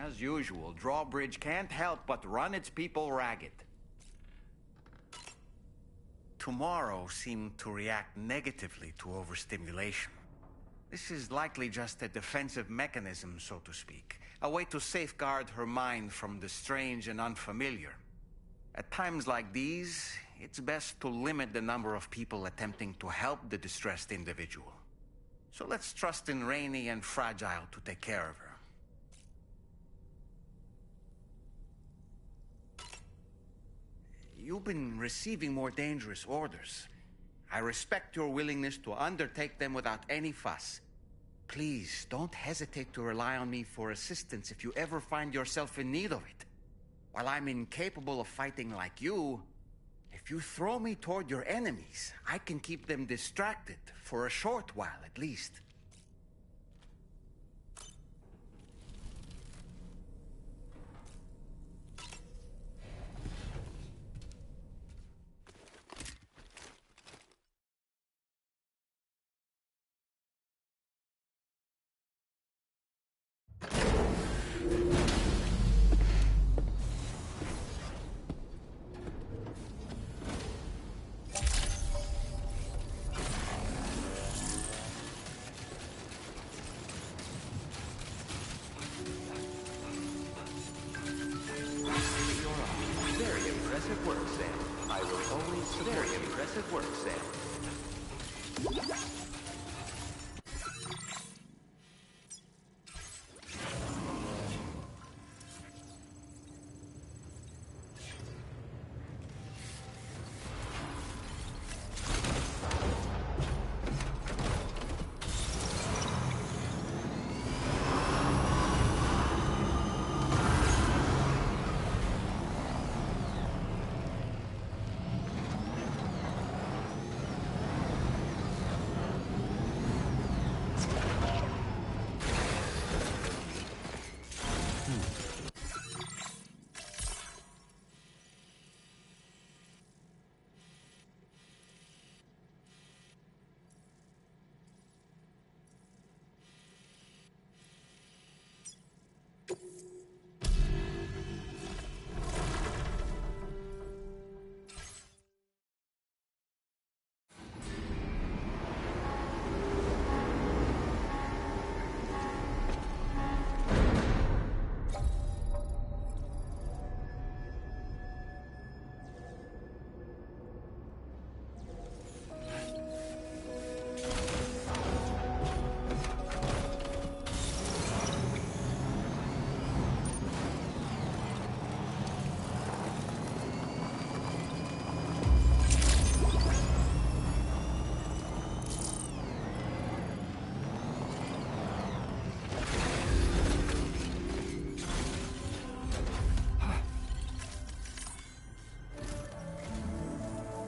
As usual, Drawbridge can't help but run its people ragged. Tomorrow seemed to react negatively to overstimulation. This is likely just a defensive mechanism, so to speak. A way to safeguard her mind from the strange and unfamiliar. At times like these, it's best to limit the number of people attempting to help the distressed individual. So let's trust in Rainy and Fragile to take care of her. You've been receiving more dangerous orders. I respect your willingness to undertake them without any fuss. Please, don't hesitate to rely on me for assistance if you ever find yourself in need of it. While I'm incapable of fighting like you, if you throw me toward your enemies, I can keep them distracted, for a short while at least.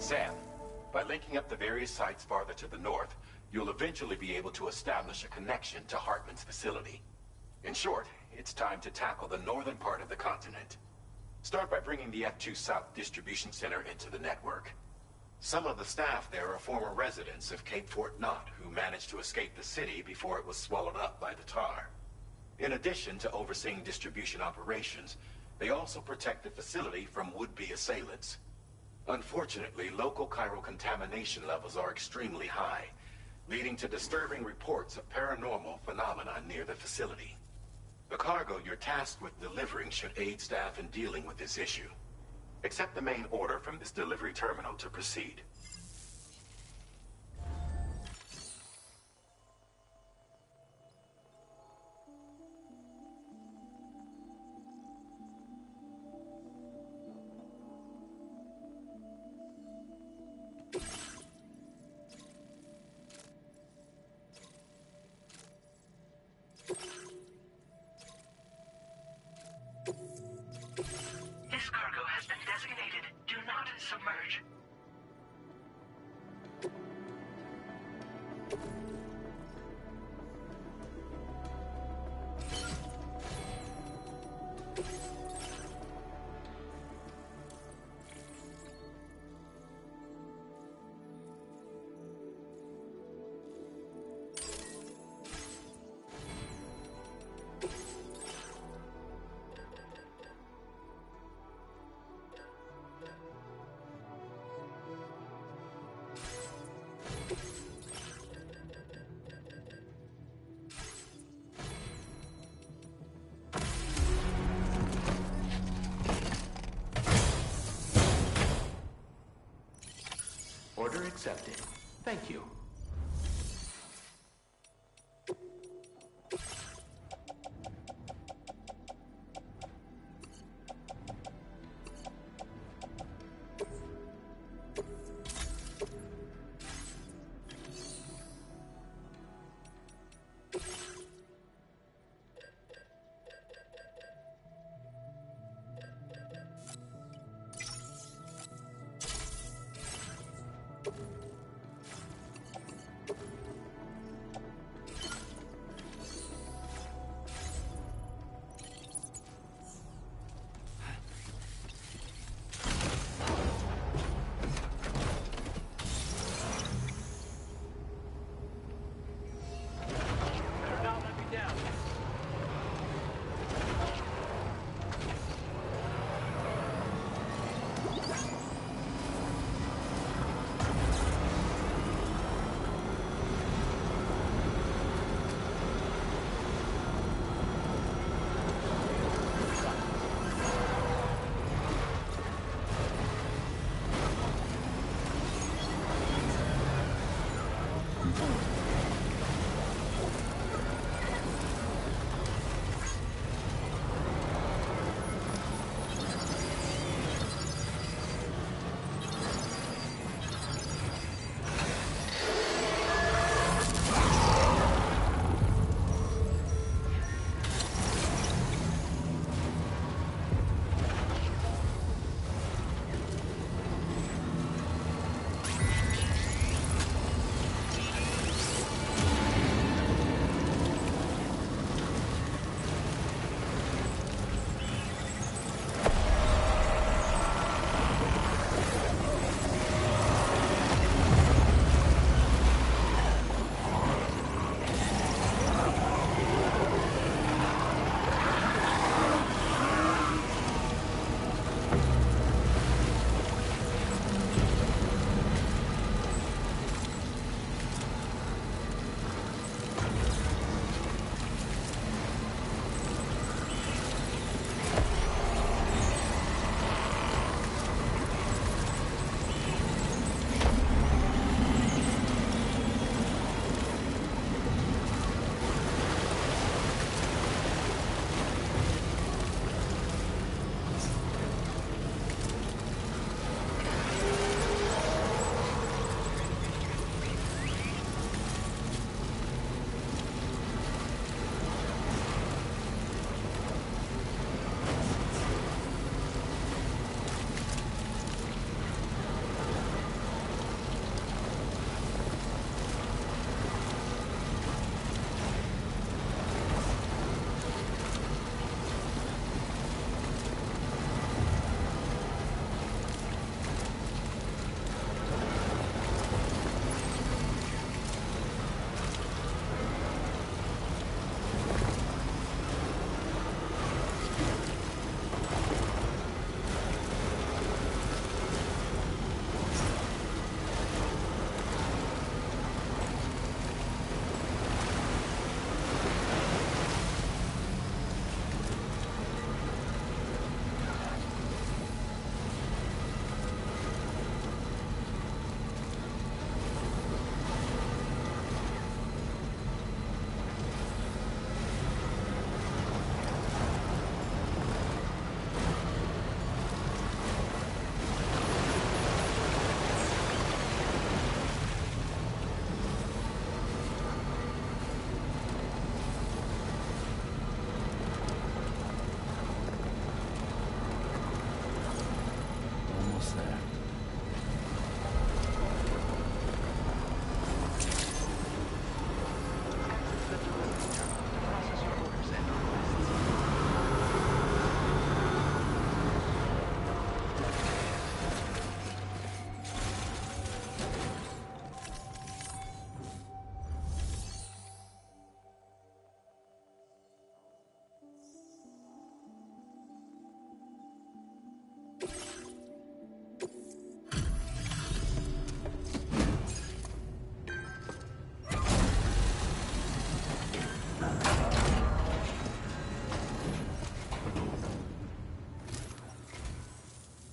Sam, by linking up the various sites farther to the north, you'll eventually be able to establish a connection to Hartman's facility. In short, it's time to tackle the northern part of the continent. Start by bringing the F2 South Distribution Center into the network. Some of the staff there are former residents of Cape Fort Knott who managed to escape the city before it was swallowed up by the tar. In addition to overseeing distribution operations, they also protect the facility from would-be assailants. Unfortunately, local chiral contamination levels are extremely high, leading to disturbing reports of paranormal phenomena near the facility. The cargo you're tasked with delivering should aid staff in dealing with this issue. Accept the main order from this delivery terminal to proceed. This cargo has been designated Do Not Submerge. accepted. Thank you.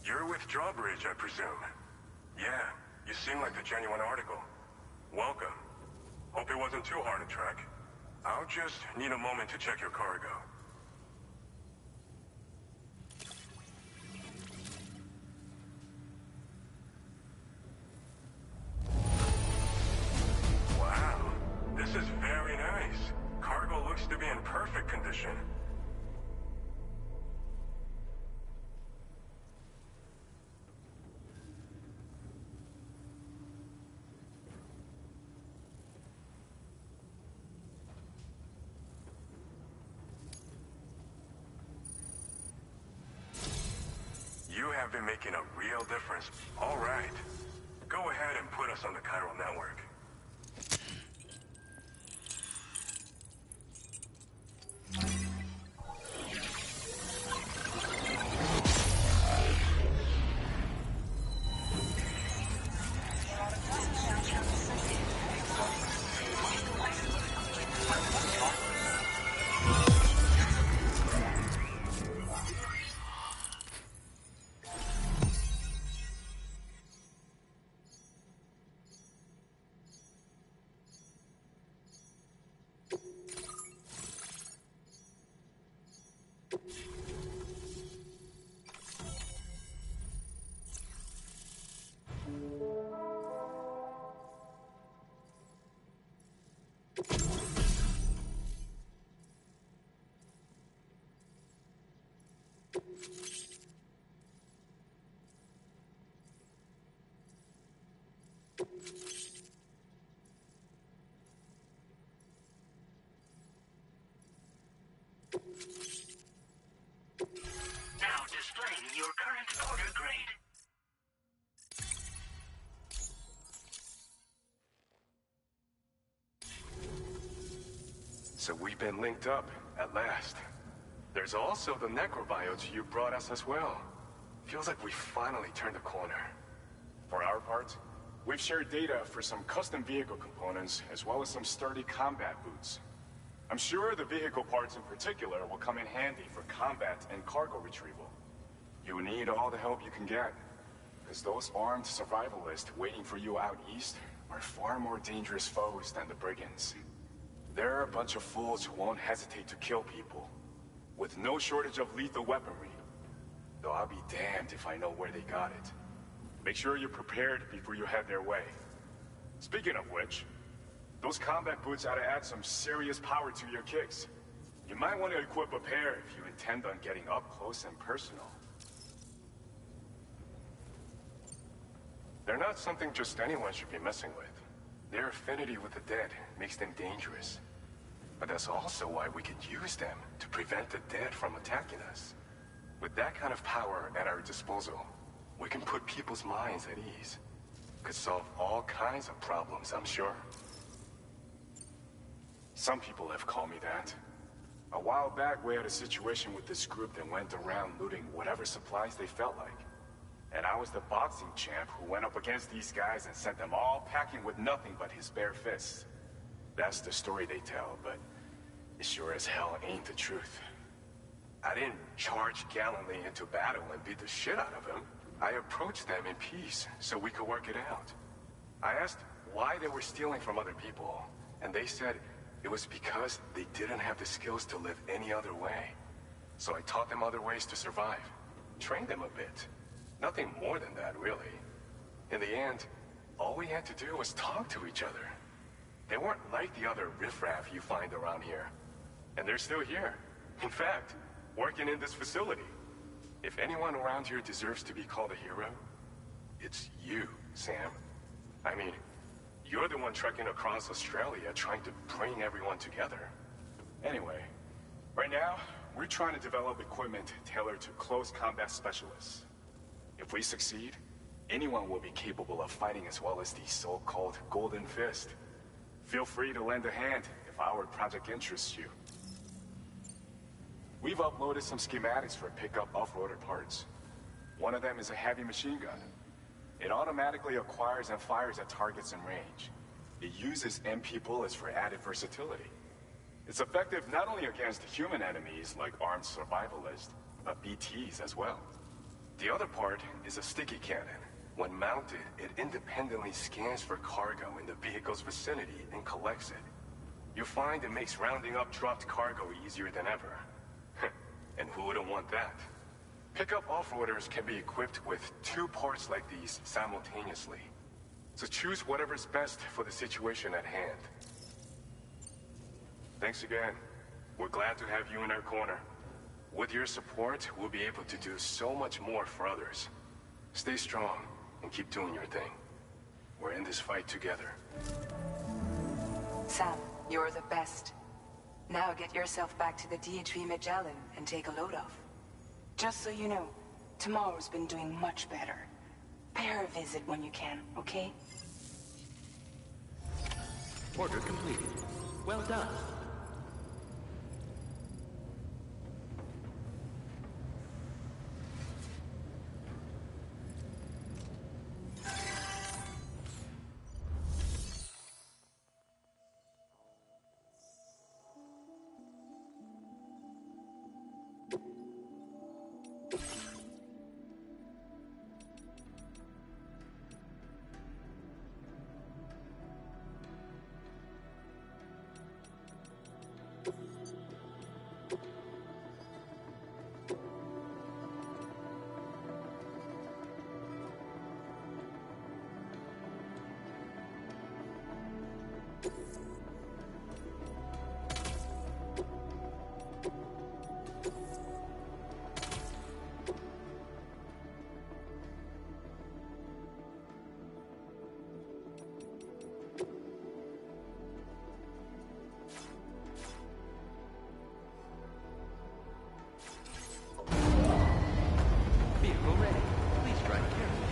You're with Drawbridge, I presume. Yeah, You seem like a genuine article. Welcome. Hope it wasn't too hard to track. I'll just need a moment to check your cargo. Wow, this is very nice. Cargo looks to be in perfect condition. You have been making a real difference. All right. Go ahead and put us on the chiral network. Now displaying your current order grade. So we've been linked up, at last. There's also the necrobiotes you brought us as well. Feels like we finally turned a corner. For our part, we've shared data for some custom vehicle components, as well as some sturdy combat boots. I'm sure the vehicle parts in particular will come in handy for combat and cargo retrieval. You need all the help you can get, because those armed survivalists waiting for you out east are far more dangerous foes than the brigands. They're a bunch of fools who won't hesitate to kill people, with no shortage of lethal weaponry. Though I'll be damned if I know where they got it. Make sure you're prepared before you head their way. Speaking of which, those combat boots ought to add some serious power to your kicks. You might want to equip a pair if you intend on getting up close and personal. They're not something just anyone should be messing with. Their affinity with the dead makes them dangerous. But that's also why we can use them to prevent the dead from attacking us. With that kind of power at our disposal, we can put people's minds at ease. Could solve all kinds of problems, I'm sure. Some people have called me that. A while back, we had a situation with this group that went around looting whatever supplies they felt like. And I was the boxing champ who went up against these guys and sent them all packing with nothing but his bare fists. That's the story they tell, but it sure as hell ain't the truth. I didn't charge gallantly into battle and beat the shit out of them. I approached them in peace so we could work it out. I asked why they were stealing from other people, and they said it was because they didn't have the skills to live any other way. So I taught them other ways to survive, trained them a bit. Nothing more than that, really. In the end, all we had to do was talk to each other. They weren't like the other riffraff you find around here. And they're still here. In fact, working in this facility. If anyone around here deserves to be called a hero, it's you, Sam. I mean, you're the one trekking across Australia trying to bring everyone together. Anyway, right now, we're trying to develop equipment tailored to close combat specialists. If we succeed, anyone will be capable of fighting as well as these so-called Golden Fist. Feel free to lend a hand if our project interests you. We've uploaded some schematics for pickup off-roader parts. One of them is a heavy machine gun. It automatically acquires and fires at targets in range. It uses MP bullets for added versatility. It's effective not only against human enemies like armed survivalists, but BTs as well. The other part is a sticky cannon, When mounted, it independently scans for cargo in the vehicle's vicinity and collects it. You'll find it makes rounding up dropped cargo easier than ever. And who wouldn't want that? Pickup off-roaders can be equipped with 2 parts like these simultaneously. So choose whatever's best for the situation at hand. Thanks again. We're glad to have you in our corner. With your support, we'll be able to do so much more for others. Stay strong and keep doing your thing. We're in this fight together. Sam, you're the best. Now get yourself back to the D3 Magellan and take a load off. Just so you know, tomorrow's been doing much better. Pay her a visit when you can, okay? Order completed. Well done. Vehicle ready. Please drive carefully.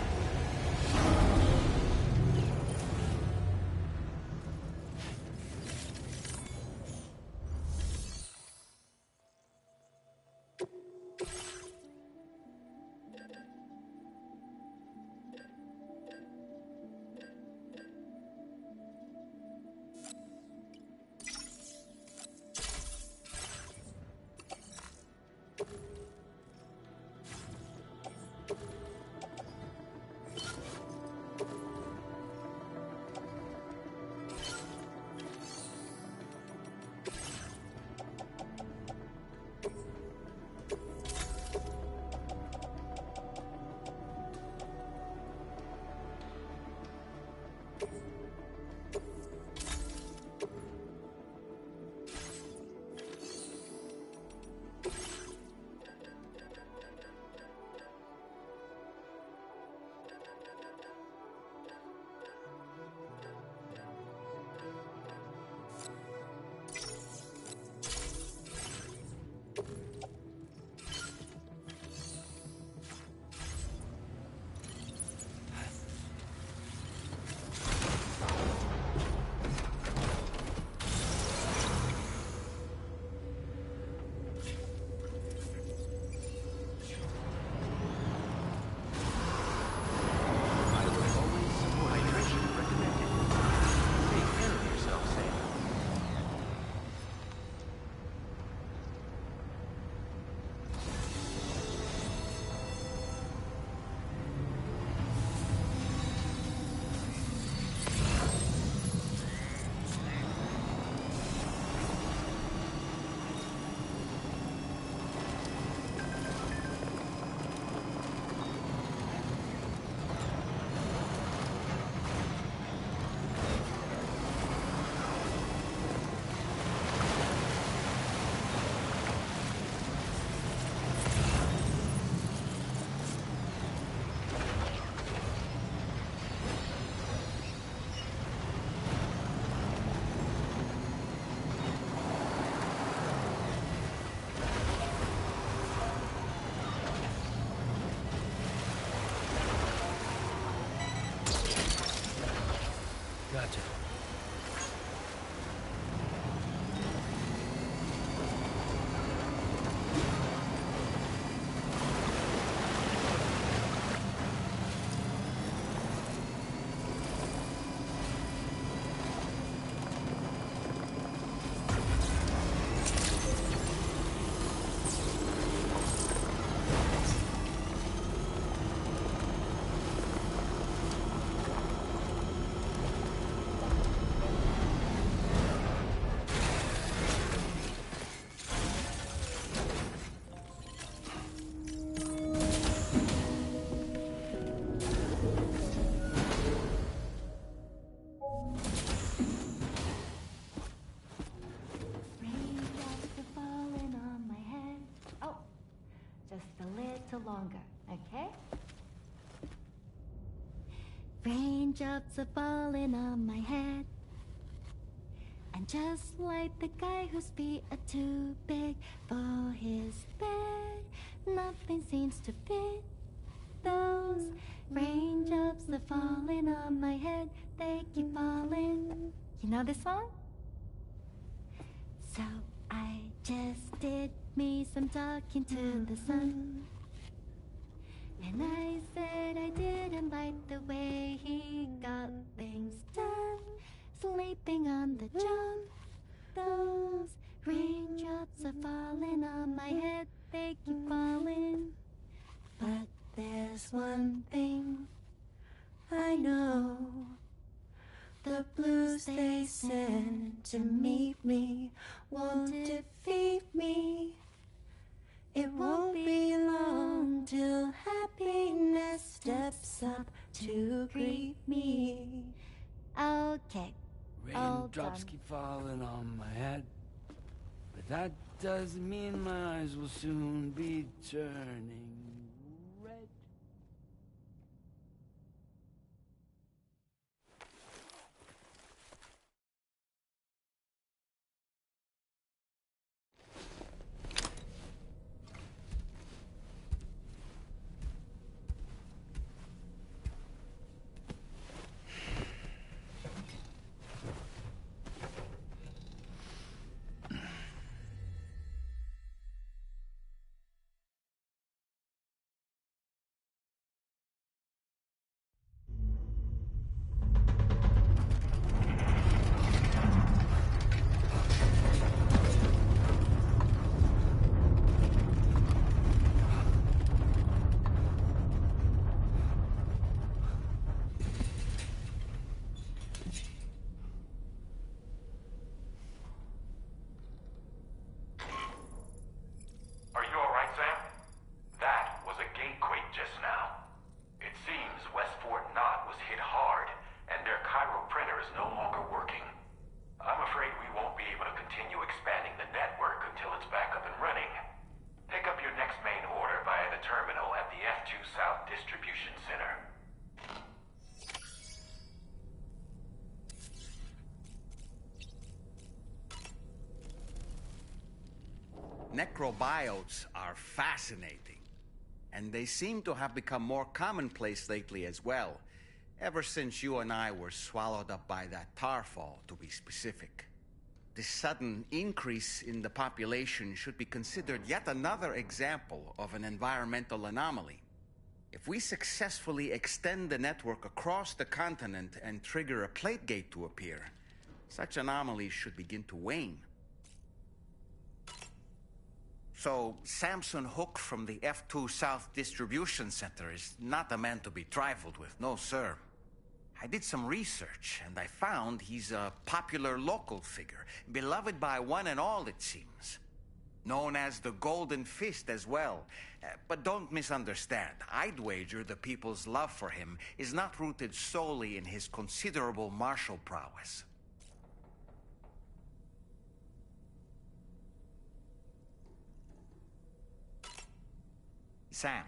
Gotcha. a little longer, okay? Raindrops are falling on my head. And just like the guy whose feet are too big for his bed, nothing seems to fit. Those raindrops are falling on my head, they keep falling. You know this song? So I just did me some talking to the sun. And I said I didn't like the way he got things done, sleeping on the job. Those raindrops are falling on my head, they keep falling. But there's one thing I know. The blues they send to meet me won't defeat me. It won't be long till happiness steps up to greet me. Okay. Raindrops keep falling on my head, but that doesn't mean my eyes will soon be turning red. Are you all right, Sam? That was a gatequake just now. It seems West Fort Knott was hit hard, and their Cairo printer is no longer working. I'm afraid we won't be able to continue expanding the network until it's back up and running. Pick up your next main order via the terminal at the F2 South Distribution Center. Necrobiotes are fascinating, and they seem to have become more commonplace lately as well, ever since you and I were swallowed up by that tar fall, to be specific. This sudden increase in the population should be considered yet another example of an environmental anomaly. If we successfully extend the network across the continent and trigger a plate gate to appear, such anomalies should begin to wane. So, Samson Hook from the F2 South Distribution Center is not a man to be trifled with, no sir. I did some research, and I found he's a popular local figure, beloved by one and all, it seems. Known as the Golden Fist as well. But don't misunderstand. I'd wager the people's love for him is not rooted solely in his considerable martial prowess. Sam,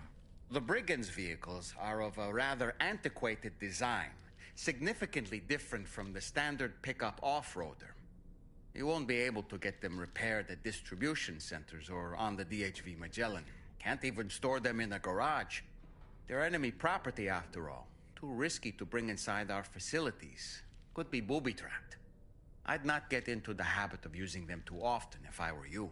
the Brigands' vehicles are of a rather antiquated design, significantly different from the standard pickup off-roader. You won't be able to get them repaired at distribution centers or on the DHV Magellan. Can't even store them in a garage. They're enemy property after all. Too risky to bring inside our facilities. Could be booby-trapped. I'd not get into the habit of using them too often if I were you.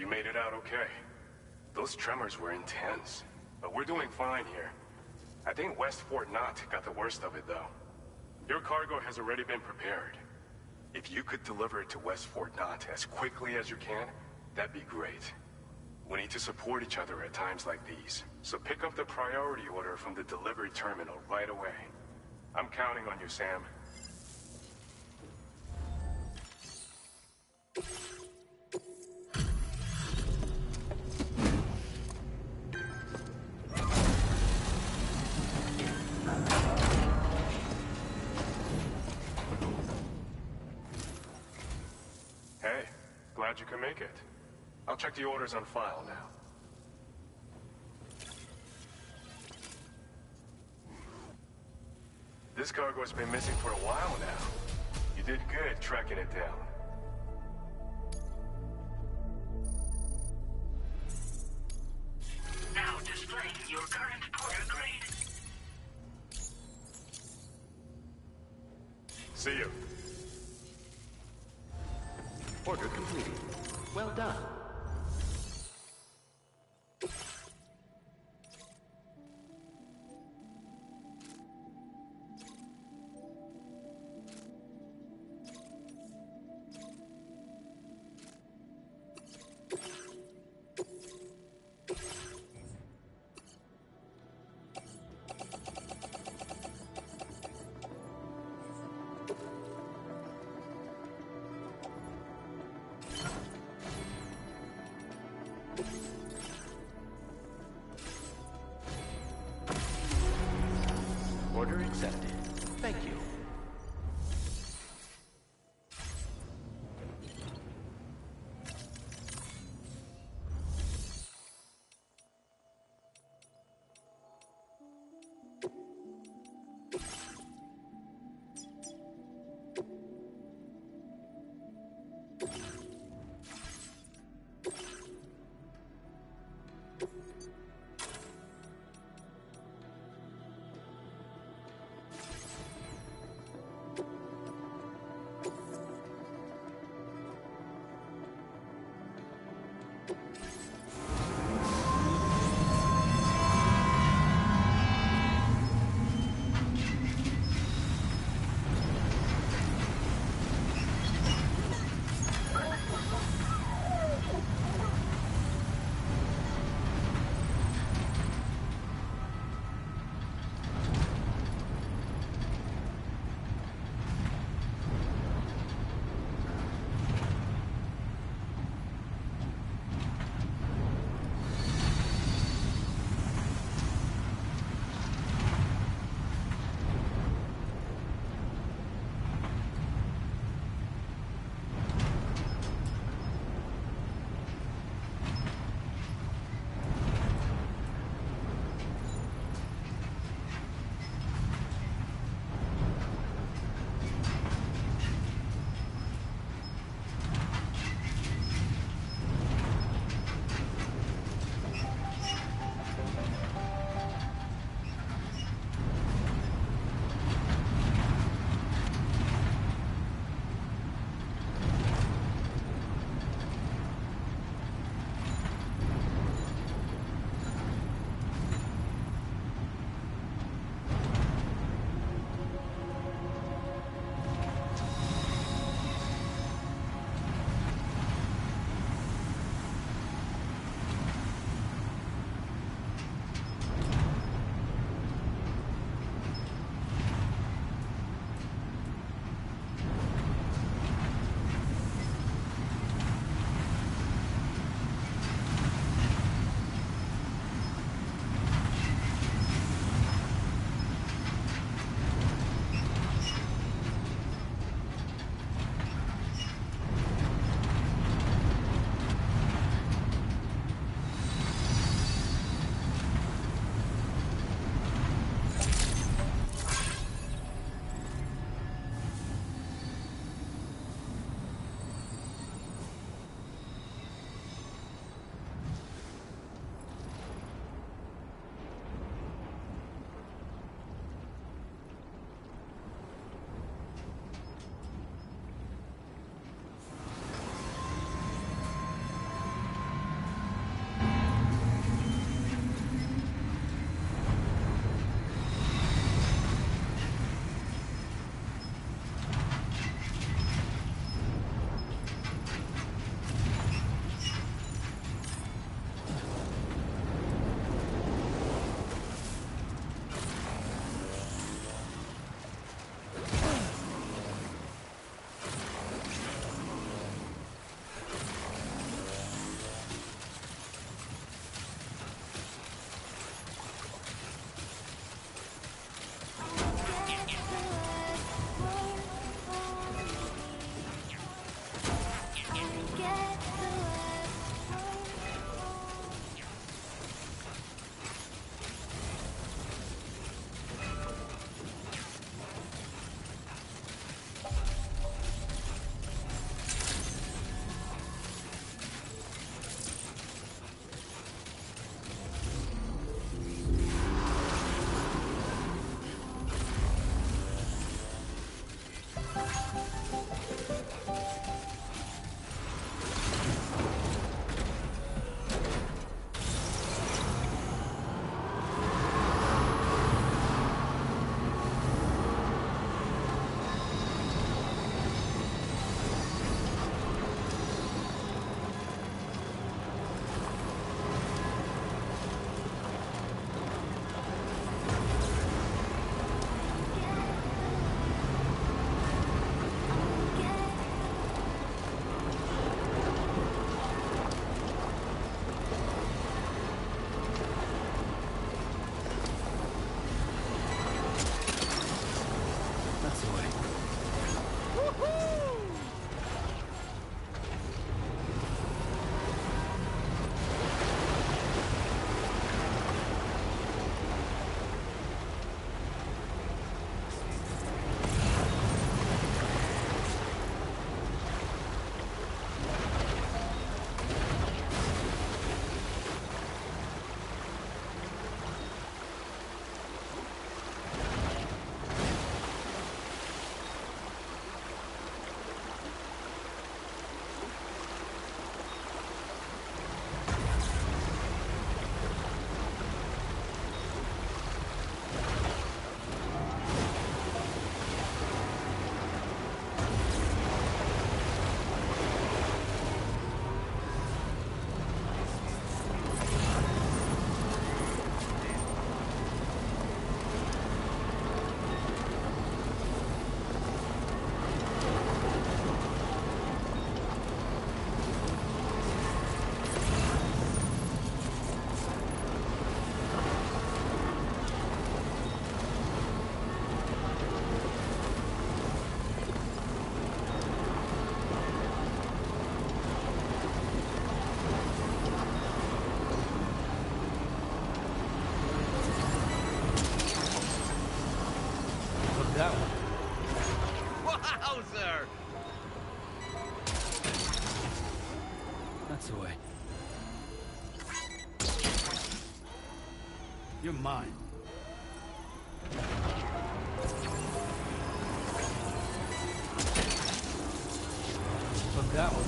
you made it out okay. Those tremors were intense, but we're doing fine here. I think West Fort Knott got the worst of it, though. Your cargo has already been prepared. If you could deliver it to West Fort Knott as quickly as you can, that'd be great. We need to support each other at times like these, so pick up the priority order from the delivery terminal right away. I'm counting on you, Sam. Hey, glad you can make it. I'll check the orders on file now. This cargo's been missing for a while now. You did good tracking it down. Now displaying your current Porter grade. See you. Order completed. Well done. Order accepted. Thank you. That one. Wowzer! That's the way. You're mine. Fuck that one.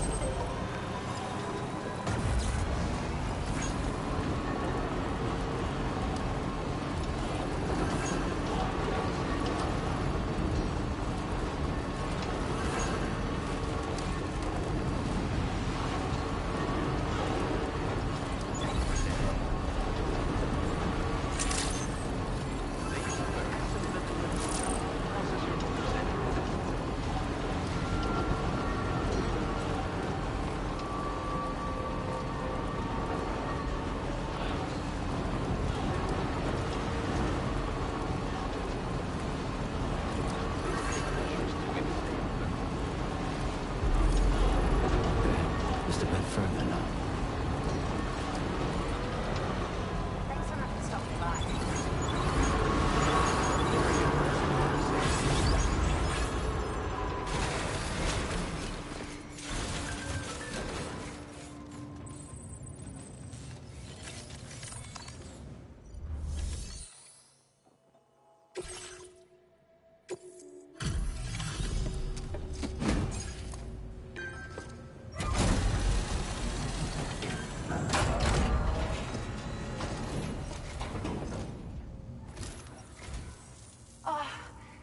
Just a bit further now. Thanks so much for stopping by.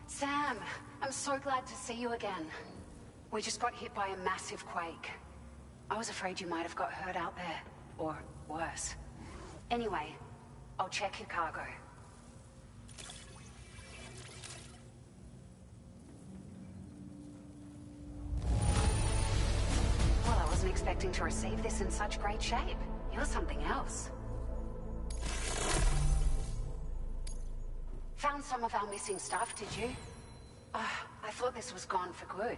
Sam, I'm so glad to see you again. We just got hit by a massive quake. I was afraid you might have got hurt out there, or worse. Anyway, I'll check your cargo. Well, I wasn't expecting to receive this in such great shape. You're something else. Found some of our missing stuff, did you? I thought this was gone for good.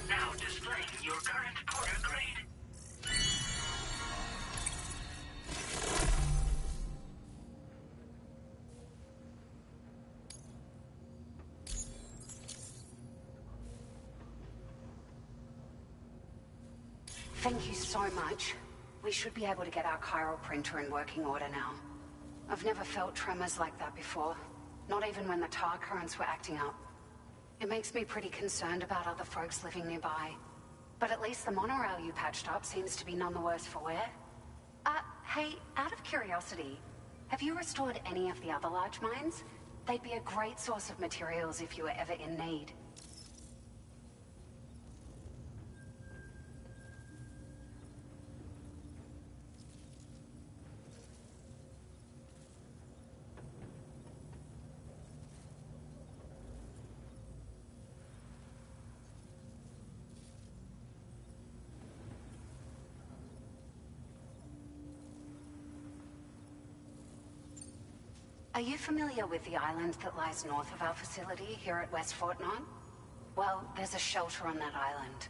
Now displaying your current porter grade. Thank you so much. We should be able to get our chiral printer in working order now. I've never felt tremors like that before, not even when the tar currents were acting up. It makes me pretty concerned about other folks living nearby. But at least the monorail you patched up seems to be none the worse for wear. Hey, out of curiosity, have you restored any of the other large mines? They'd be a great source of materials if you were ever in need. Are you familiar with the island that lies north of our facility here at West Fort Knox? Well, there's a shelter on that island.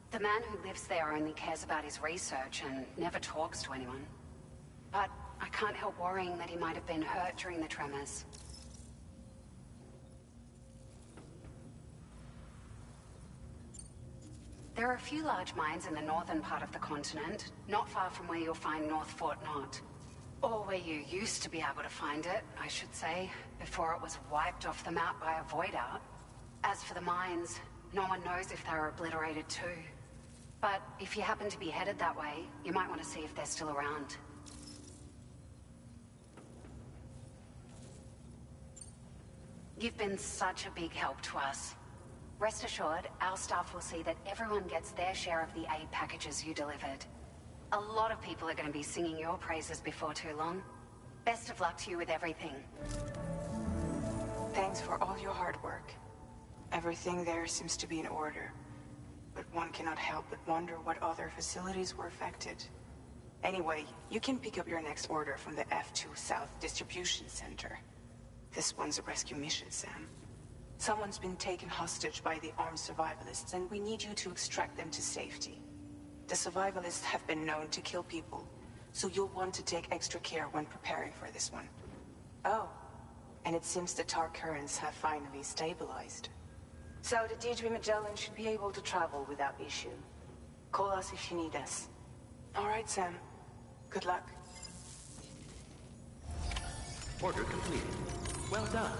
The man who lives there only cares about his research and never talks to anyone. But I can't help worrying that he might have been hurt during the tremors. There are a few large mines in the northern part of the continent, not far from where you'll find North Fort Knox. Or where you used to be able to find it, I should say, before it was wiped off the map by a void out. As for the mines, no one knows if they were obliterated too. But if you happen to be headed that way, you might want to see if they're still around. You've been such a big help to us. Rest assured, our staff will see that everyone gets their share of the aid packages you delivered. A lot of people are going to be singing your praises before too long. Best of luck to you with everything. Thanks for all your hard work. Everything there seems to be in order. But one cannot help but wonder what other facilities were affected. Anyway, you can pick up your next order from the F2 South Distribution Center. This one's a rescue mission, Sam. Someone's been taken hostage by the armed survivalists, and we need you to extract them to safety. The survivalists have been known to kill people, so you'll want to take extra care when preparing for this one. Oh, and it seems the tar currents have finally stabilized. So the D3 Magellan should be able to travel without issue. Call us if you need us. All right, Sam. Good luck. Order completed. Well done.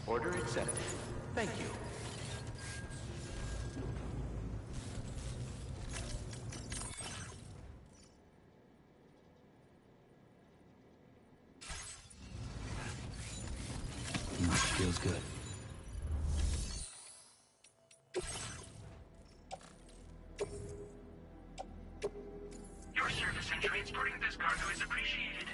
Order accepted. Thank you. Feels good. Your service in transporting this cargo is appreciated.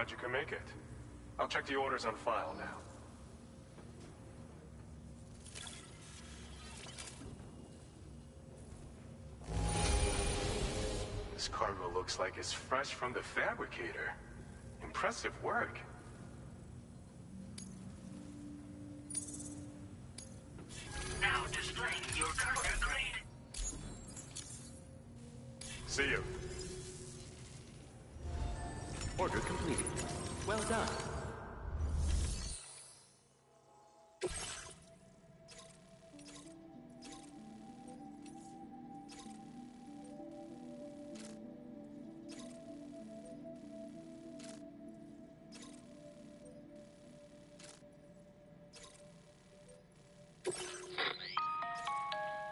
glad you could make it. I'll check the orders on file now. This cargo looks like it's fresh from the fabricator. Impressive work. Now displaying your cargo grade. See you. Order completed. Well done.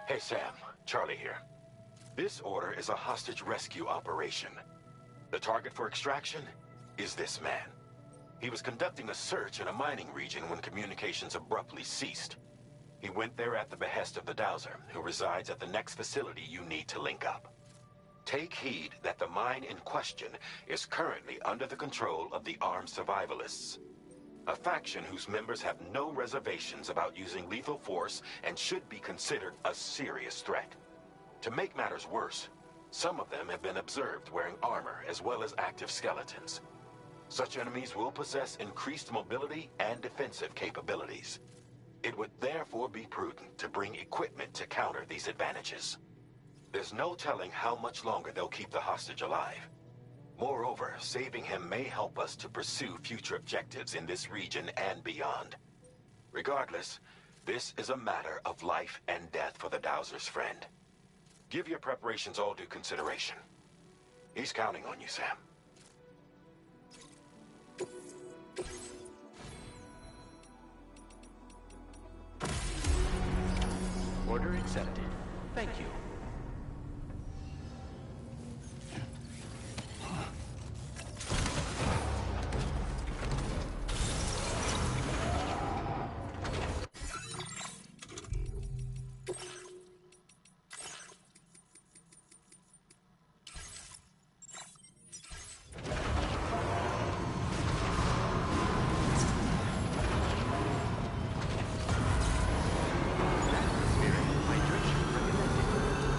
Hey, Sam. Charlie here. This order is a hostage rescue operation. The target for extraction is this man. He was conducting a search in a mining region when communications abruptly ceased. He went there at the behest of the Dowser, who resides at the next facility you need to link up. Take heed that the mine in question is currently under the control of the armed survivalists, a faction whose members have no reservations about using lethal force and should be considered a serious threat. To make matters worse, some of them have been observed wearing armor as well as active skeletons. Such enemies will possess increased mobility and defensive capabilities. It would therefore be prudent to bring equipment to counter these advantages. There's no telling how much longer they'll keep the hostage alive. Moreover, saving him may help us to pursue future objectives in this region and beyond. Regardless, this is a matter of life and death for the Dowser's friend. Give your preparations all due consideration. He's counting on you, Sam. Order accepted. Thank you. Hydration recommended.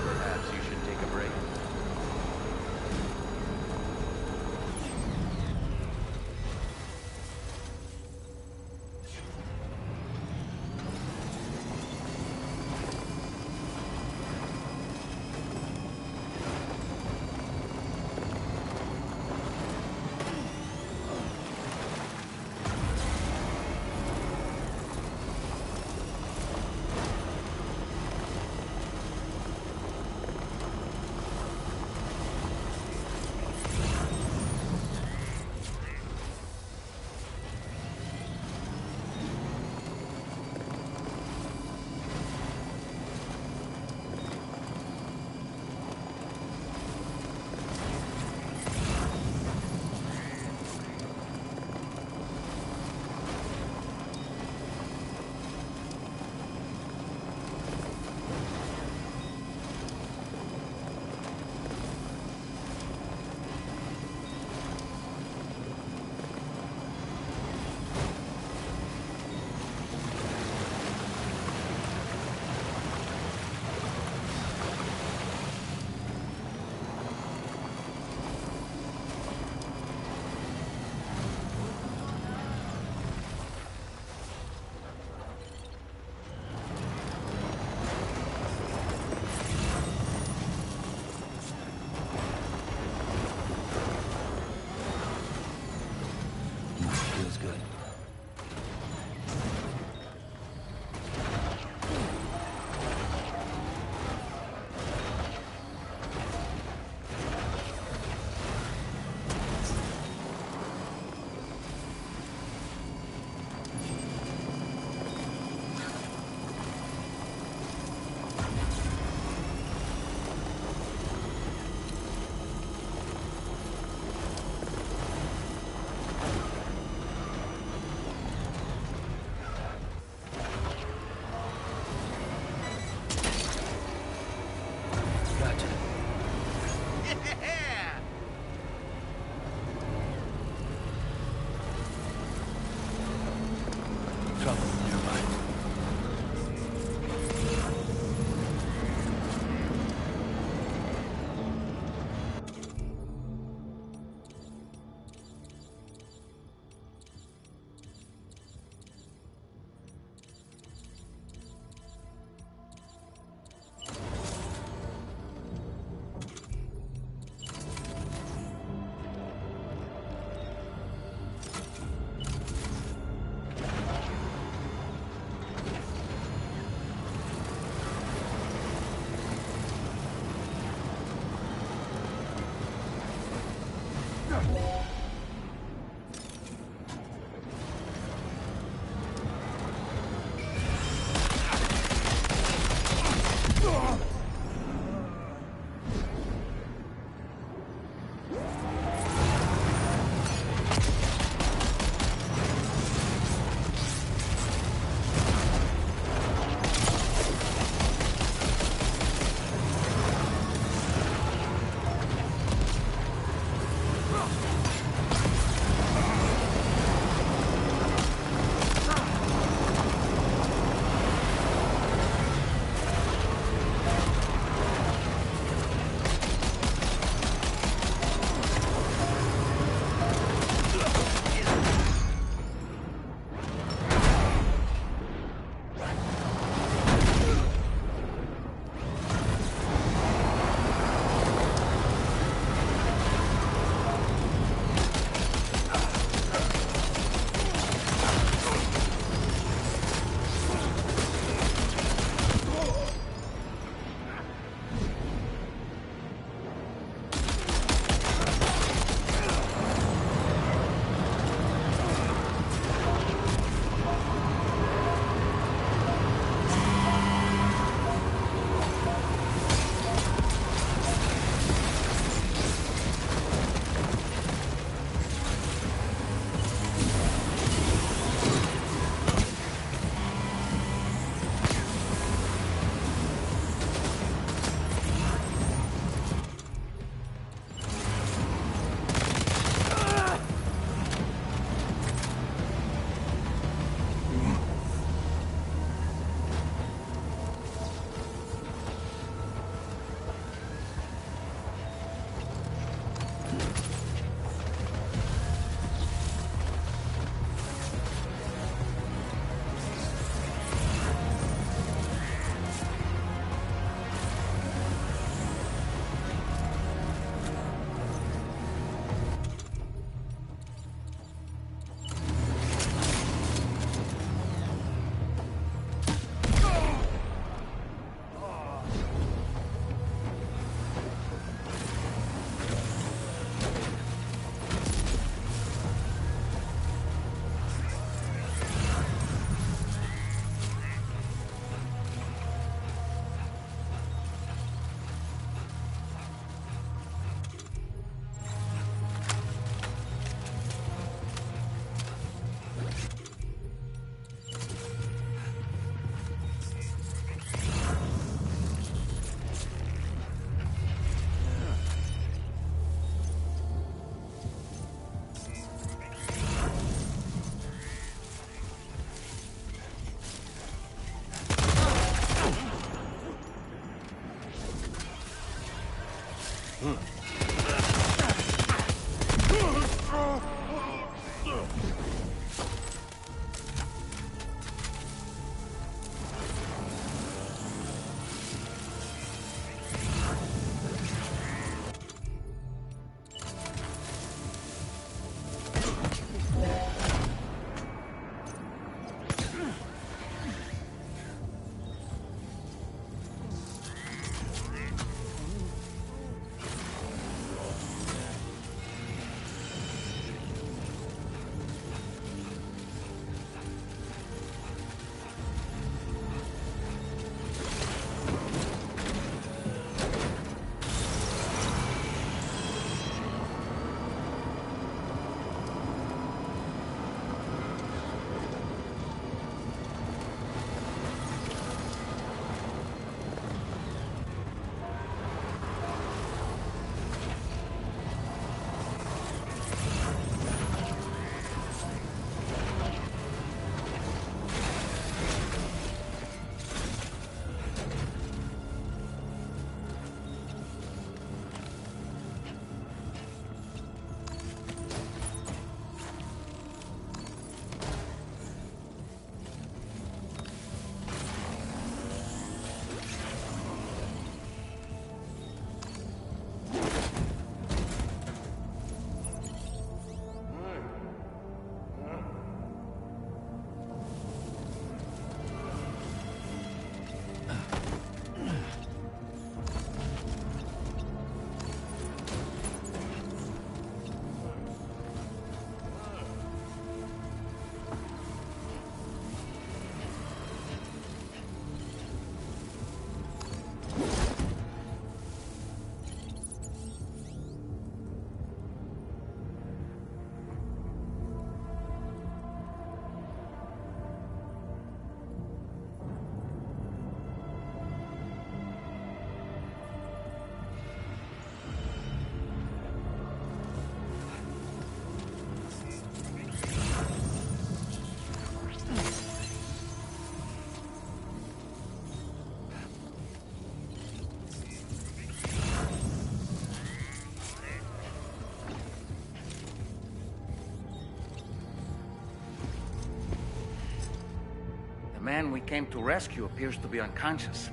came to rescue appears to be unconscious.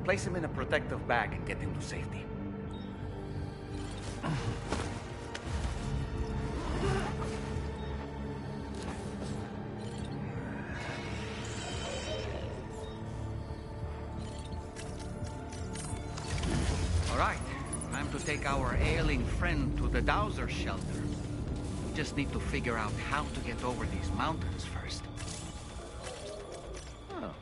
Place him in a protective bag and get him to safety. All right, time to take our ailing friend to the Dowser shelter. We just need to figure out how to get over these mountains first. Oh.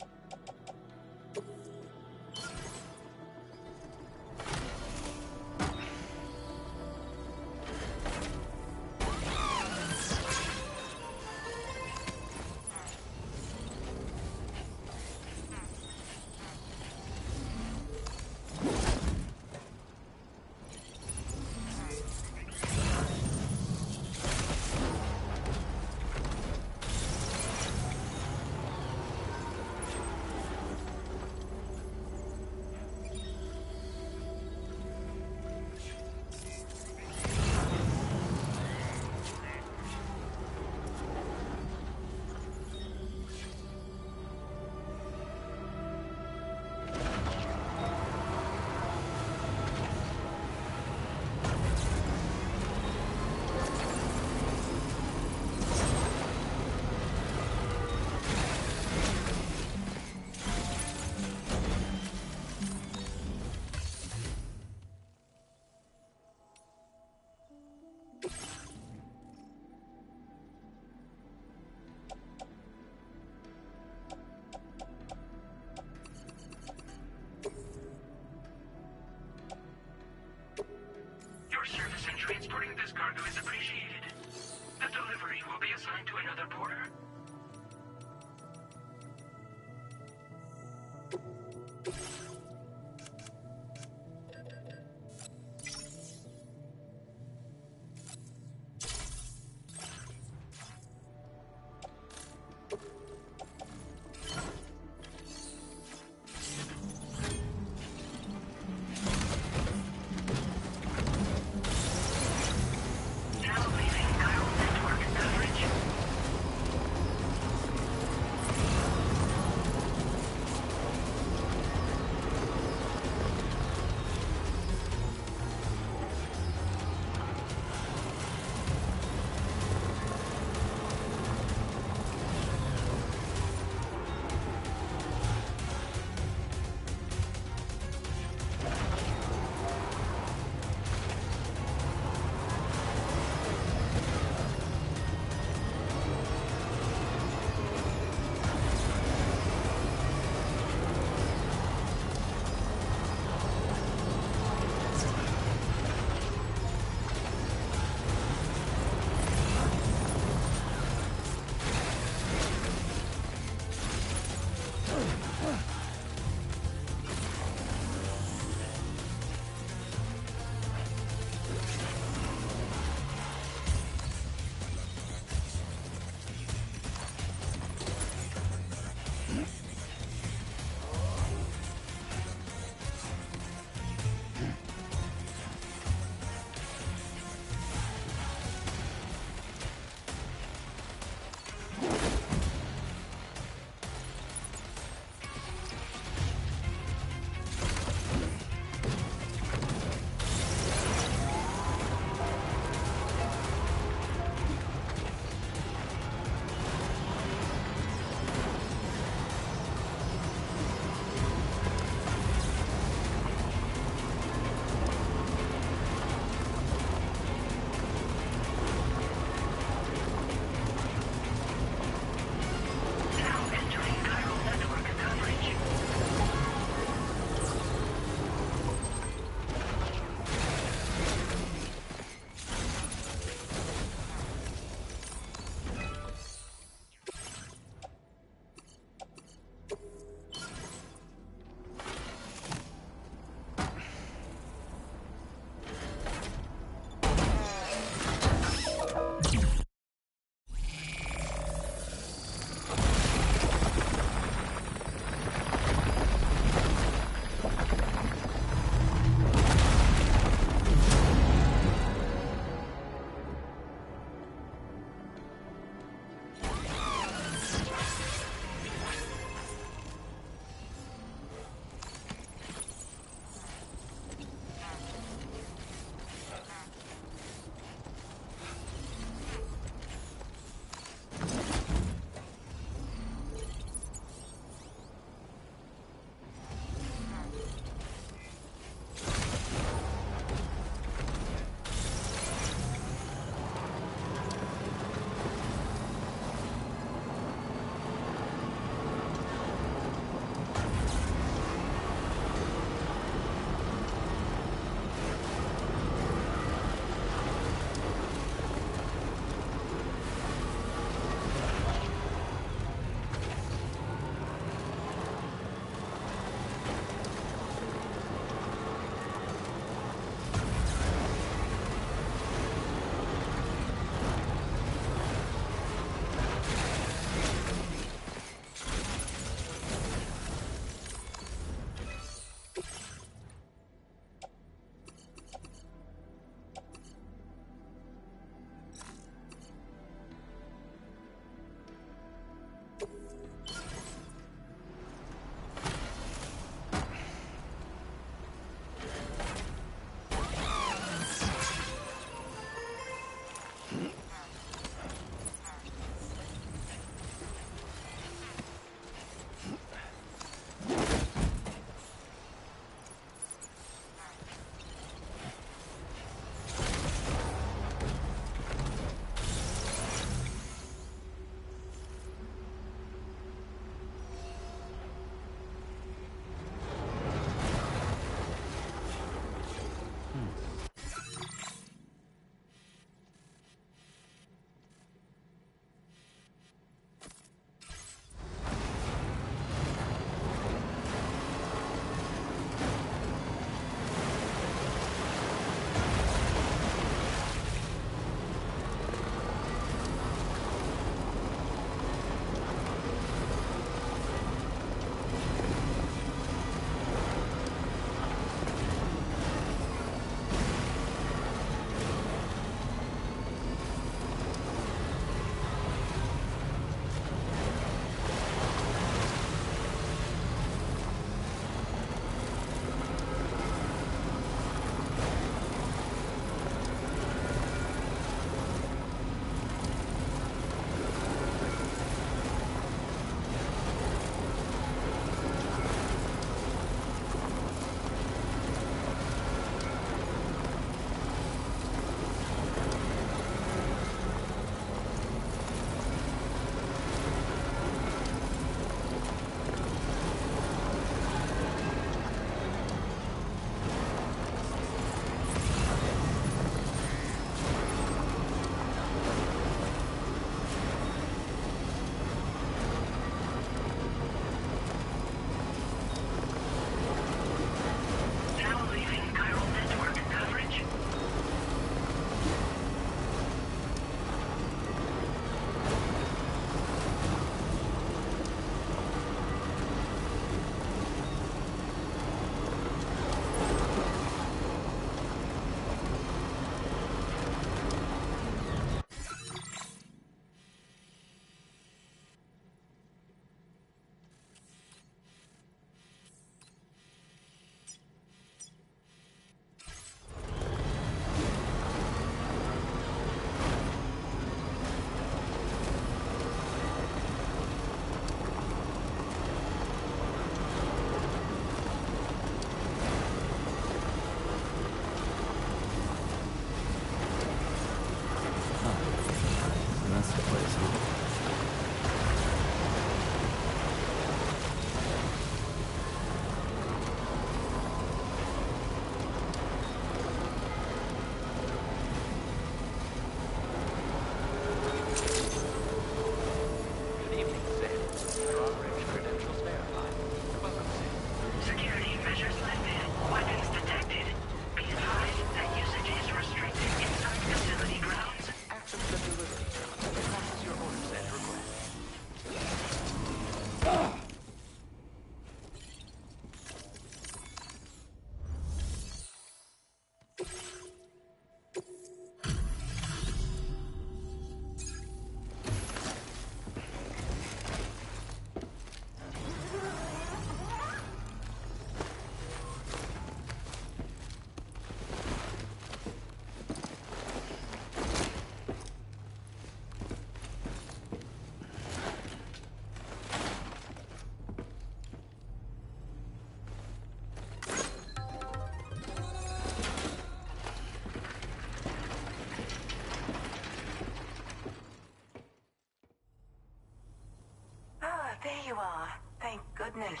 goodness.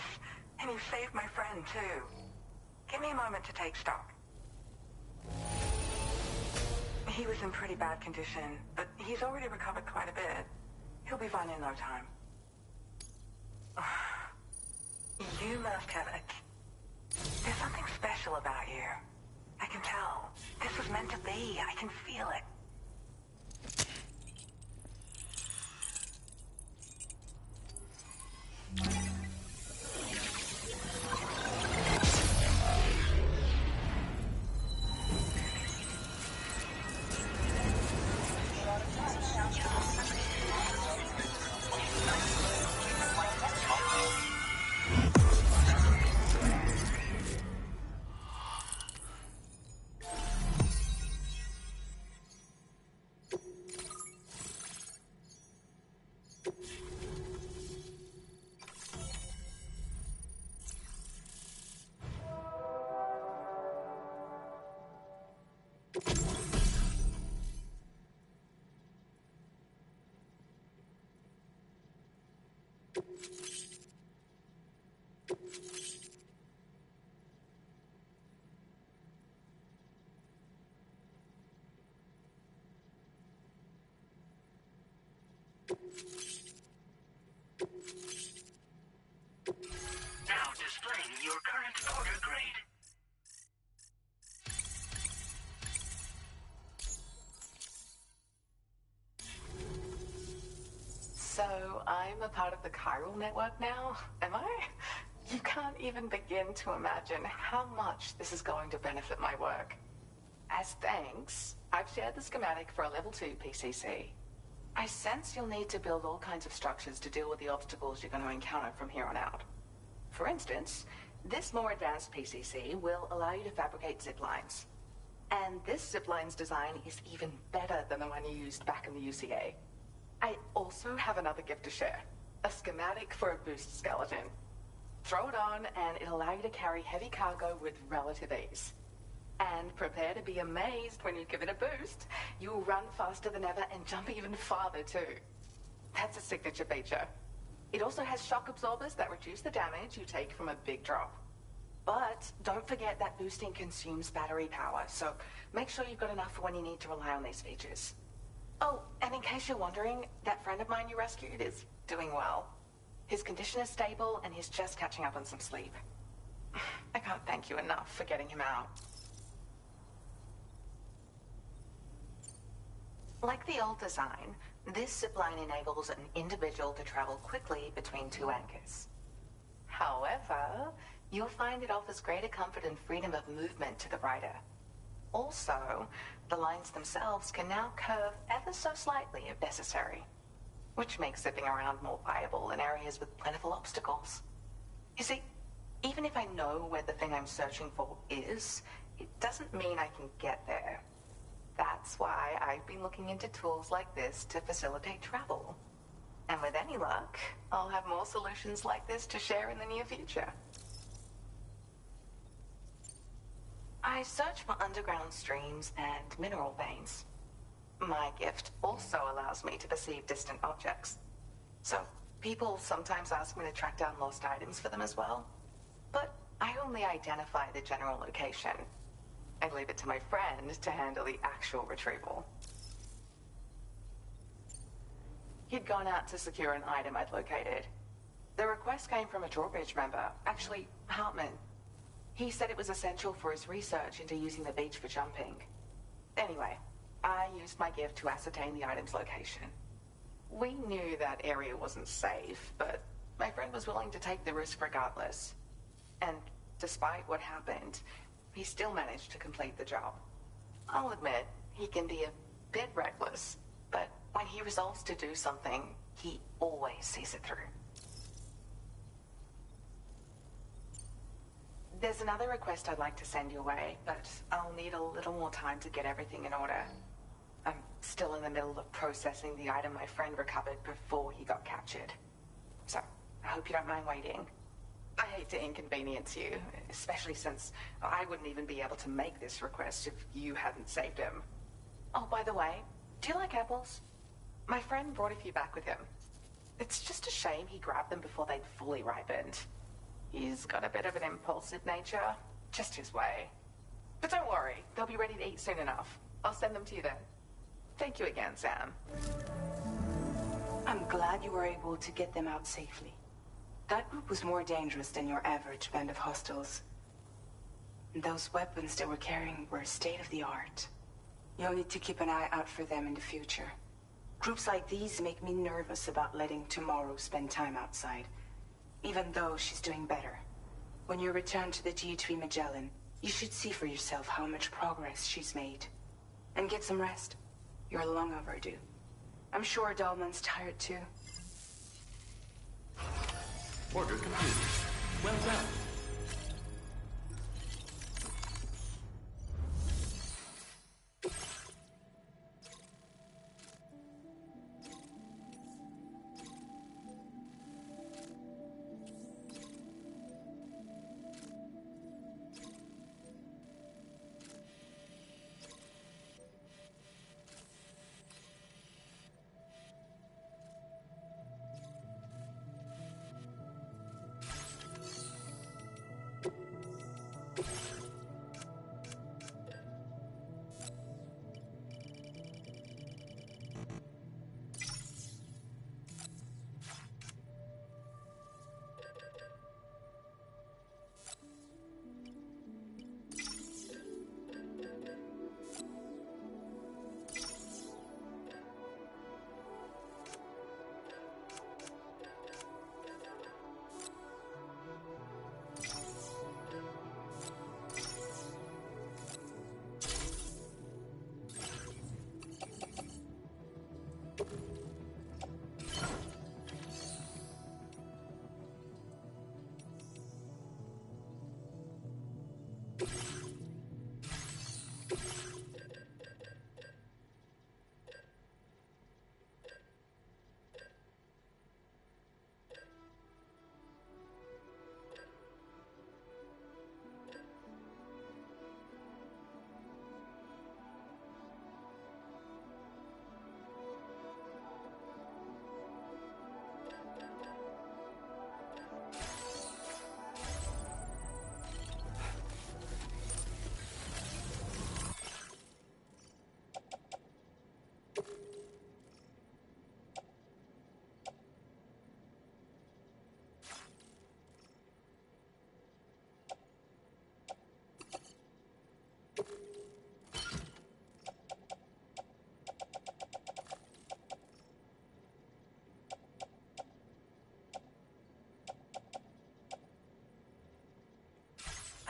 And you saved my friend, too. Give me a moment to take stock. He was in pretty bad condition, but he's already recovered quite a bit. He'll be fine in no time. You must have a... There's something special about you. I can tell. This was meant to be. I can feel it. Now displaying your current order grade. So, I'm a part of the chiral network now, am I? You can't even begin to imagine how much this is going to benefit my work. As thanks, I've shared the schematic for a level 2 PCC. I sense you'll need to build all kinds of structures to deal with the obstacles you're going to encounter from here on out. For instance, this more advanced PCC will allow you to fabricate zip lines. And this zip line's design is even better than the one you used back in the UCA. I also have another gift to share. A schematic for a boost skeleton. Throw it on and it'll allow you to carry heavy cargo with relative ease. And prepare to be amazed when you give it a boost. You'll run faster than ever and jump even farther too. That's a signature feature. It also has shock absorbers that reduce the damage you take from a big drop. But don't forget that boosting consumes battery power, so make sure you've got enough for when you need to rely on these features. Oh, and in case you're wondering, that friend of mine you rescued is doing well. His condition is stable and he's just catching up on some sleep. I can't thank you enough for getting him out. Like the old design, this zipline enables an individual to travel quickly between two anchors. However, you'll find it offers greater comfort and freedom of movement to the rider. Also, the lines themselves can now curve ever so slightly if necessary, which makes zipping around more viable in areas with plentiful obstacles. You see, even if I know where the thing I'm searching for is, it doesn't mean I can get there. That's why I've been looking into tools like this to facilitate travel. And with any luck, I'll have more solutions like this to share in the near future. I search for underground streams and mineral veins. My gift also allows me to perceive distant objects. So people sometimes ask me to track down lost items for them as well. But I only identify the general location. I leave it to my friend to handle the actual retrieval. He'd gone out to secure an item I'd located. The request came from a drawbridge member, actually Hartman. He said it was essential for his research into using the beach for jumping. Anyway, I used my gift to ascertain the item's location. We knew that area wasn't safe, but my friend was willing to take the risk regardless. And despite what happened, he still managed to complete the job. I'll admit, he can be a bit reckless, but when he resolves to do something, he always sees it through. There's another request I'd like to send your way, but I'll need a little more time to get everything in order. I'm still in the middle of processing the item my friend recovered before he got captured. So, I hope you don't mind waiting. I hate to inconvenience you, especially since I wouldn't even be able to make this request if you hadn't saved him. Oh, by the way, do you like apples? My friend brought a few back with him. It's just a shame he grabbed them before they'd fully ripened. He's got a bit of an impulsive nature. Just his way. But don't worry, they'll be ready to eat soon enough. I'll send them to you then. Thank you again, Sam. I'm glad you were able to get them out safely. That group was more dangerous than your average band of hostiles. Those weapons they were carrying were state-of-the-art. You'll need to keep an eye out for them in the future. Groups like these make me nervous about letting Tomorrow spend time outside, even though she's doing better. When you return to the G3 Magellan, you should see for yourself how much progress she's made. And get some rest. You're long overdue. I'm sure Dahlman's tired too. Order complete. Well done.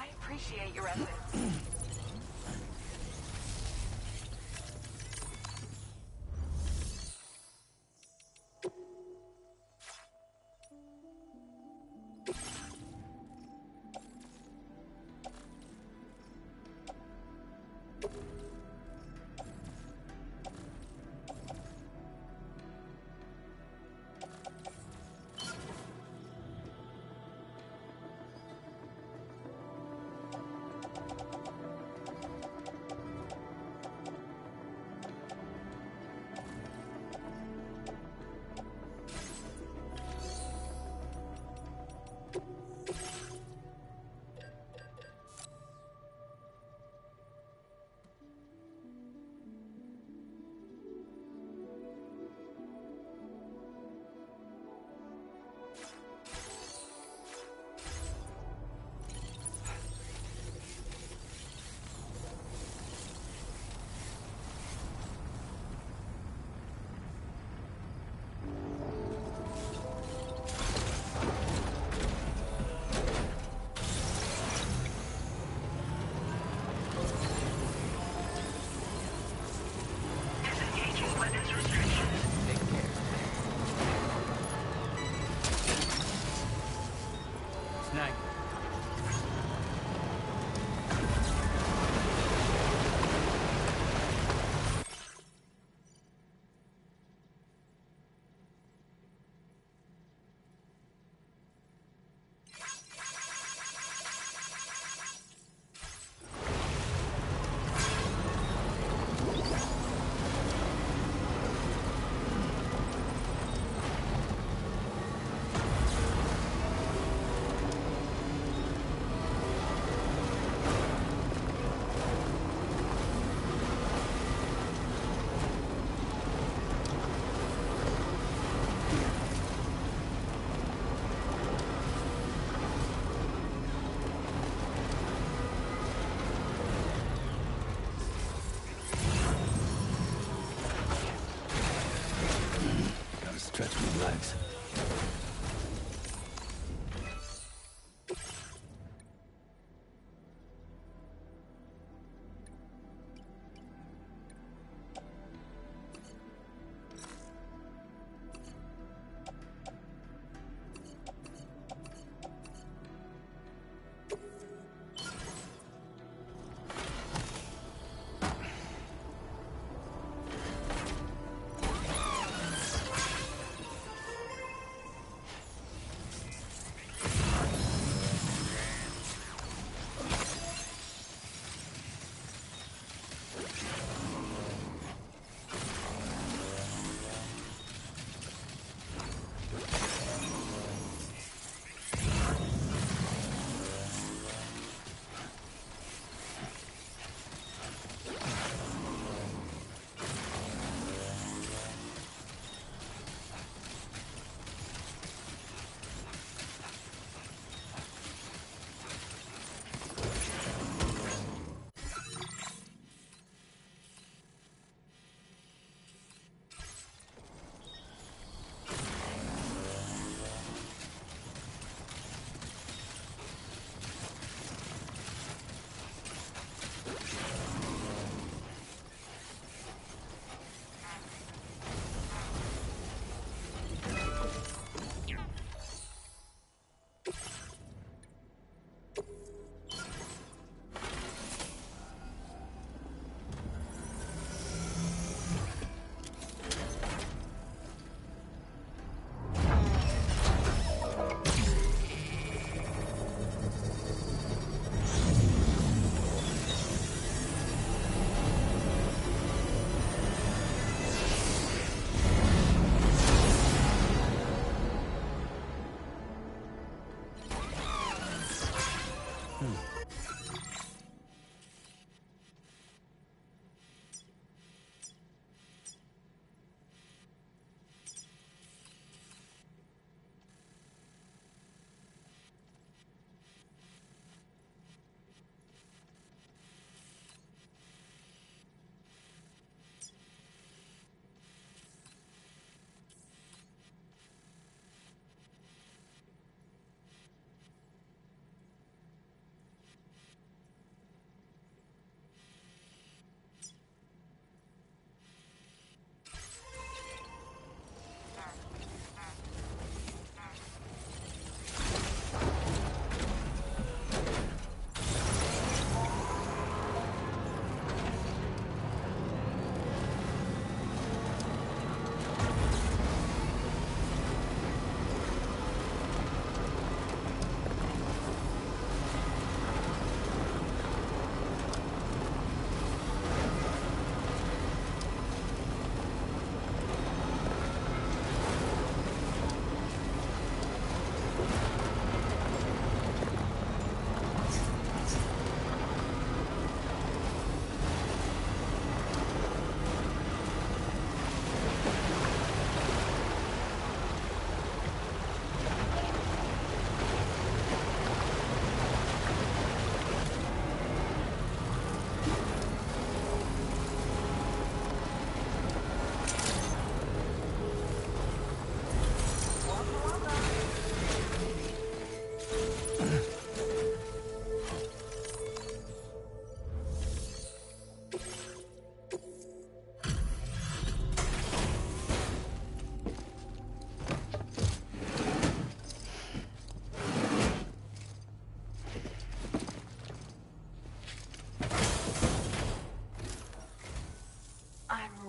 I appreciate your efforts.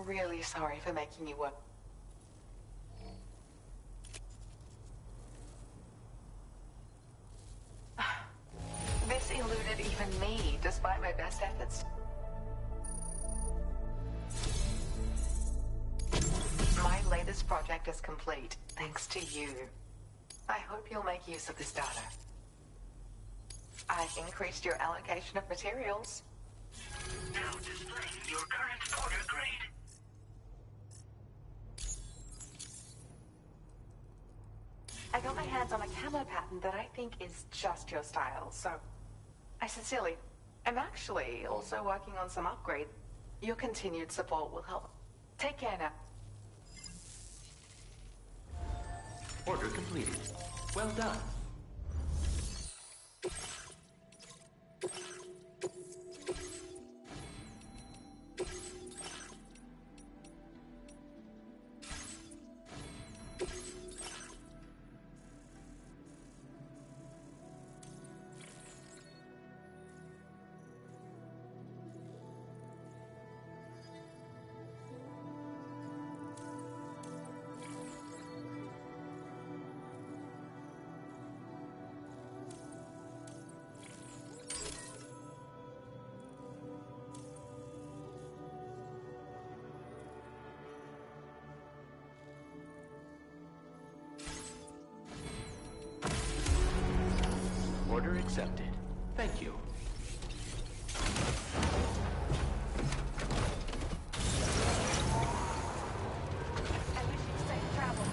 Really sorry for making you work. This eluded even me, despite my best efforts. My latest project is complete, thanks to you. I hope you'll make use of this data. I've increased your allocation of materials. Now displaying your current order grade. I got my hands on a camo pattern that I think is just your style, so I sincerely am actually also working on some upgrade. Your continued support will help. Take care now. Order completed. Well done. Order accepted. Thank you. I wish you safe travel.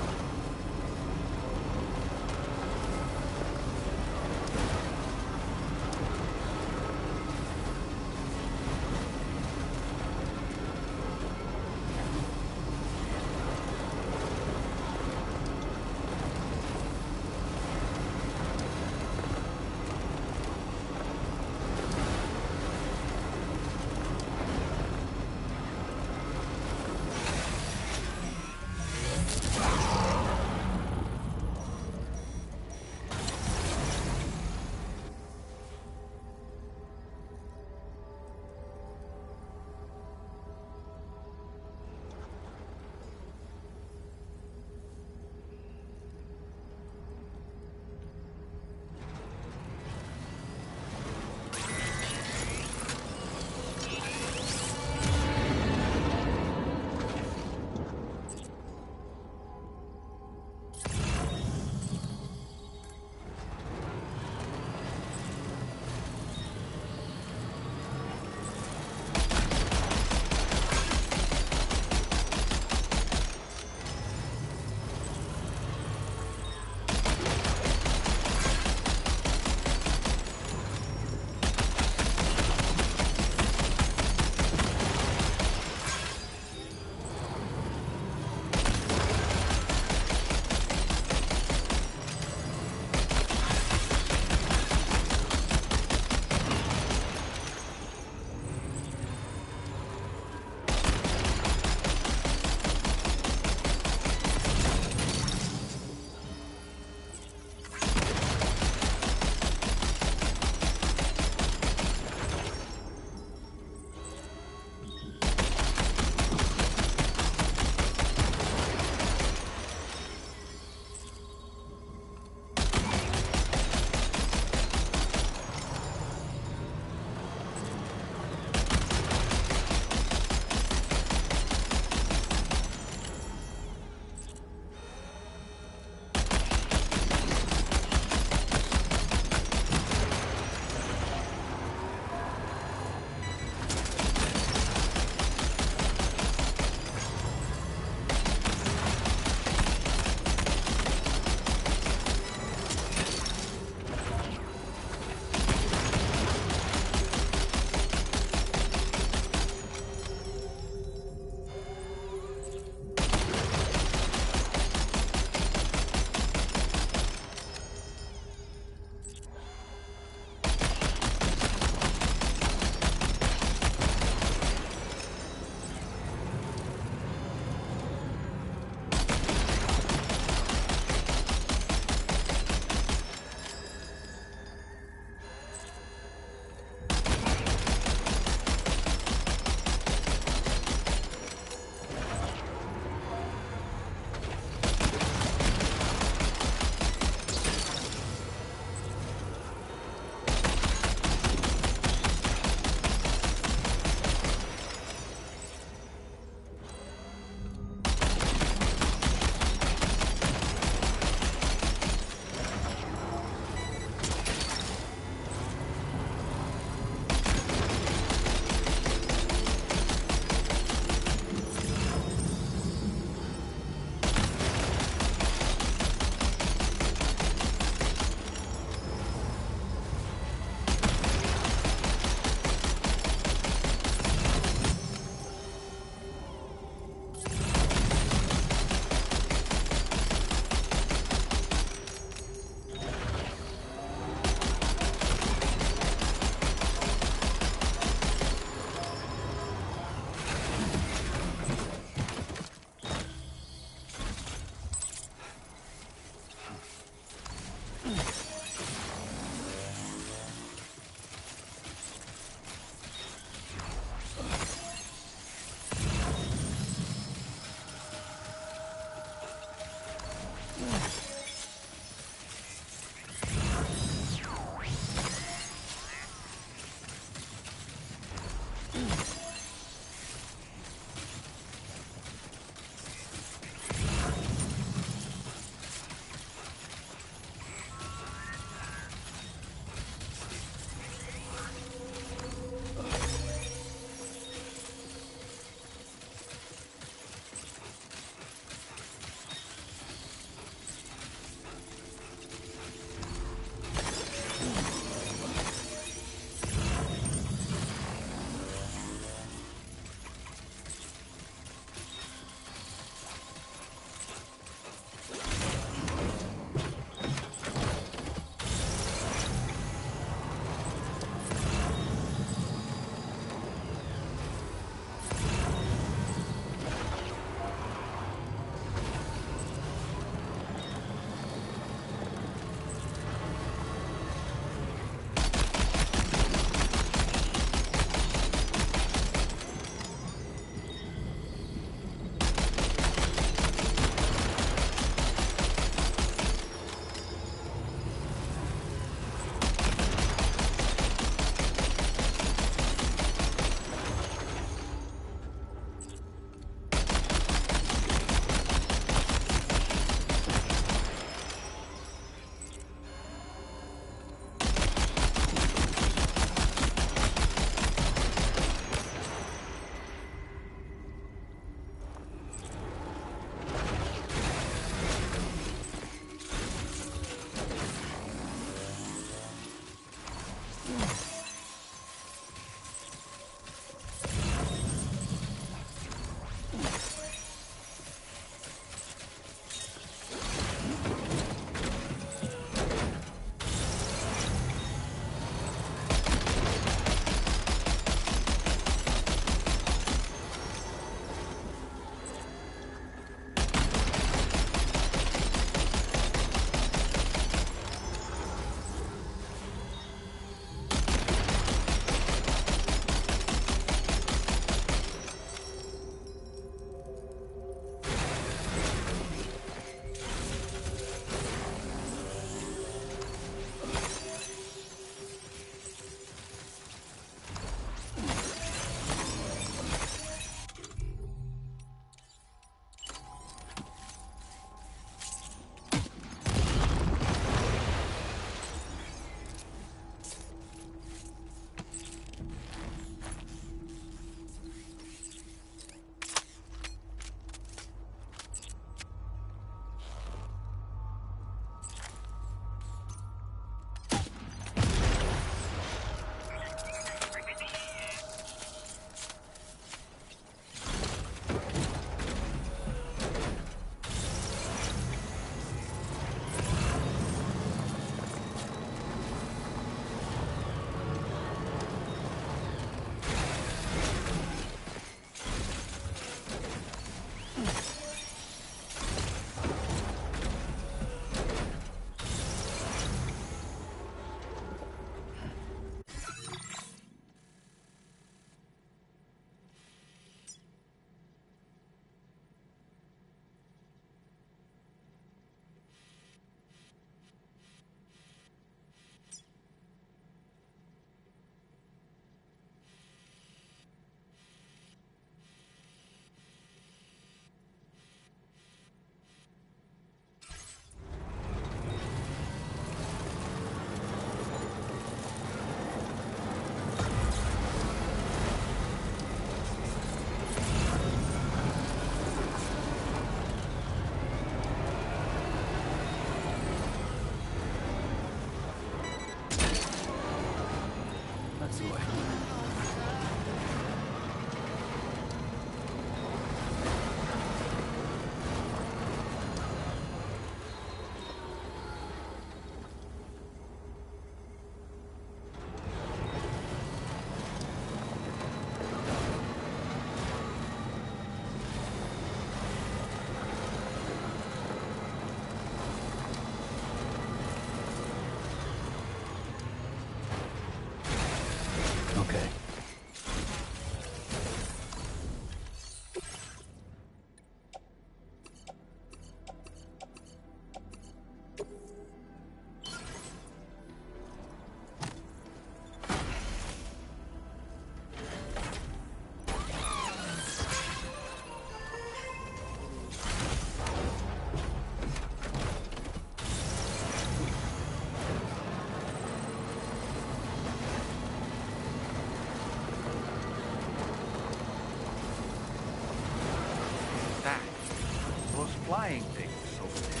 flying things over there.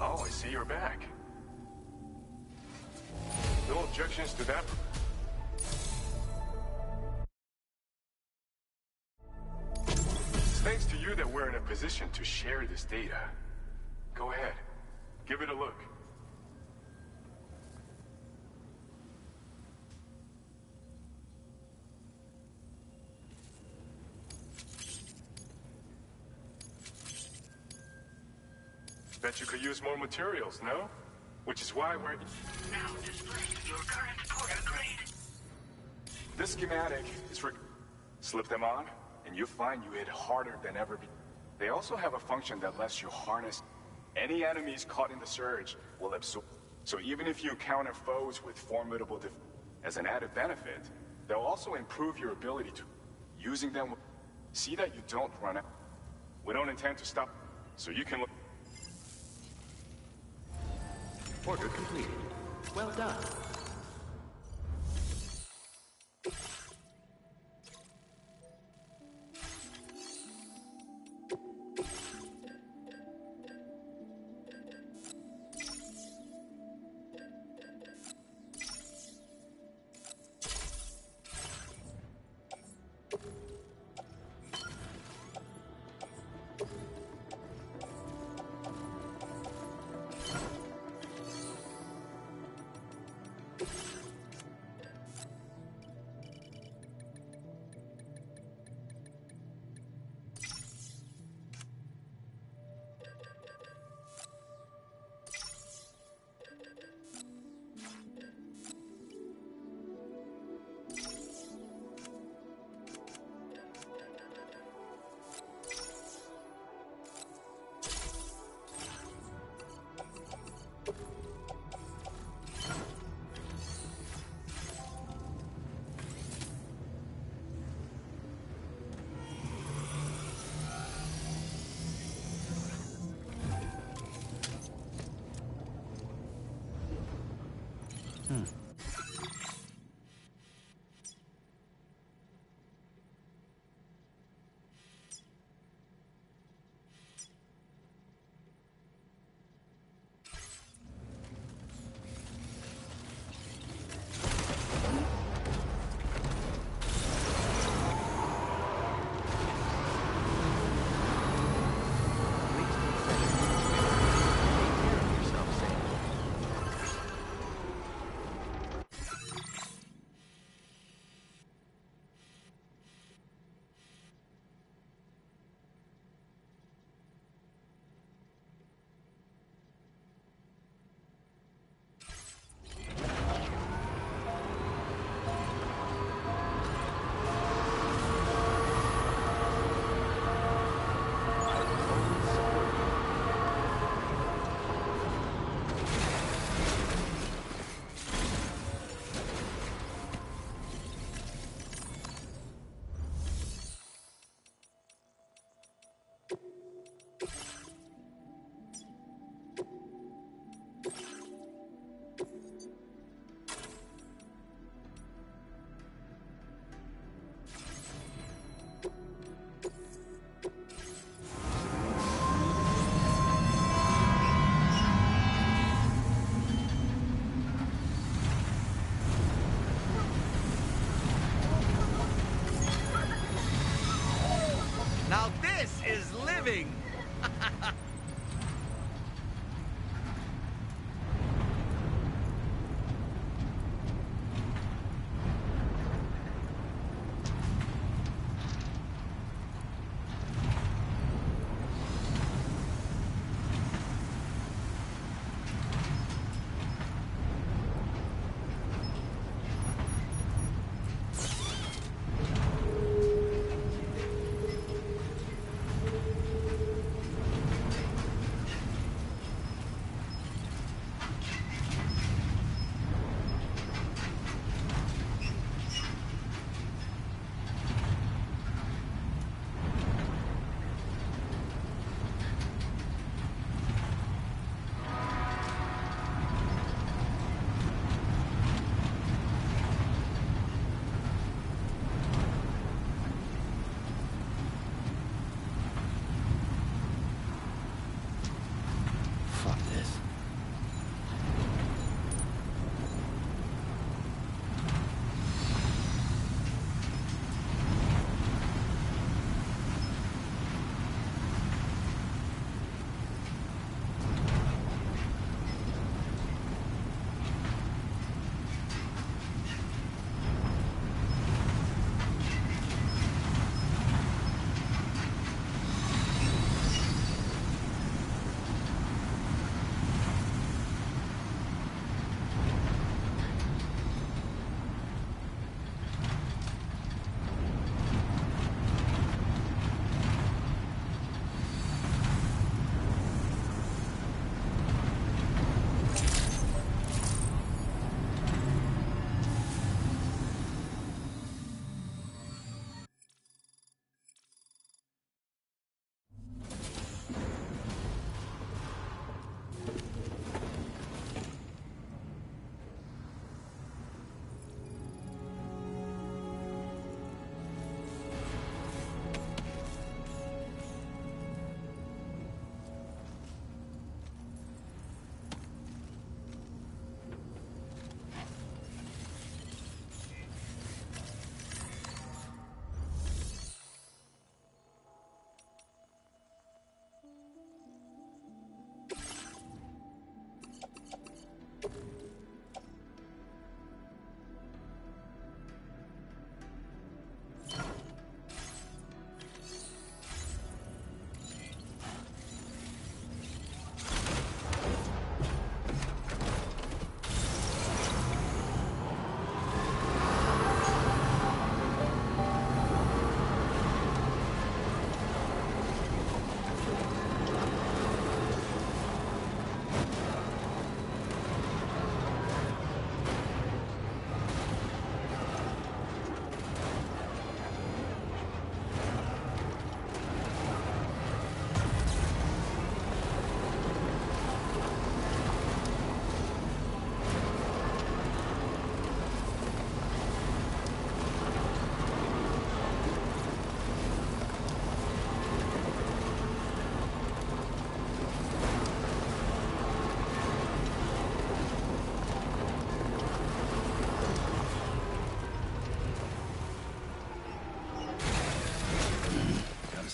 Oh, I see you're back. No objections to that? It's thanks to you that we're in a position to share this data. Go ahead. Give it a look. Bet you could use more materials, no? Which is why we're... Now display your current order grade. This schematic is for... Slip them on, and you'll find you hit harder than ever before. They also have a function that lets you harness any enemies caught in the surge will absorb. So even if you encounter foes with formidable as an added benefit, they'll also improve your ability to... Using them... See that you don't run out. We don't intend to stop, so you can... Order completed. Well done. living! Fuck this.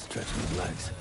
Stretch my legs.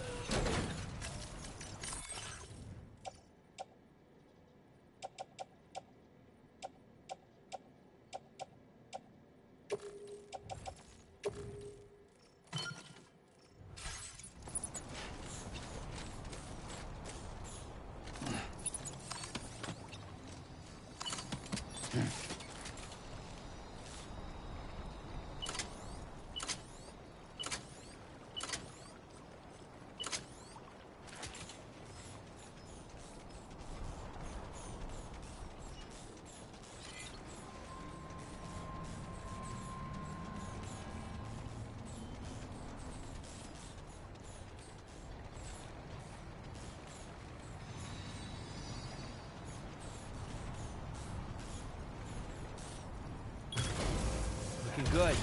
Looking good.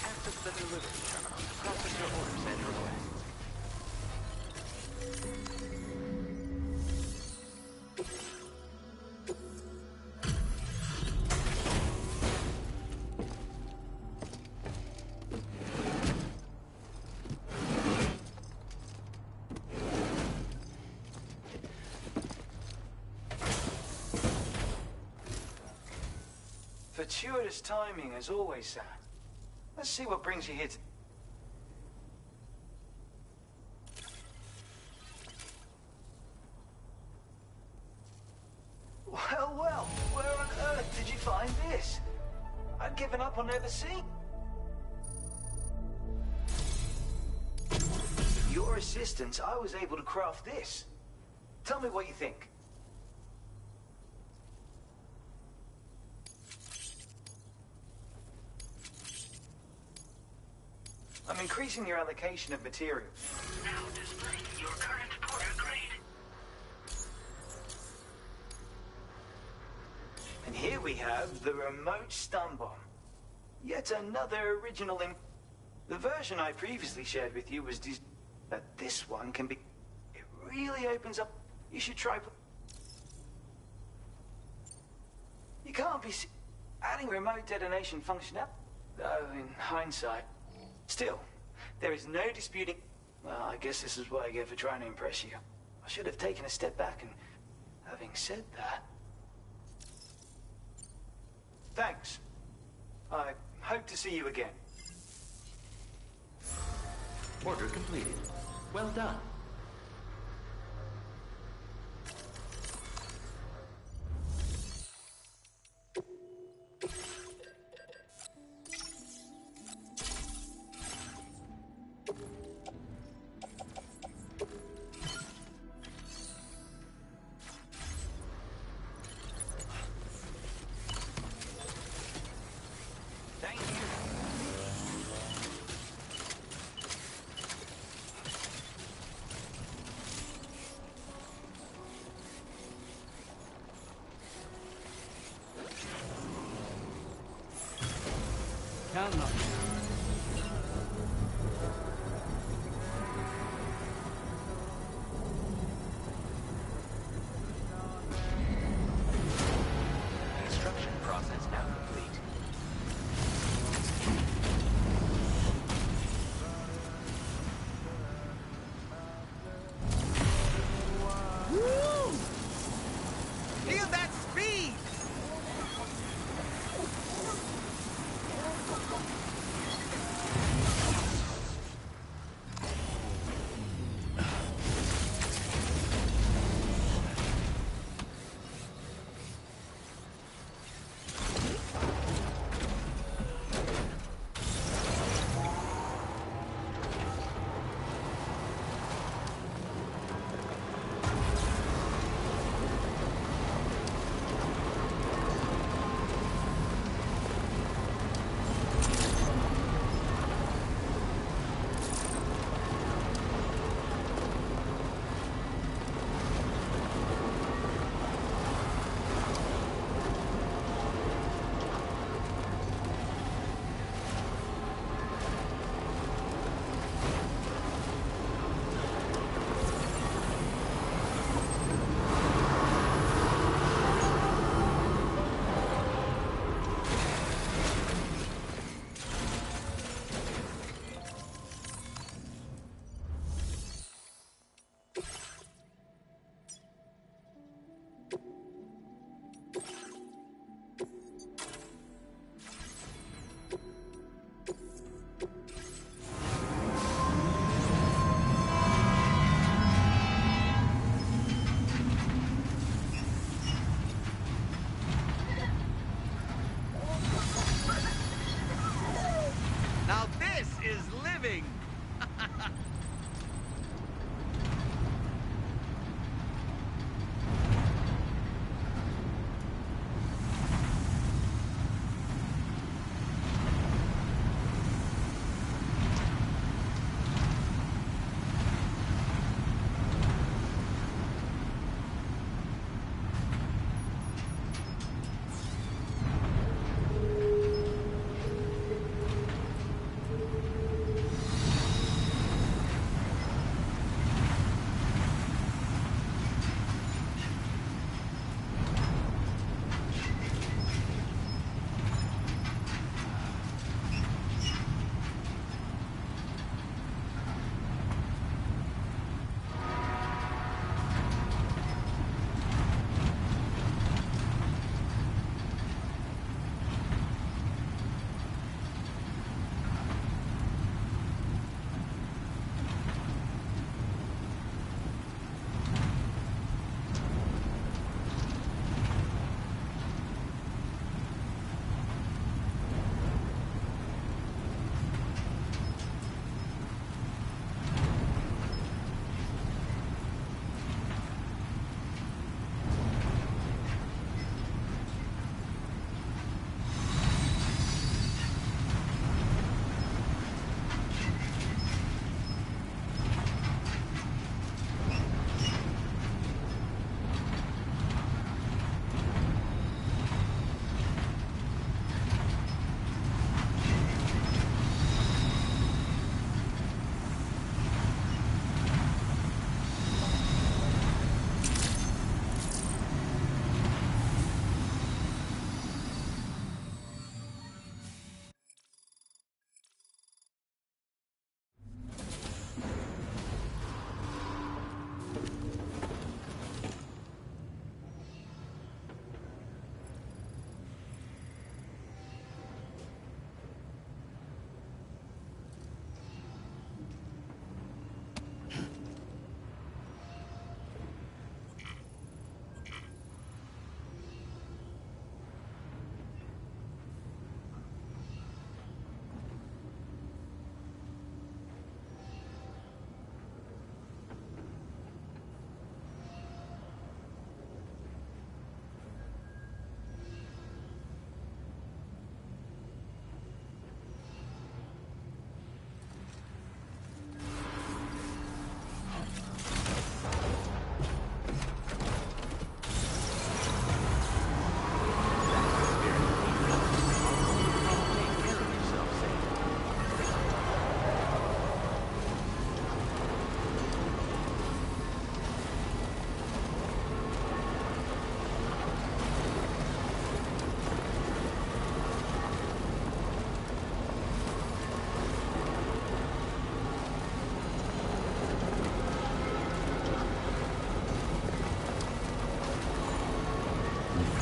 Access the delivery terminal to process your orders and requests. Fortuitous timing as always, Sam. Let's see what brings you here to... Well, well, where on earth did you find this? I'd given up on ever seeing... With your assistance, I was able to craft this. Tell me what you think. I'm increasing your allocation of material. Now displaying your current Porter grade. And here we have the remote stun bomb. Yet another original in... The version I previously shared with you was but this one can be... It really opens up... You should try... You can't be... Adding remote detonation function up... Though, in hindsight... Still, there is no disputing... Well, I guess this is what I get for trying to impress you. I should have taken a step back and... Having said that... Thanks. I hope to see you again. Order completed. Well done. Counting on you. Construction process now complete. Woo! Feel that speed!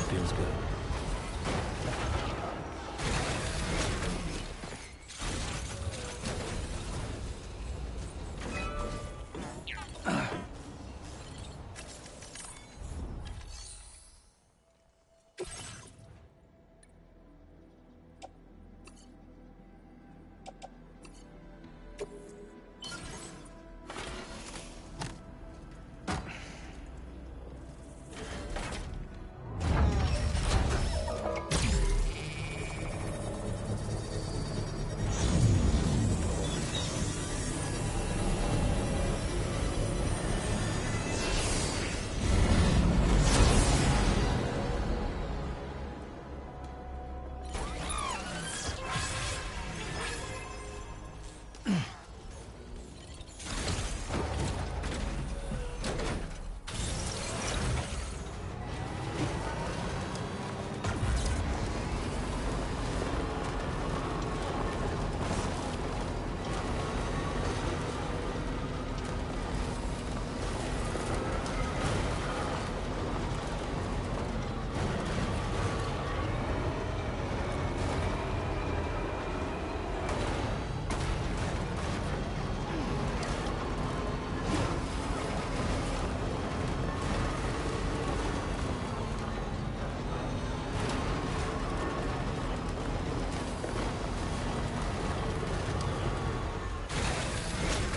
feels good.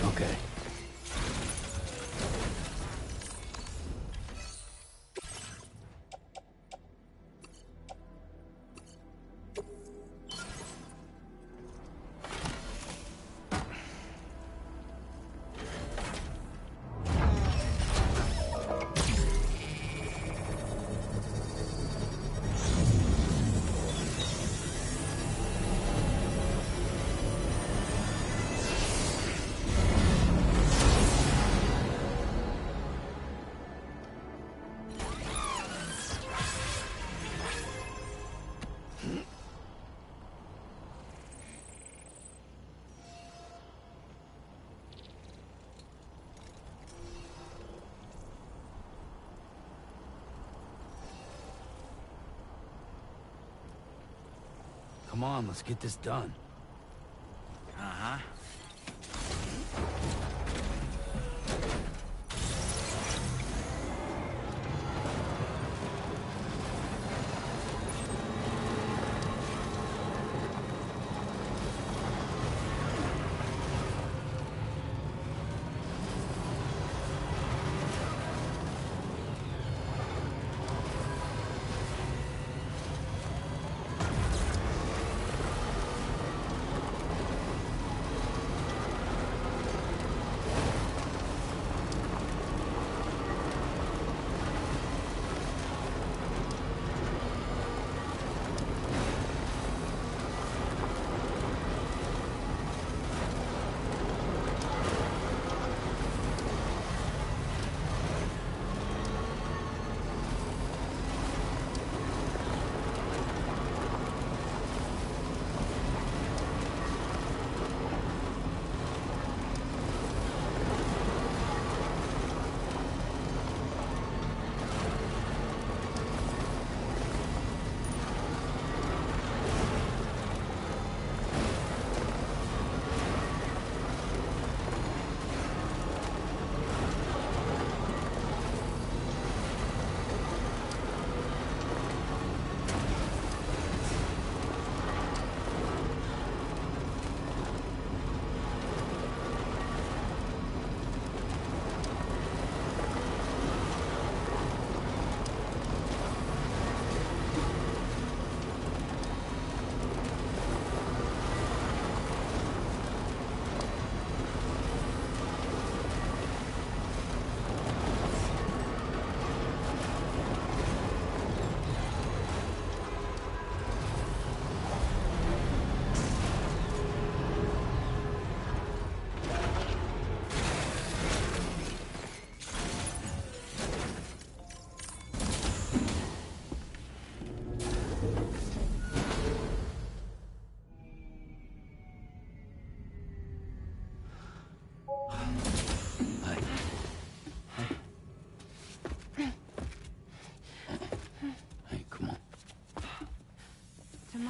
Okay. Come on, let's get this done. Uh-huh.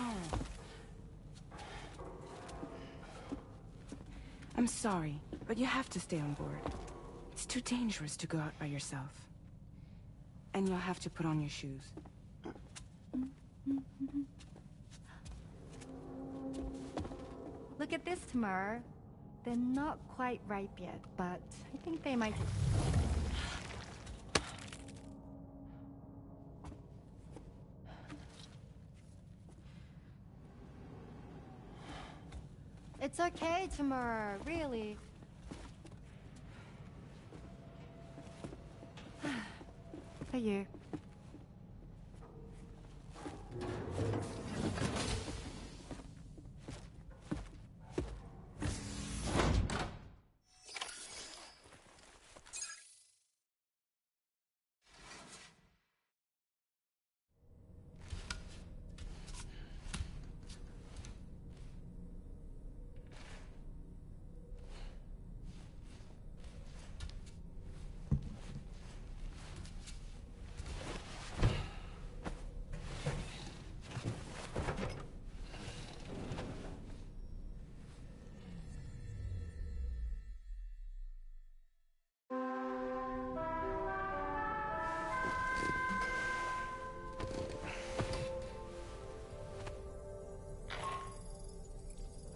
tomorrow. I'm sorry, but you have to stay on board. It's too dangerous to go out by yourself. And you'll have to put on your shoes. Look at this, Tamara. They're not quite ripe yet, but I think they might... It's okay, Tamara, really. For you.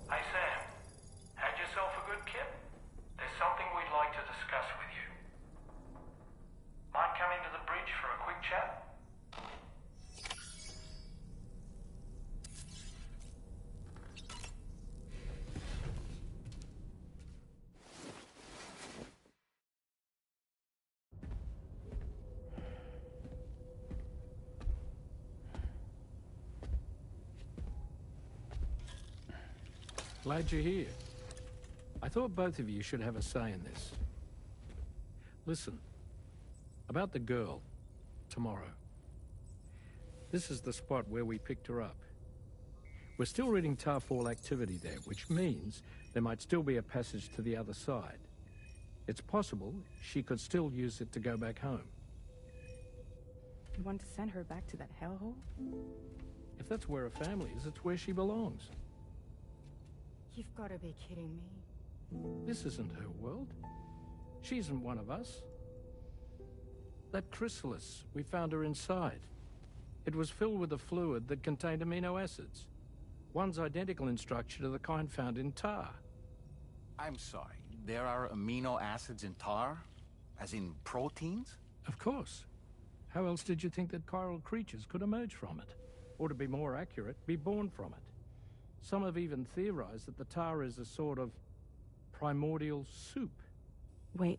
Hey Sam, had yourself a good kip? There's something we'd like to discuss with you. Mind coming to the bridge for a quick chat? Glad you're here. I thought both of you should have a say in this. Listen, about the girl, tomorrow. This is the spot where we picked her up. We're still reading Tarfall activity there, which means there might still be a passage to the other side. It's possible she could still use it to go back home. You want to send her back to that hellhole? If that's where her family is, it's where she belongs. You've got to be kidding me. This isn't her world. She isn't one of us. That chrysalis, we found her inside. It was filled with a fluid that contained amino acids. One's identical in structure to the kind found in tar. I'm sorry, there are amino acids in tar? As in proteins? Of course. How else did you think that chiral creatures could emerge from it? Or to be more accurate, be born from it? Some have even theorized that the tar is a sort of primordial soup. Wait,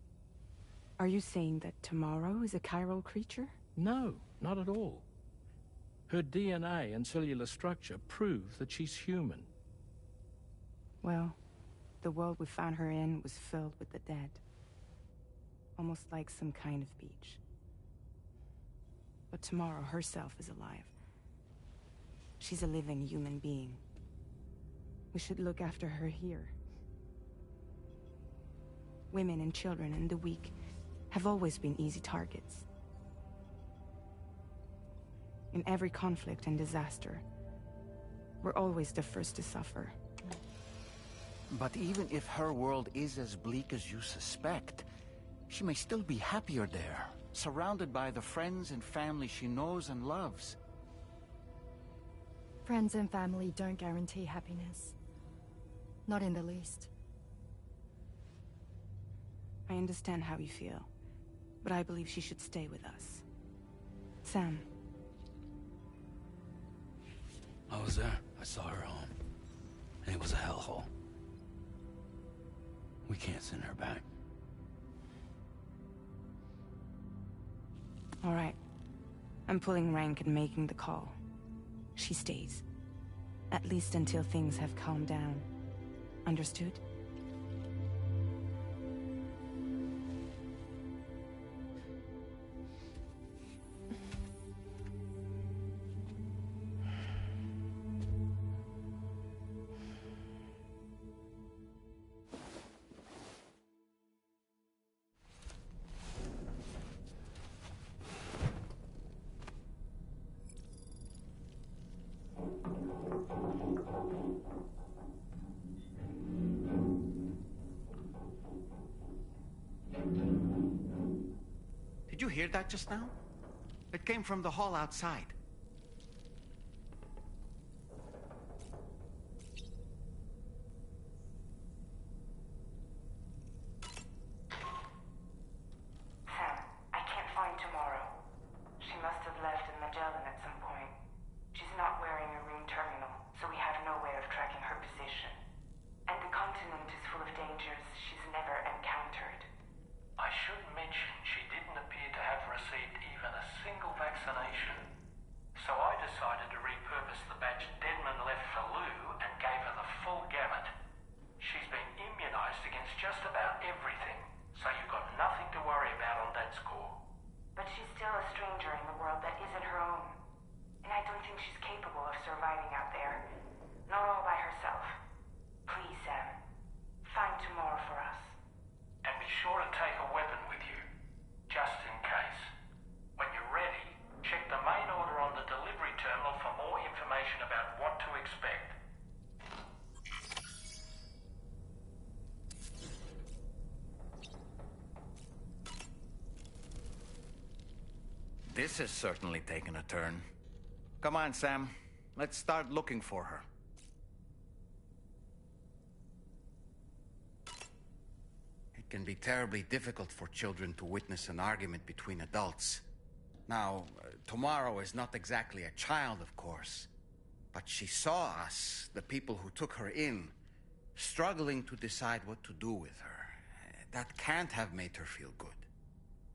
are you saying that tomorrow is a chiral creature? No, not at all. Her DNA and cellular structure prove that she's human. Well, the world we found her in was filled with the dead. Almost like some kind of beach. But tomorrow herself is alive. She's a living human being. We should look after her here. Women and children and the weak have always been easy targets. In every conflict and disaster, we're always the first to suffer. But even if her world is as bleak as you suspect, she may still be happier there, surrounded by the friends and family she knows and loves. Friends and family don't guarantee happiness. Not in the least. I understand how you feel, but I believe she should stay with us. Sam. I was there. I saw her home. And it was a hellhole. We can't send her back. All right. I'm pulling rank and making the call. She stays. At least until things have calmed down. Understood? Did you hear that just now? It came from the hall outside. Sam, I can't find Tomorrow. She must have left in Magellan at some point. She's not wearing a room terminal, so we have no way of tracking her position. And the continent is full of dangers she's never encountered. I should mention she didn't appear to have received even a single vaccination. So I decided to repurpose the batch Denman left for Lou and gave her the full gamut. She's been immunized against just about everything, so you've got nothing to worry about on that score. But she's still a stranger in the world that isn't her own. And I don't think she's capable of surviving out there. Not all by herself. Please, Sam. Find Tomorrow for us. And be sure to take a weapon with you, just in case. When you're ready, check the main order on the delivery terminal for more information about what to expect. This has certainly taken a turn. Come on, Sam. Let's start looking for her. It can be terribly difficult for children to witness an argument between adults. Now, Tomorrow is not exactly a child, of course, but she saw us, the people who took her in, struggling to decide what to do with her. That can't have made her feel good.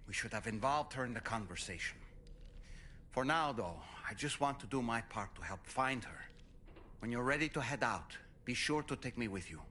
We should have involved her in the conversation. For now, though, I just want to do my part to help find her. When you're ready to head out, be sure to take me with you.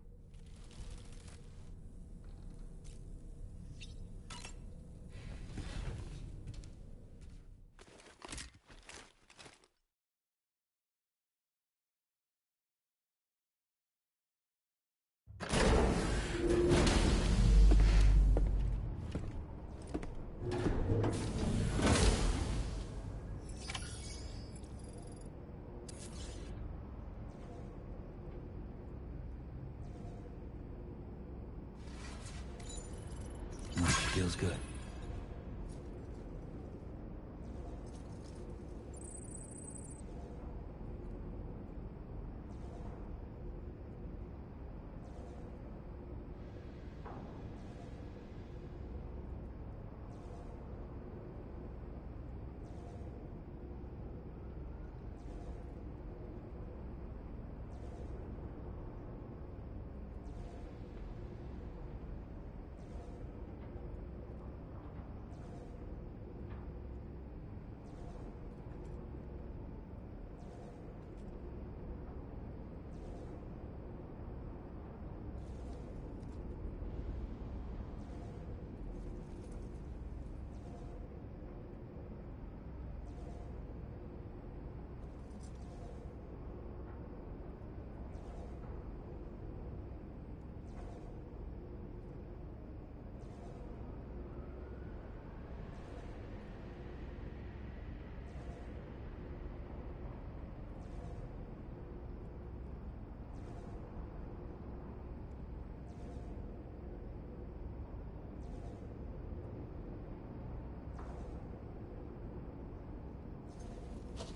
Feels good.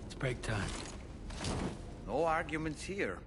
It's break time. No arguments here.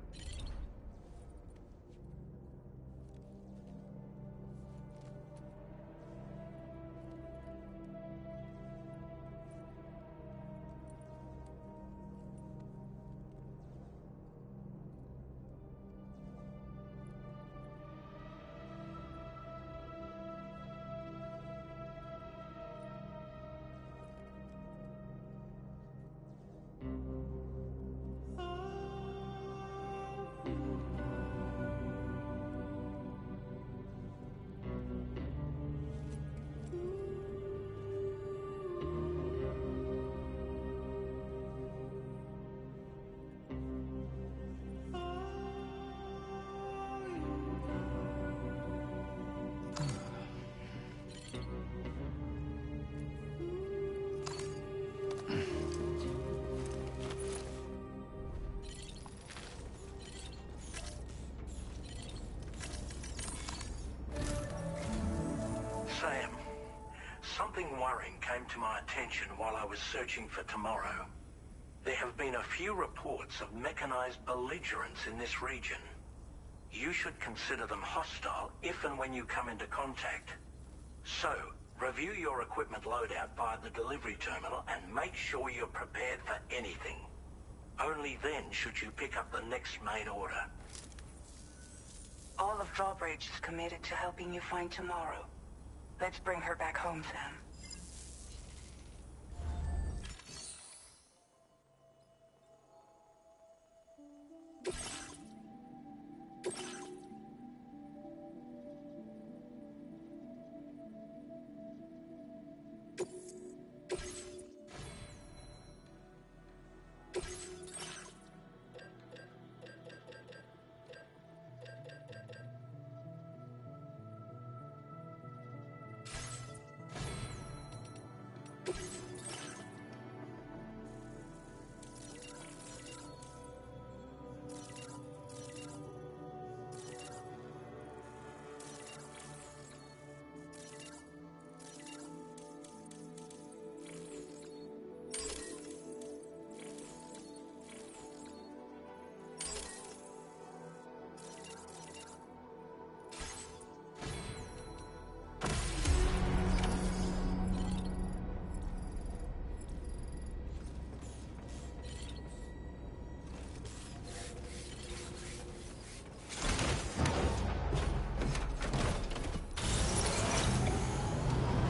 Something worrying came to my attention while I was searching for Tomorrow. There have been a few reports of mechanized belligerents in this region. You should consider them hostile if and when you come into contact. So, review your equipment loadout via the delivery terminal and make sure you're prepared for anything. Only then should you pick up the next main order. All of Drawbridge is committed to helping you find Tomorrow. Let's bring her back home, Sam.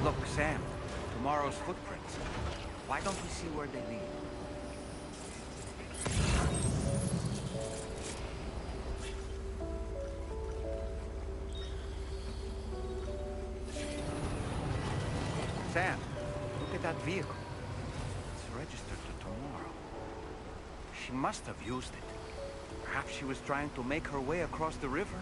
Look, Sam, Tomorrow's footprints. Why don't we see where they lead? Sam, look at that vehicle. It's registered to Tomorrow. She must have used it. Perhaps she was trying to make her way across the river.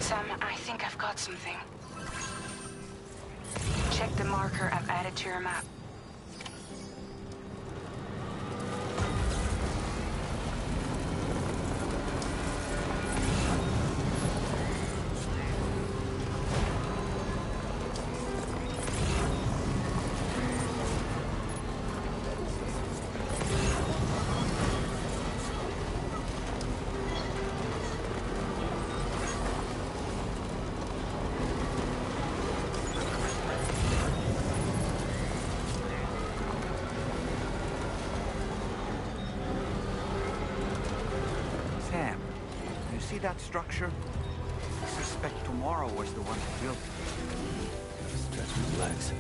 Sam, I think I've got something. Check the marker I've added to your map. See that structure? I suspect Tomorrow was the one who built it. Stretch my legs.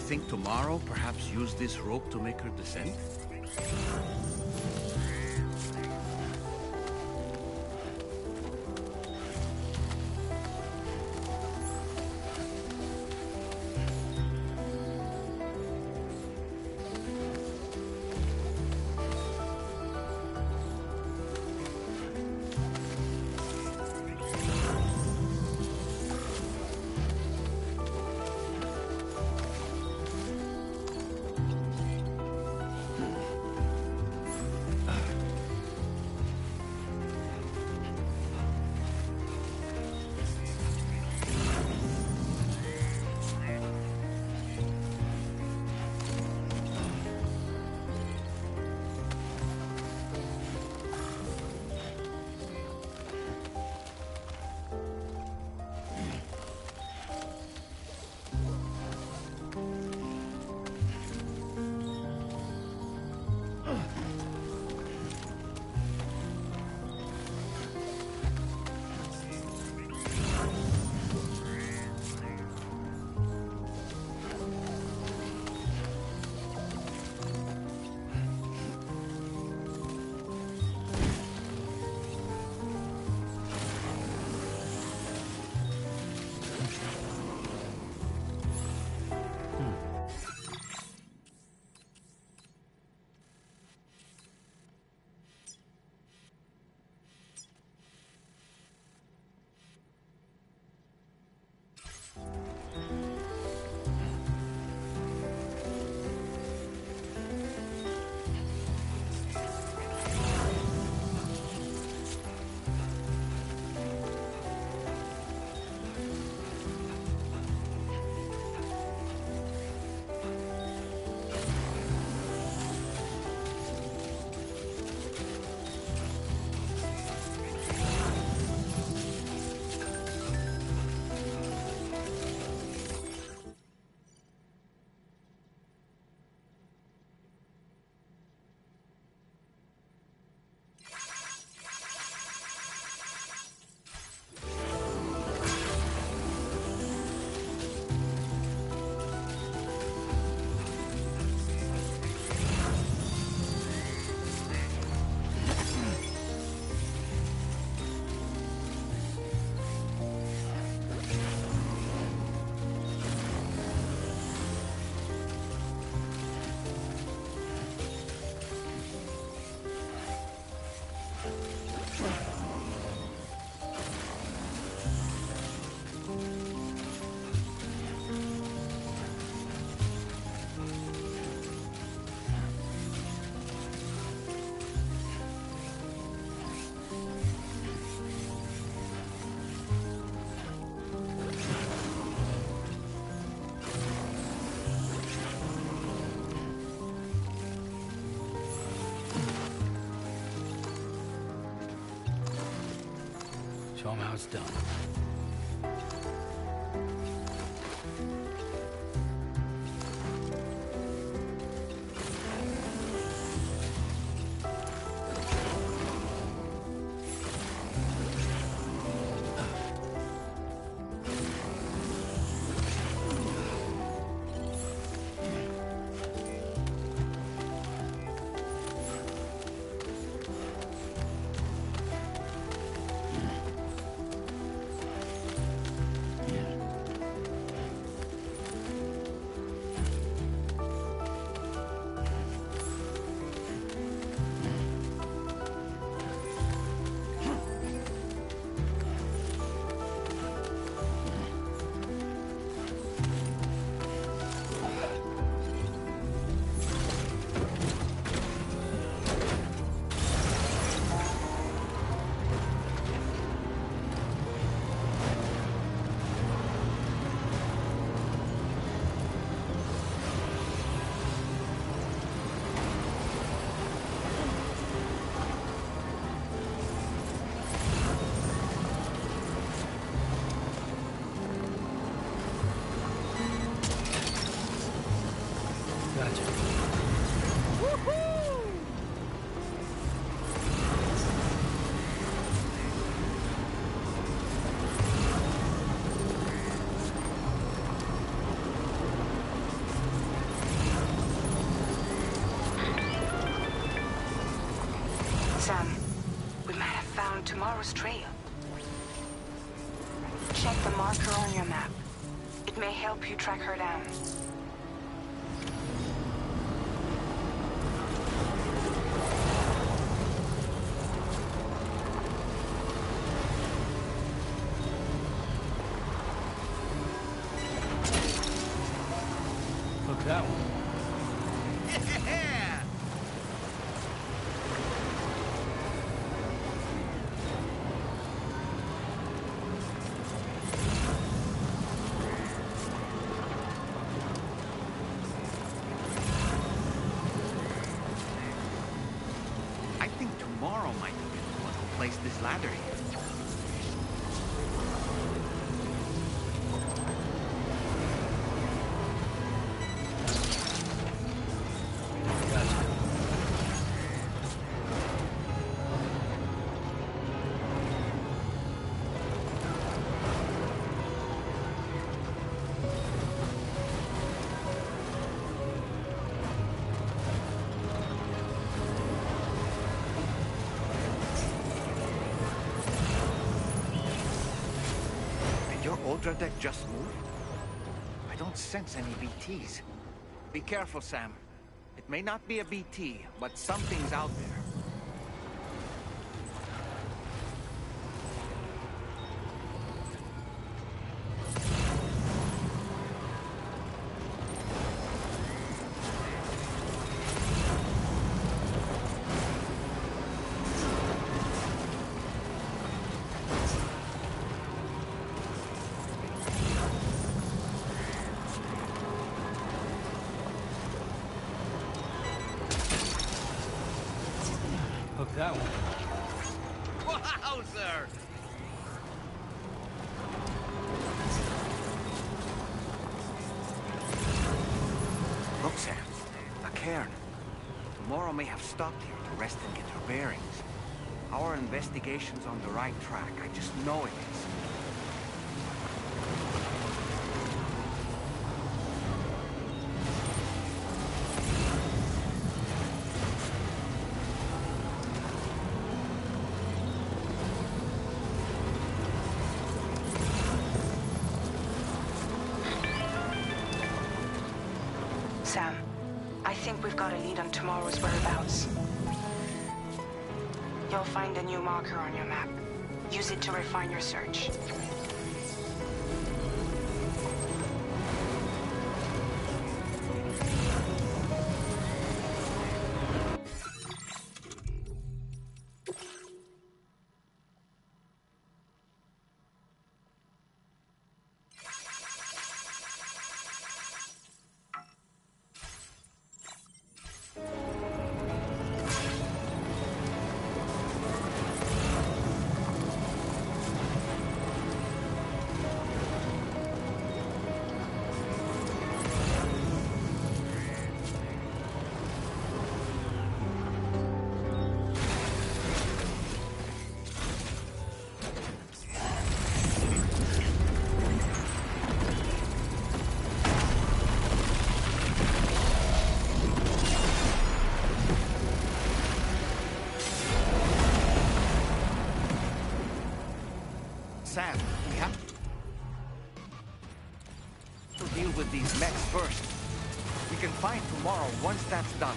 think tomorrow perhaps use this rope to make her descend? Show him how it's done. Sam, we might have found tomorrow's trail. Check the marker on your map. It may help you track her down. Look that one. Yeah! I think tomorrow might have been the one who placed this ladder here. Did your Ultra deck just move? I don't sense any BTs. Be careful, Sam. It may not be a BT, but something's out there. Look that one. Wowzer! Look, Sam. A cairn. Tomorrow may have stopped here to rest and get her bearings. Our investigation's on the right track. I just know it is. Sam, I think we've got a lead on tomorrow's whereabouts. You'll find a new marker on your map. Use it to refine your search. Sam, we have to deal with these mechs first. We can find tomorrow once that's done.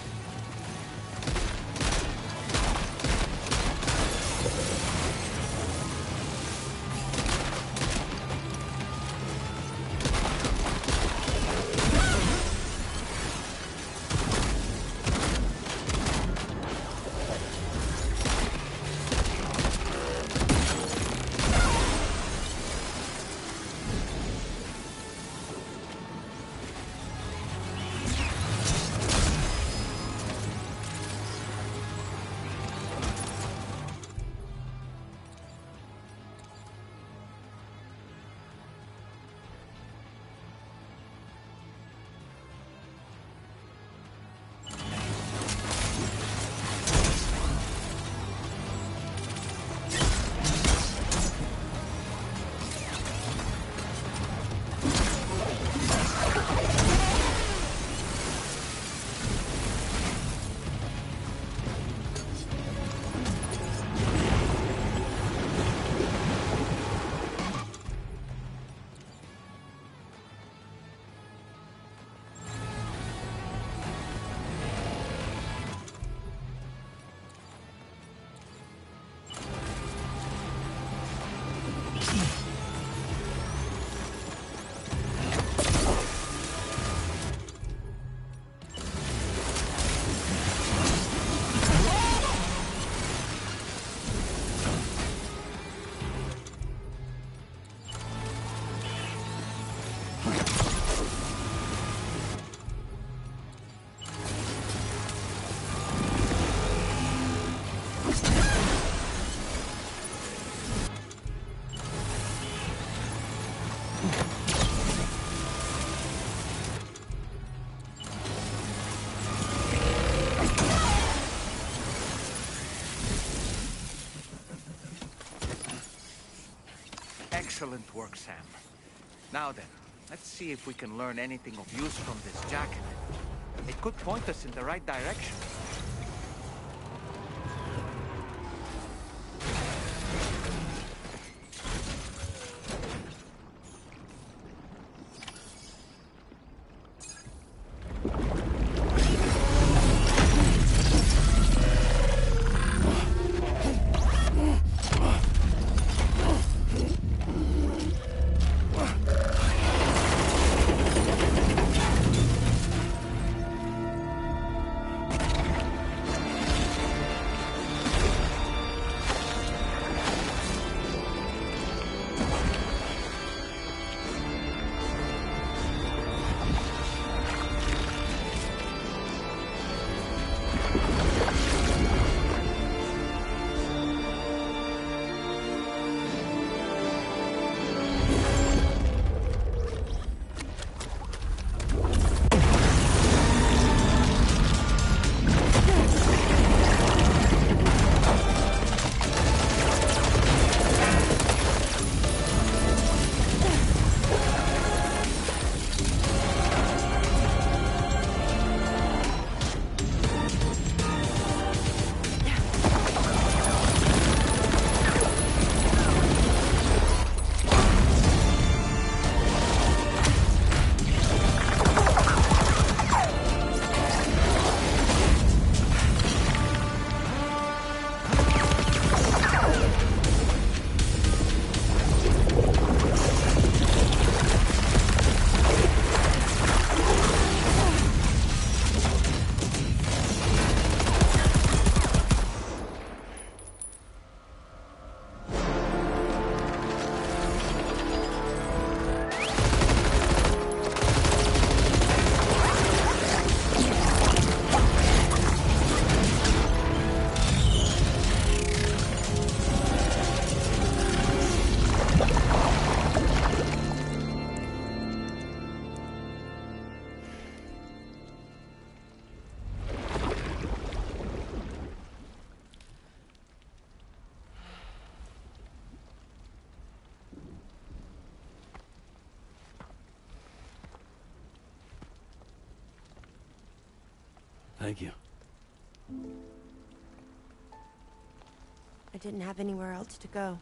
Excellent work, Sam. Now then, let's see if we can learn anything of use from this jacket. It could point us in the right direction. Thank you. I didn't have anywhere else to go.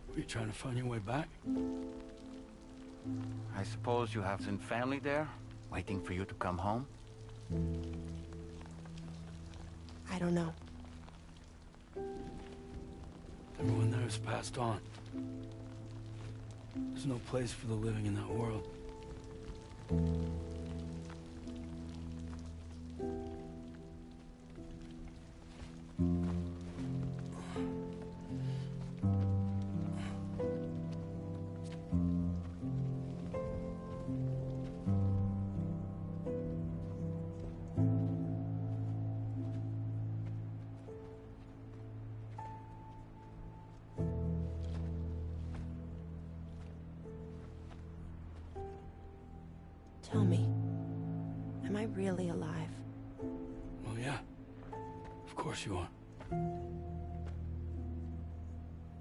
Were you trying to find your way back? I suppose you have some family there, waiting for you to come home? I don't know. Everyone there has passed on. There's no place for the living in that world. Tell me, am I really alive? Well, yeah. Of course you are. Do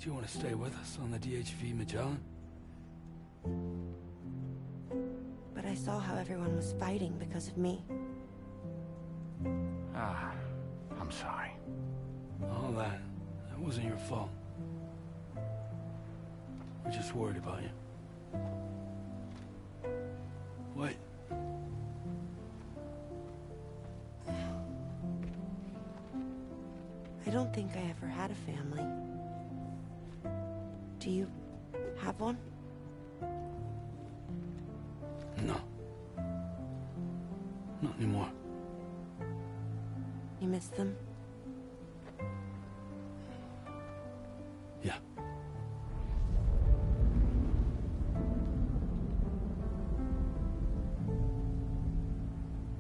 you want to stay with us on the DHV Magellan? But I saw how everyone was fighting because of me. Ah, I'm sorry. All that wasn't your fault. We're just worried about you. Wait. I don't think I ever had a family. Do you have one? No. Not anymore. You miss them? Yeah.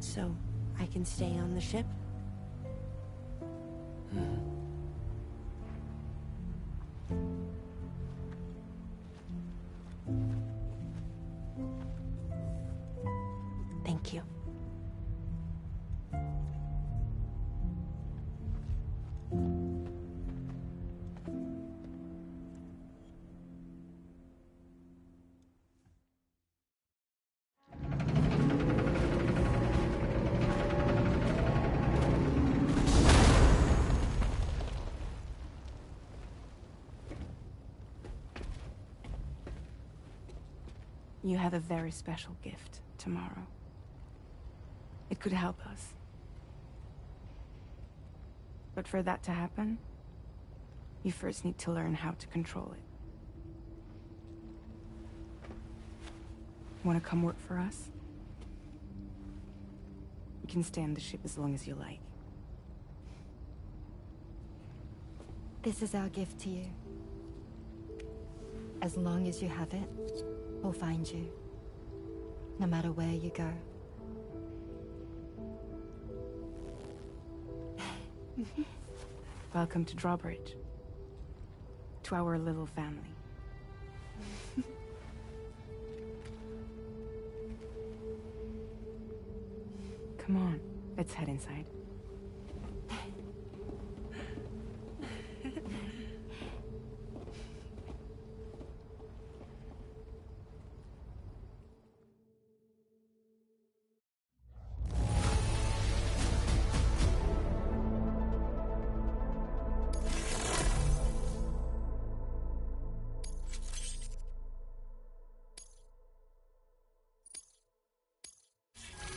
So, I can stay on the ship? Thank you. You have a very special gift tomorrow. It could help us. But for that to happen, you first need to learn how to control it. Want to come work for us? You can stay on the ship as long as you like. This is our gift to you. As long as you have it, we'll find you. No matter where you go. Welcome to Drawbridge. To our little family. Come on, let's head inside.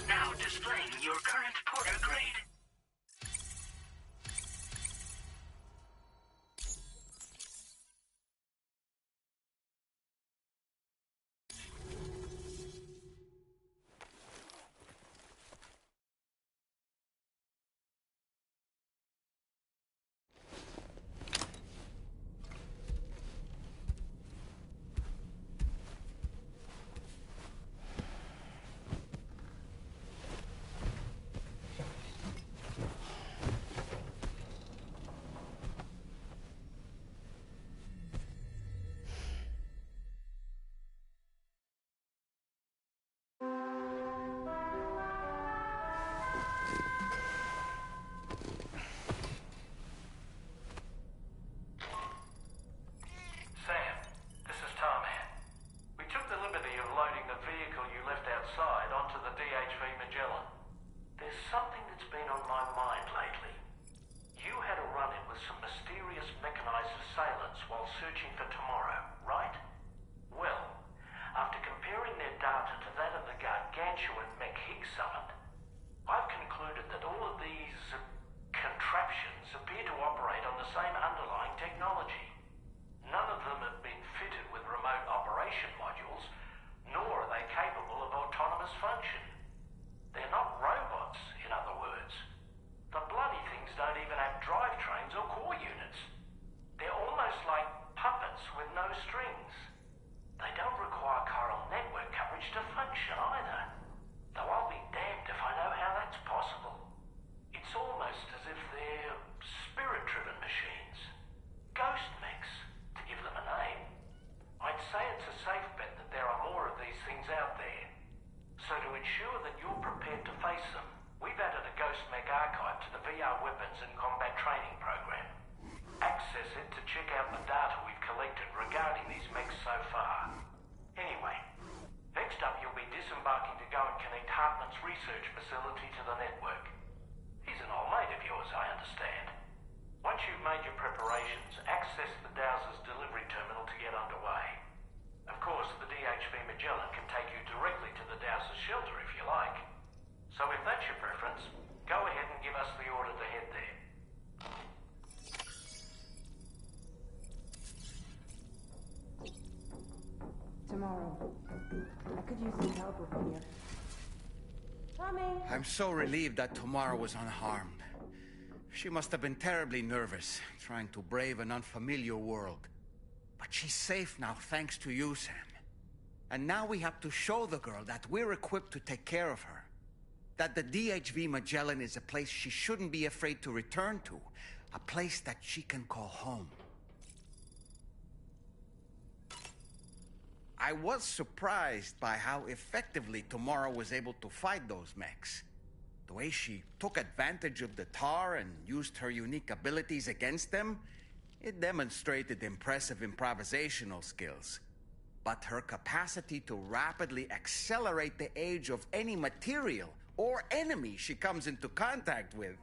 Now displaying your current porter grade. Sam, this is Tarman. We took the liberty of loading the vehicle you left outside onto the DHV Magellan. There's something that's been on my mind lately. You had a run-in with some mysterious mechanized assailants while searching for Tomorrow, right? Well, after comparing their data to that of the gargantuan mech Higgs summoned, I've concluded that all of these contraptions appear to operate on the same underlying technology. None of them have been fitted with remote operation modules, nor are they capable of autonomous function. They're not robots, in other words. The bloody things don't even have drivetrains or core units. They're almost like puppets with no strings. They don't require chiral network coverage to function either. Though I'll be damned if I know how that's possible. It's almost as if they're spirit-driven machines. Ghost mechs, to give them a name. I'd say it's a safe bet that there are more of these things out there. So to ensure that you're prepared to face them, we've added a Ghost Mech archive to the VR weapons and combat training program. Access it to check out the data we've collected regarding these mechs so far. Anyway, next up you'll be disembarking to go and connect Hartman's research facility to the network. He's an old mate of yours, I understand. Once you've made your preparations, access the Dowser's delivery terminal to get underway. Of course, the DHV Magellan can take you directly to the Dowser's shelter if you like. So if that's your preference, go ahead and give us the order to head there. Tomorrow. I could use some help over here. Coming! I'm so relieved that Tomorrow was unharmed. She must have been terribly nervous, trying to brave an unfamiliar world. But she's safe now, thanks to you, Sam. And now we have to show the girl that we're equipped to take care of her. That the DHV Magellan is a place she shouldn't be afraid to return to. A place that she can call home. I was surprised by how effectively Tomorrow was able to fight those mechs. The way she took advantage of the tar and used her unique abilities against them, it demonstrated impressive improvisational skills. But her capacity to rapidly accelerate the age of any material or enemy she comes into contact with.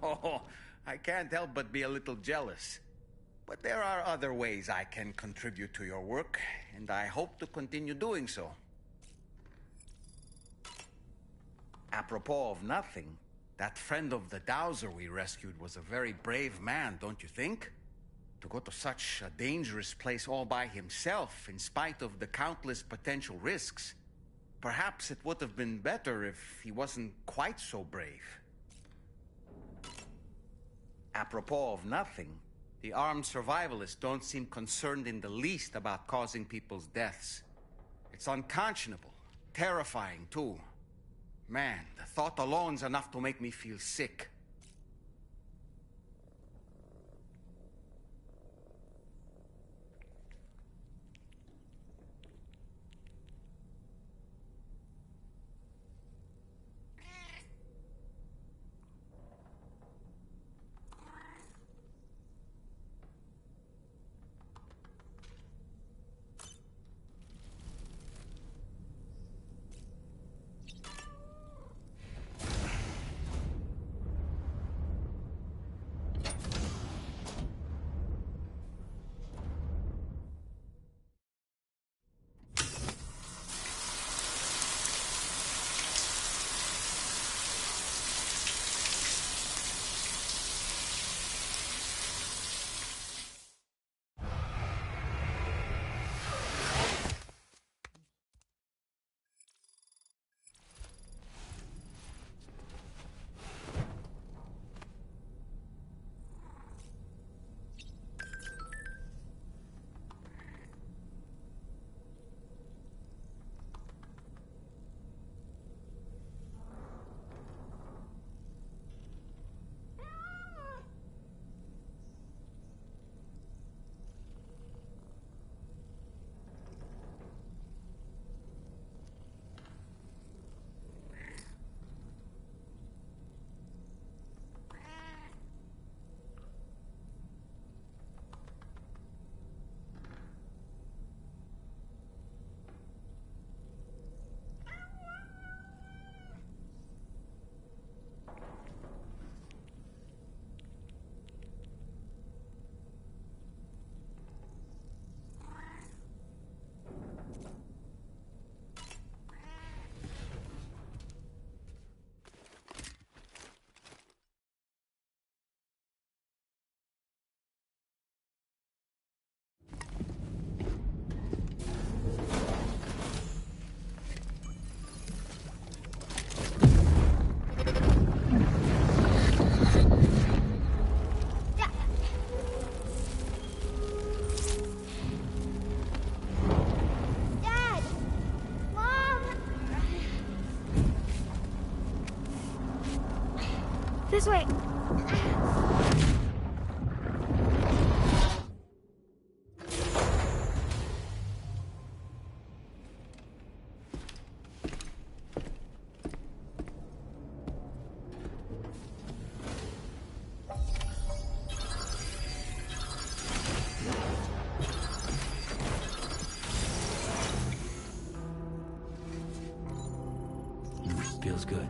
Oh, I can't help but be a little jealous. But there are other ways I can contribute to your work, and I hope to continue doing so. Apropos of nothing, that friend of the Dowser we rescued was a very brave man, don't you think? To go to such a dangerous place all by himself, in spite of the countless potential risks. Perhaps it would have been better if he wasn't quite so brave. Apropos of nothing, the armed survivalists don't seem concerned in the least about causing people's deaths. It's unconscionable, terrifying too. Man, the thought alone's enough to make me feel sick. This way. Feels good.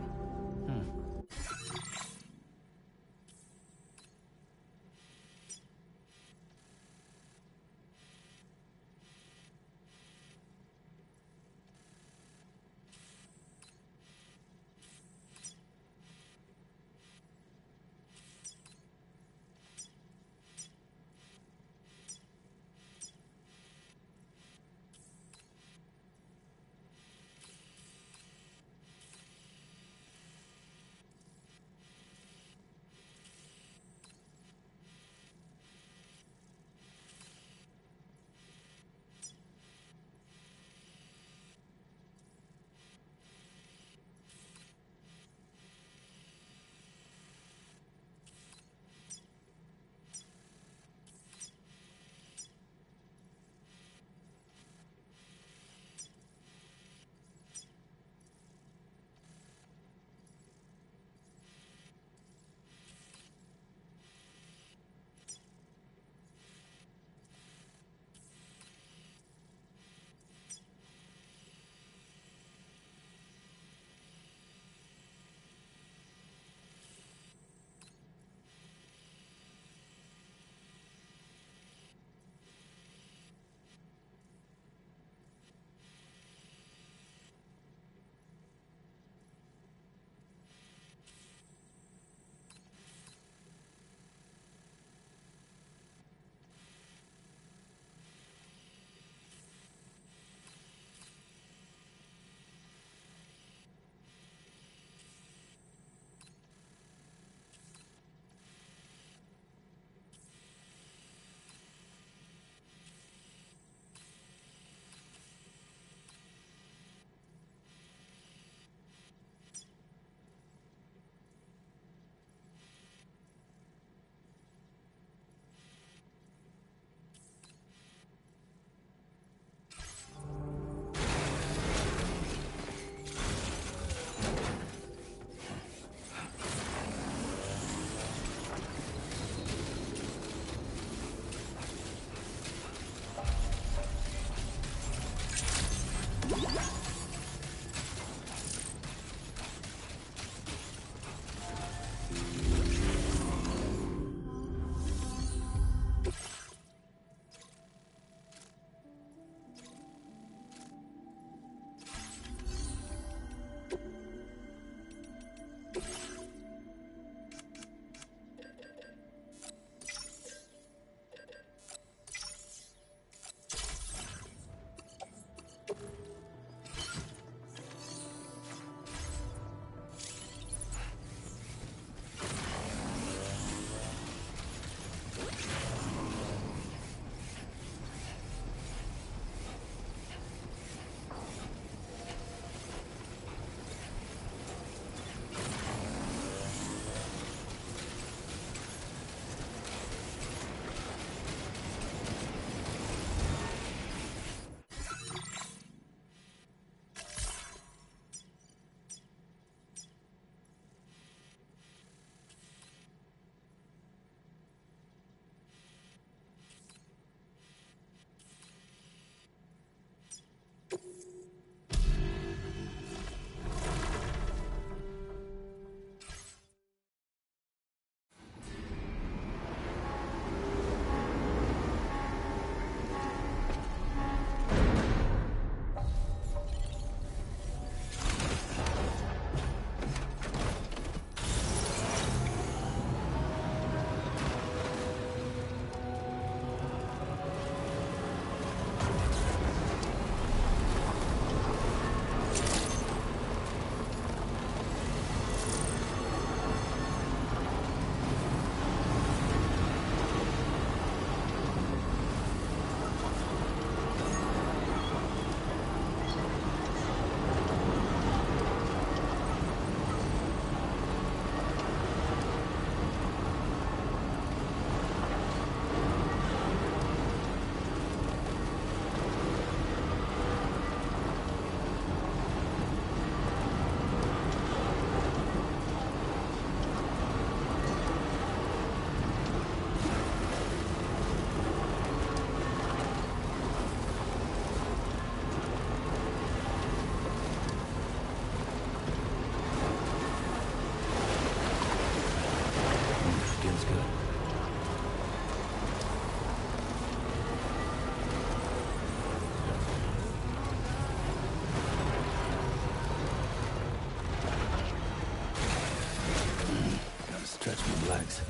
Stretch my legs.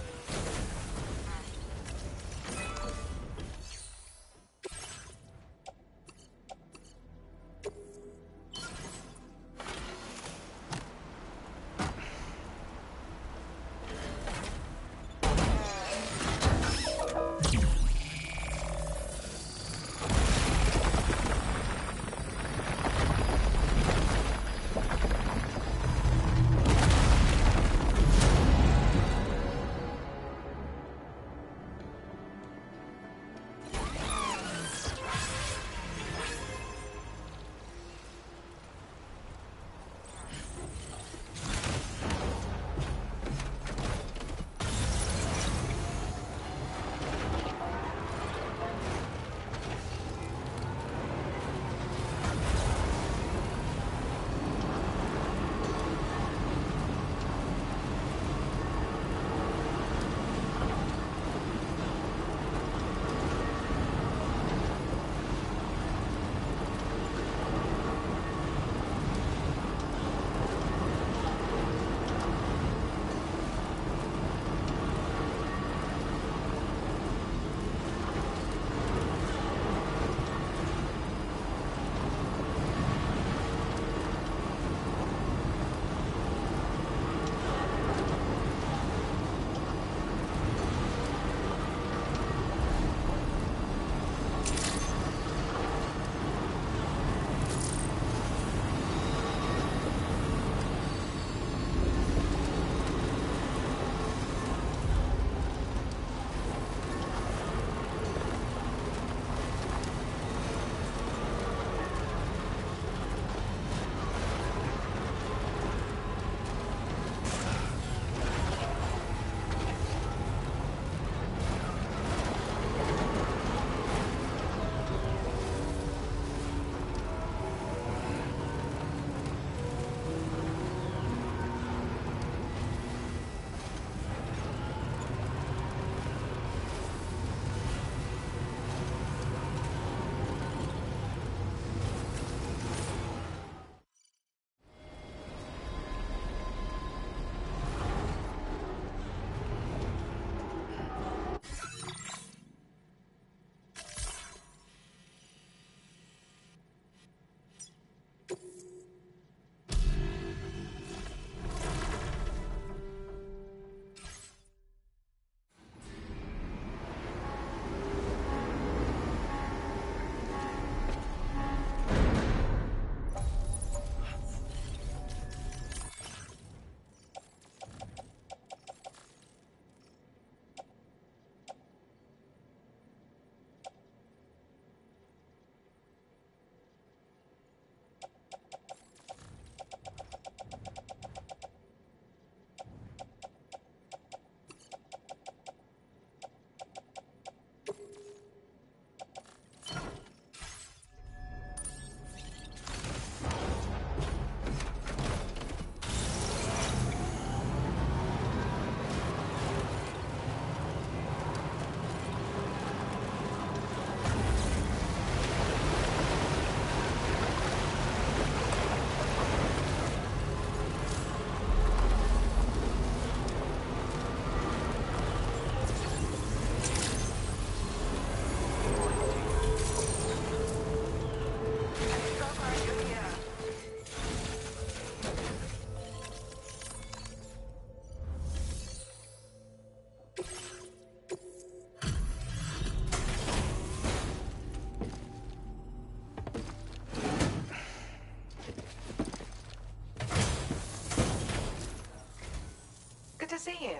To see you.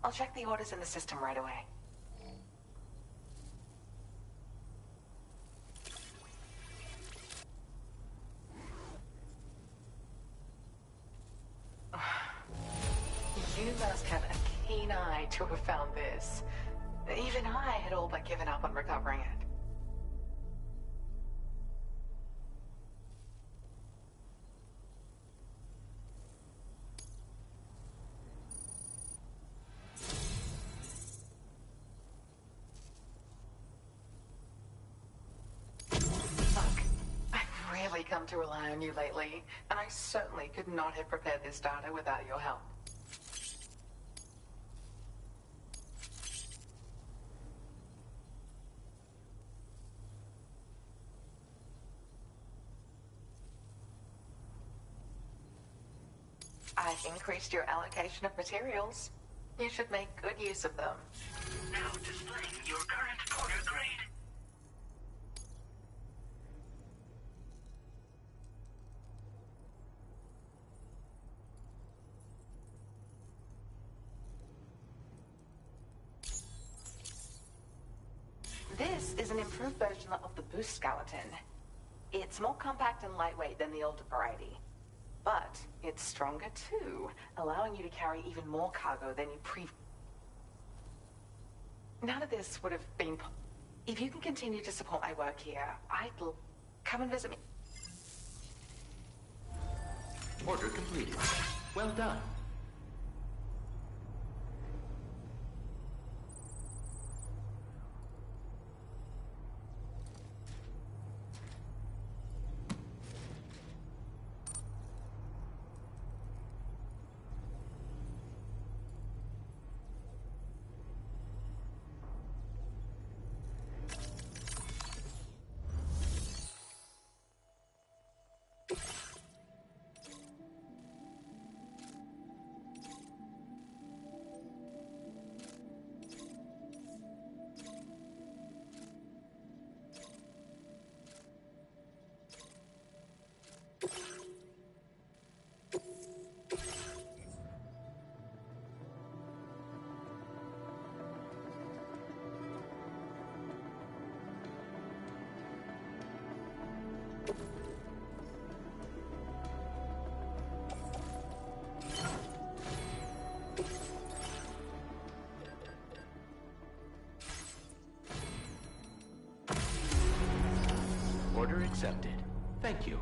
I'll check the orders in the system right away. You must have a keen eye to have found this. Even I had all but given up on recovering it. Come to rely on you lately, and I certainly could not have prepared this data without your help. I've increased your allocation of materials. You should make good use of them. Now displaying your current porter grade. This is an improved version of the boost skeleton. It's more compact and lightweight than the older variety. But it's stronger too, allowing you to carry even more cargo than you None of this would have been... If you can continue to support my work here, I'd come and visit me. Order completed. Well done. Order accepted. Thank you.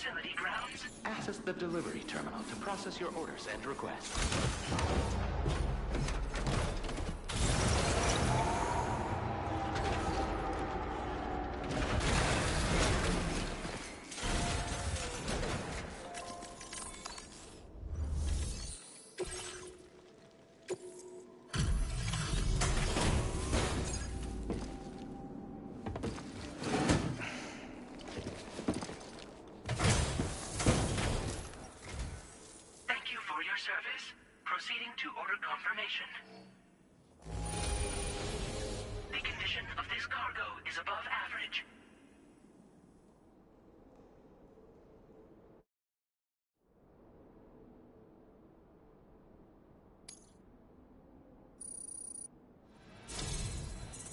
facility grounds? Access the delivery terminal to process your orders and requests. Proceeding to order confirmation. The condition of this cargo is above average.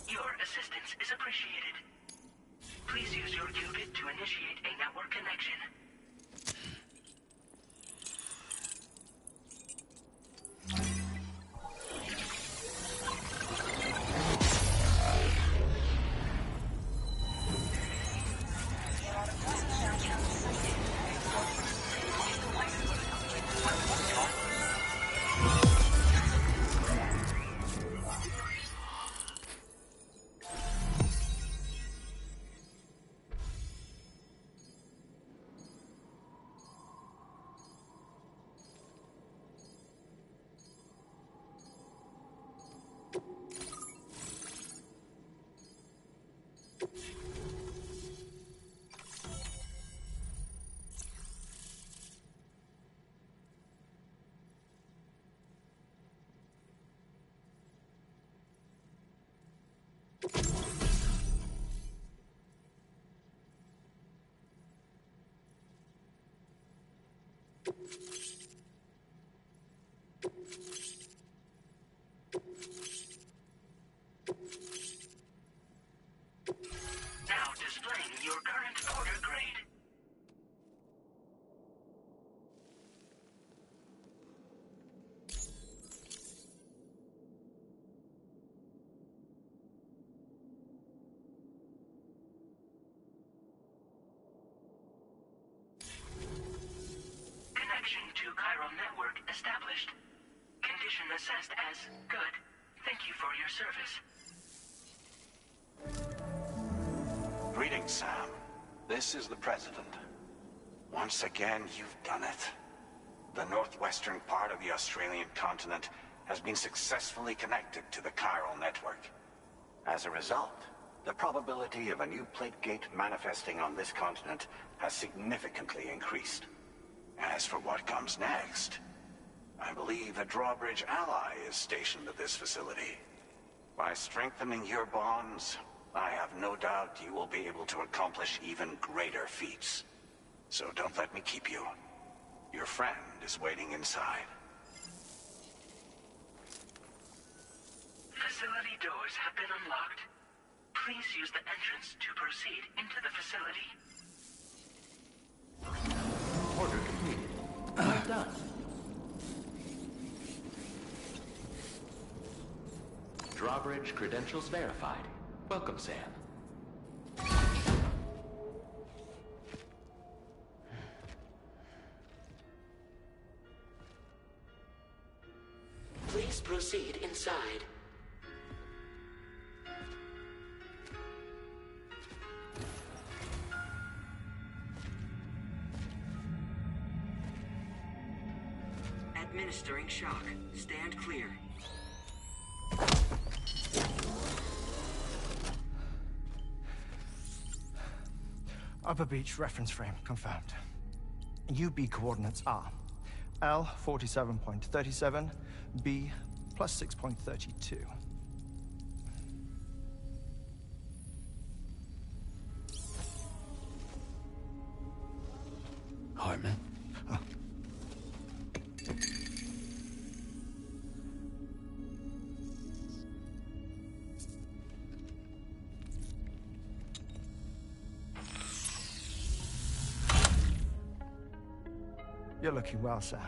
Your assistance is appreciated. Please use your qubit to initiate a network connection. Now displaying your current order grade. Connection to chiral network established. Condition assessed as good. Thank you for your service. Greetings, Sam. This is the President. Once again, you've done it. The northwestern part of the Australian continent has been successfully connected to the chiral network. As a result, the probability of a new plate gate manifesting on this continent has significantly increased. As for what comes next, I believe a drawbridge ally is stationed at this facility. By strengthening your bonds, I have no doubt you will be able to accomplish even greater feats. So don't let me keep you. Your friend is waiting inside. Facility doors have been unlocked. Please use the entrance to proceed into the facility. Order completed. Well done. Drawbridge credentials verified. Welcome, Sam. Please proceed inside. Administering shock. Stand clear. Upper Beach reference frame confirmed. UB coordinates are L 47.37, B plus 6.32. Hartman? Oh. You're looking well, Sam.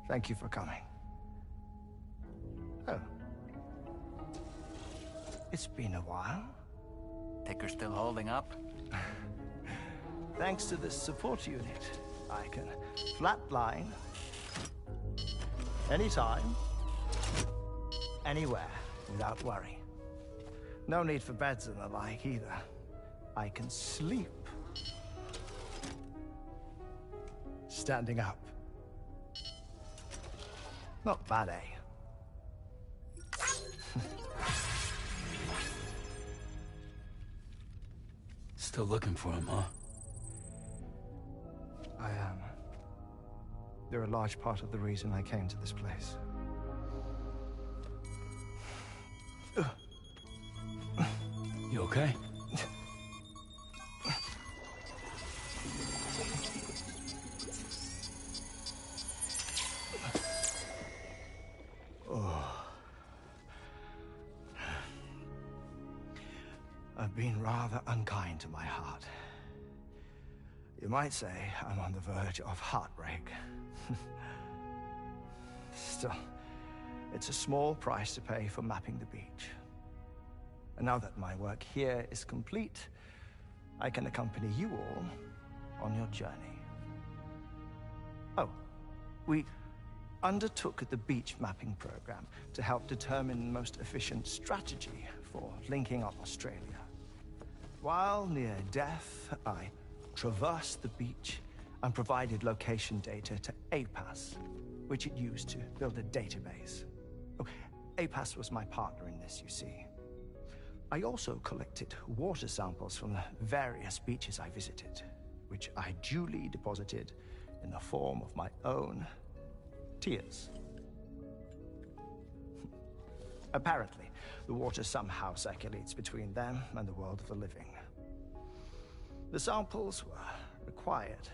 Thank you for coming. Oh. It's been a while. Ticker still holding up? Thanks to this support unit, I can flatline anytime, anywhere, without worry. No need for beds and the like either. I can sleep standing up. Not bad, eh? Still looking for him, huh? I am. They're a large part of the reason I came to this place. You okay? Oh. I've been rather unkind to my heart. You might say I'm on the verge of heartbreak. Still, it's a small price to pay for mapping the beach. And now that my work here is complete, I can accompany you all on your journey. Oh, we undertook the beach mapping program to help determine the most efficient strategy for linking up Australia. While near death, I traversed the beach and provided location data to APAS, which it used to build a database. Oh, APAS was my partner in this, you see. I also collected water samples from the various beaches I visited, which I duly deposited in the form of my own tears. Apparently, the water somehow circulates between them and the world of the living. The samples were required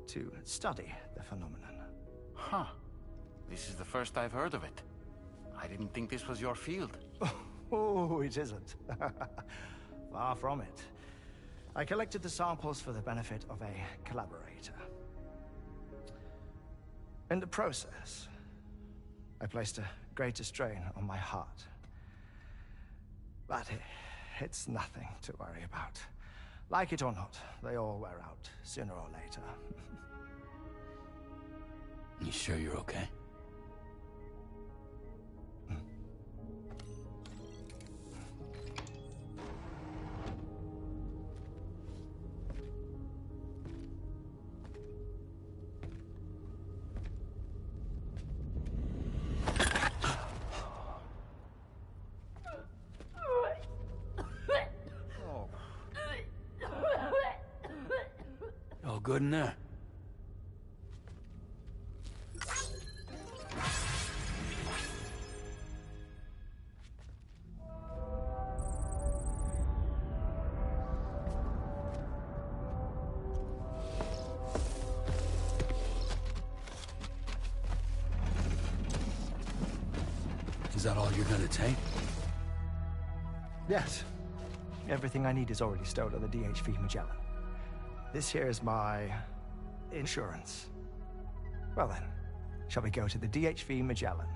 to study the phenomenon. Huh. This is the first I've heard of it. I didn't think this was your field. Oh, it isn't. Far from it. I collected the samples for the benefit of a collaborator. In the process, I placed a greater strain on my heart. But it's nothing to worry about. Like it or not, they all wear out, sooner or later. You sure you're okay? All good in there? Is that all you're gonna take? Yes. Everything I need is already stowed on the DHV Magellan. This here is my insurance. Well then, shall we go to the DHV Magellan?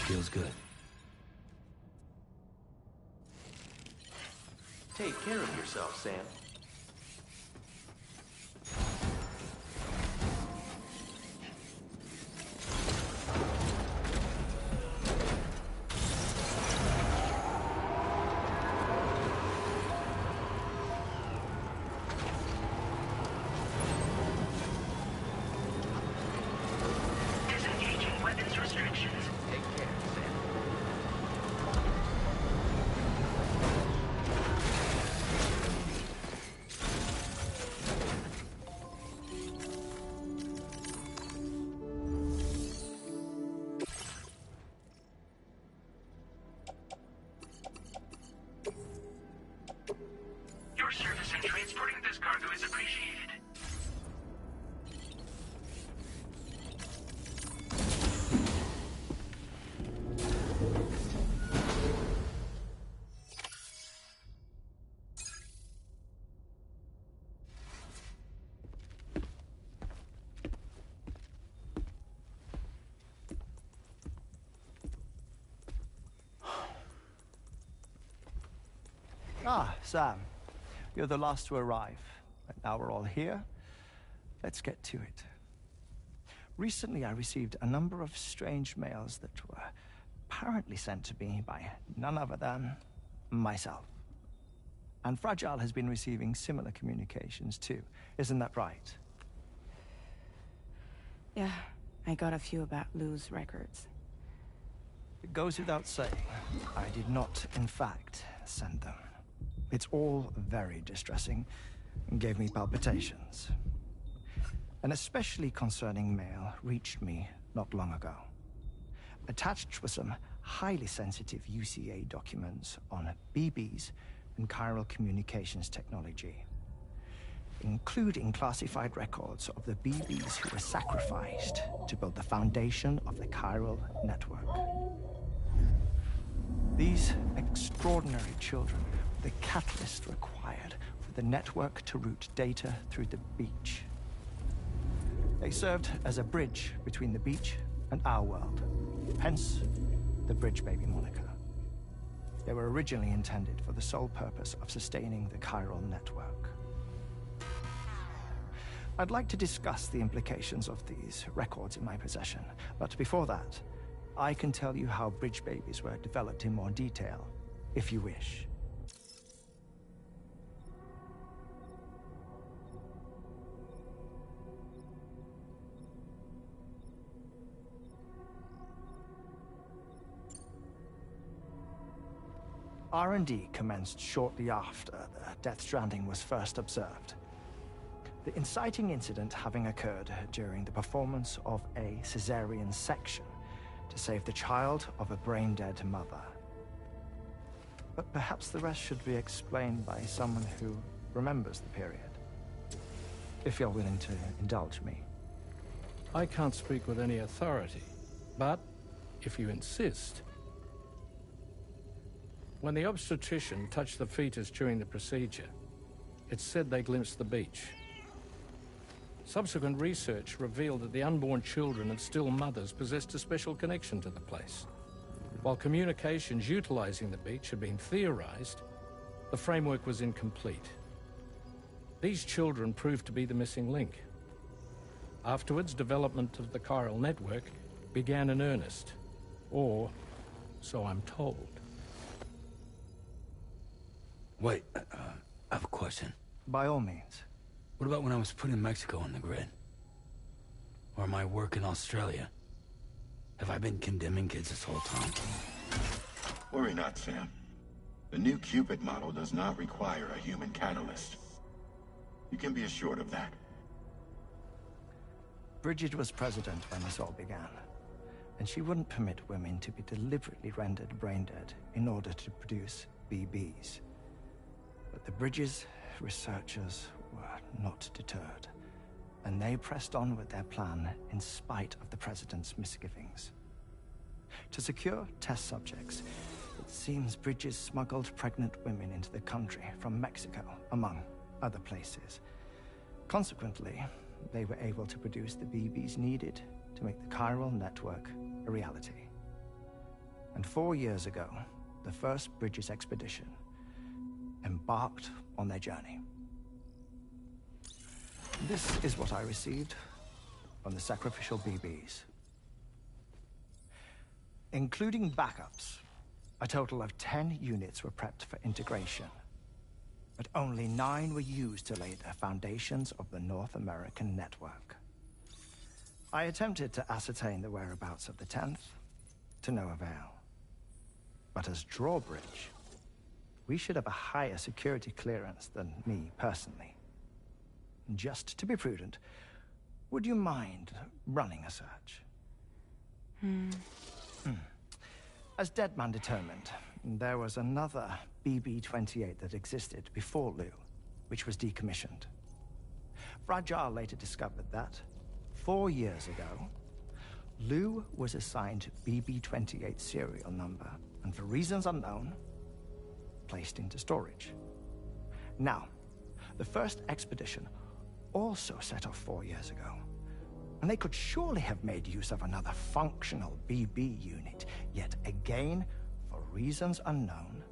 Feels good. Take care of yourself, Sam. Disengaging weapons restrictions. Take care, Sam. Ah, Sam. You're the last to arrive. But now we're all here. Let's get to it. Recently, I received a number of strange mails that were apparently sent to me by none other than myself. And Fragile has been receiving similar communications too. Isn't that right? Yeah, I got a few about Lou's records. It goes without saying, I did not, in fact, send them. It's all very distressing and gave me palpitations. An especially concerning mail reached me not long ago. Attached were some highly sensitive UCA documents on BBs and chiral communications technology, including classified records of the BBs who were sacrificed to build the foundation of the chiral network. These extraordinary children were the catalyst required for the network to route data through the beach. They served as a bridge between the beach and our world, hence the Bridge Baby moniker. They were originally intended for the sole purpose of sustaining the chiral network. I'd like to discuss the implications of these records in my possession, but before that, I can tell you how Bridge Babies were developed in more detail, if you wish. R&D commenced shortly after the Death Stranding was first observed. The inciting incident having occurred during the performance of a cesarean section to save the child of a brain-dead mother. But perhaps the rest should be explained by someone who remembers the period. If you're willing to indulge me. I can't speak with any authority, but if you insist. When the obstetrician touched the fetus during the procedure, it's said they glimpsed the beach. Subsequent research revealed that the unborn children and still mothers possessed a special connection to the place. While communications utilizing the beach had been theorized, the framework was incomplete. These children proved to be the missing link. Afterwards, development of the chiral network began in earnest, or so I'm told. Wait, I have a question. By all means. What about when I was putting Mexico on the grid? Or my work in Australia? Have I been condemning kids this whole time? Worry not, Sam. The new Cupid model does not require a human catalyst. You can be assured of that. Bridget was president when this all began, and she wouldn't permit women to be deliberately rendered brain-dead in order to produce BBs. But the Bridges researchers were not deterred, and they pressed on with their plan in spite of the president's misgivings. To secure test subjects, it seems Bridges smuggled pregnant women into the country from Mexico, among other places. Consequently, they were able to produce the BBs needed to make the chiral network a reality. And 4 years ago, the first Bridges expedition embarked on their journey. This is what I received from the sacrificial BBs. Including backups, a total of 10 units were prepped for integration, but only 9 were used to lay the foundations of the North American network. I attempted to ascertain the whereabouts of the 10th, to no avail. But as drawbridge, we should have a higher security clearance than me personally. Just to be prudent, would you mind running a search? As Deadman determined, there was another BB-28 that existed before Lou, which was decommissioned. Fragile later discovered that, 4 years ago, Lou was assigned BB-28 serial number, and for reasons unknown, placed into storage. Now, the first expedition also set off 4 years ago, and they could surely have made use of another functional BB unit, yet again, for reasons unknown,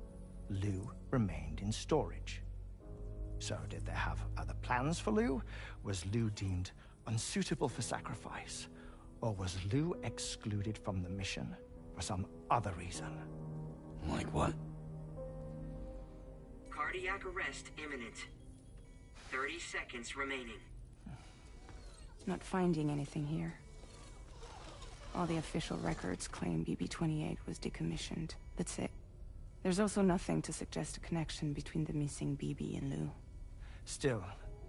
Lou remained in storage. So did they have other plans for Lou? Was Lou deemed unsuitable for sacrifice? Or was Lou excluded from the mission for some other reason? Like what? Cardiac arrest imminent. 30 seconds remaining. Not finding anything here. All the official records claim BB-28 was decommissioned. That's it. There's also nothing to suggest a connection between the missing BB and Lou. Still,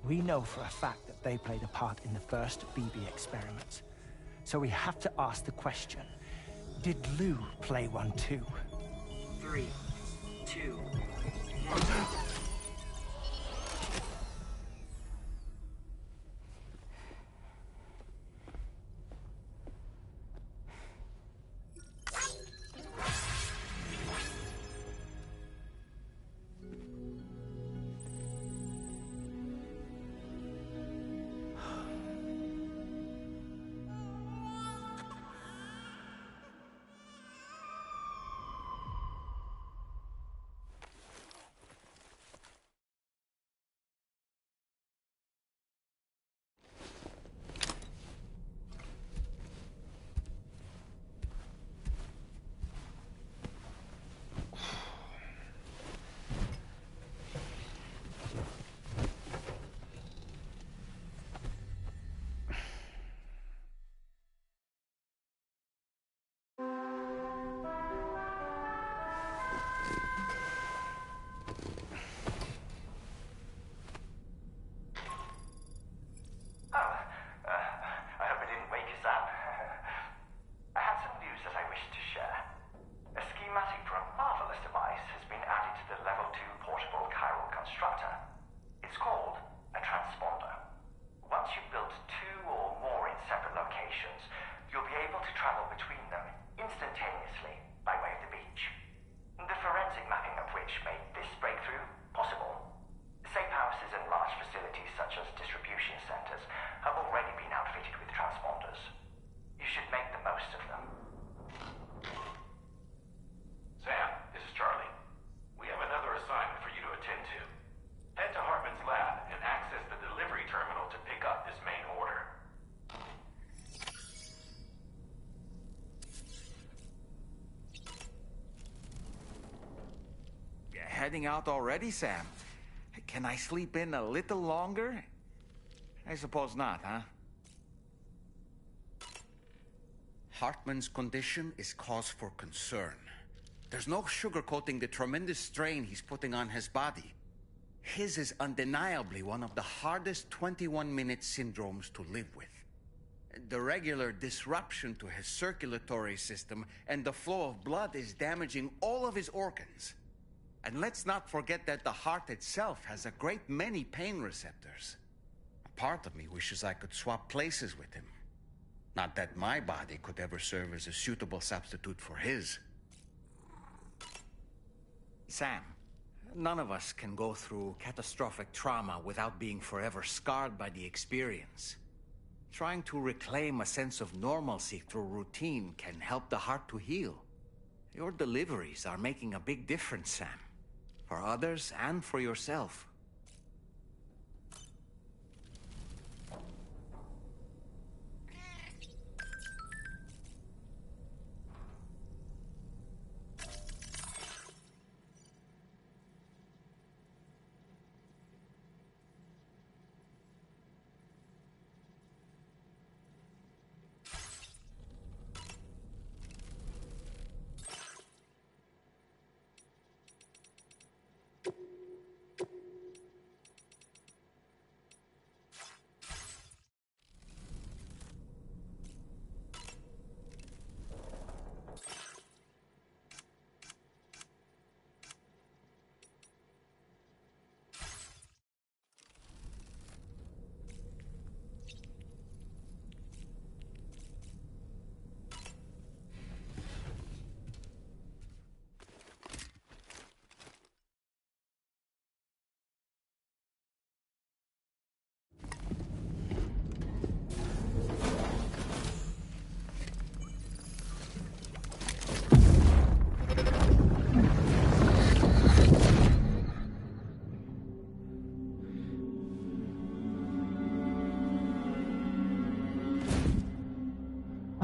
we know for a fact that they played a part in the first BB experiments. So we have to ask the question, did Lou play one too? 3, 2, 1. Heading out already, Sam? Can I sleep in a little longer? I suppose not, huh? Hartman's condition is cause for concern. There's no sugarcoating the tremendous strain he's putting on his body. His is undeniably one of the hardest 21-minute syndromes to live with. The regular disruption to his circulatory system and the flow of blood is damaging all of his organs. And let's not forget that the heart itself has a great many pain receptors. A part of me wishes I could swap places with him. Not that my body could ever serve as a suitable substitute for his. Sam, none of us can go through catastrophic trauma without being forever scarred by the experience. Trying to reclaim a sense of normalcy through routine can help the heart to heal. Your deliveries are making a big difference, Sam. For others and for yourself.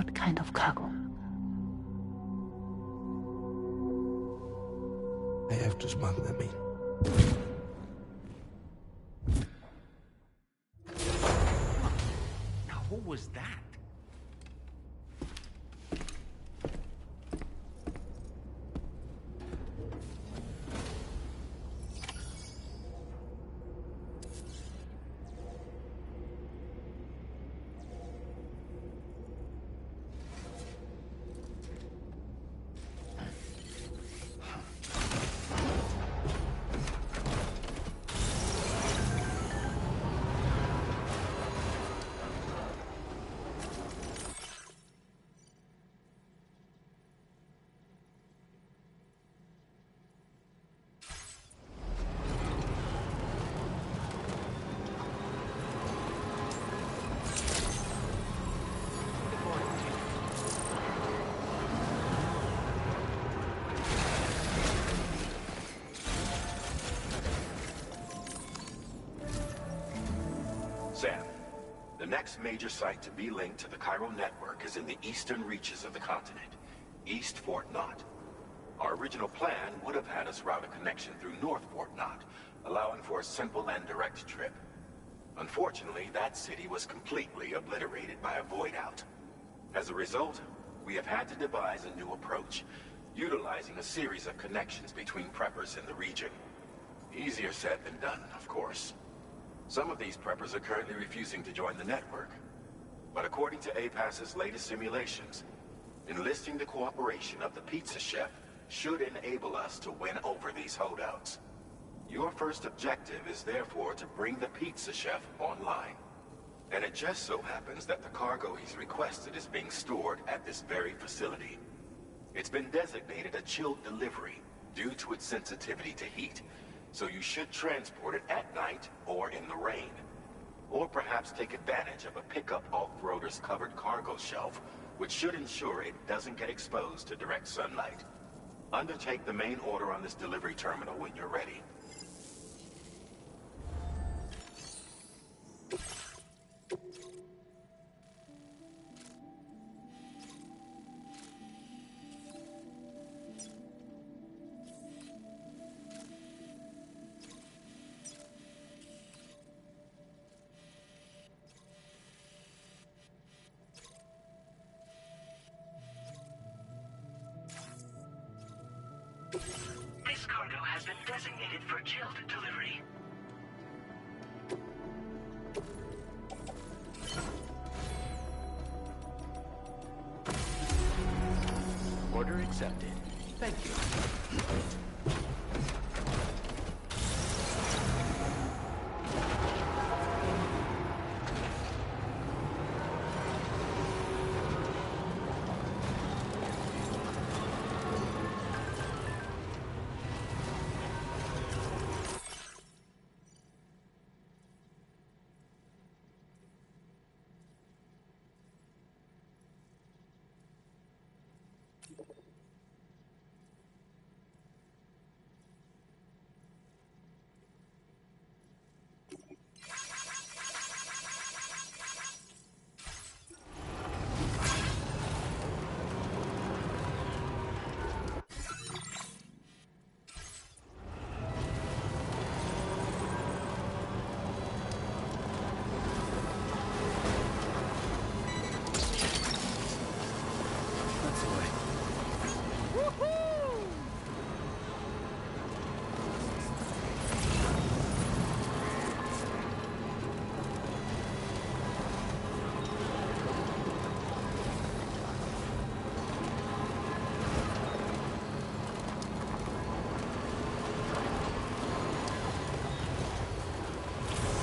What kind of cargo? I have to smuggle them in. Now, who was that? Sam, the next major site to be linked to the Chiral network is in the eastern reaches of the continent, East Fort Knot. Our original plan would have had us route a connection through North Fort Knot, allowing for a simple and direct trip. Unfortunately, that city was completely obliterated by a void out. As a result, we have had to devise a new approach, utilizing a series of connections between preppers in the region. Easier said than done, of course. Some of these preppers are currently refusing to join the network. But according to APAS's latest simulations, enlisting the cooperation of the pizza chef should enable us to win over these holdouts. Your first objective is therefore to bring the pizza chef online. And it just so happens that the cargo he's requested is being stored at this very facility. It's been designated a chilled delivery due to its sensitivity to heat, so you should transport it at night or in the rain. Or perhaps take advantage of a pickup off-roader's covered cargo shelf, which should ensure it doesn't get exposed to direct sunlight. Undertake the main order on this delivery terminal when you're ready. This cargo has been designated for chilled delivery. Order accepted. Thank you.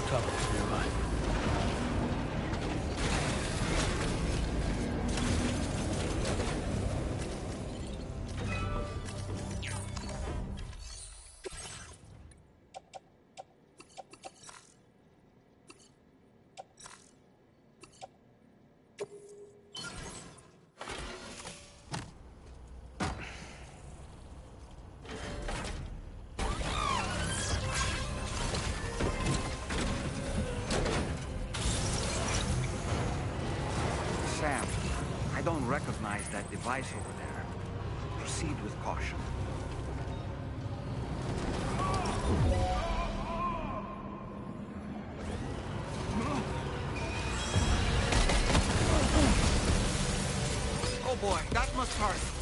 Tunnels nearby. Sam, I don't recognize that device over there. Proceed with caution. Oh boy, that must hurt.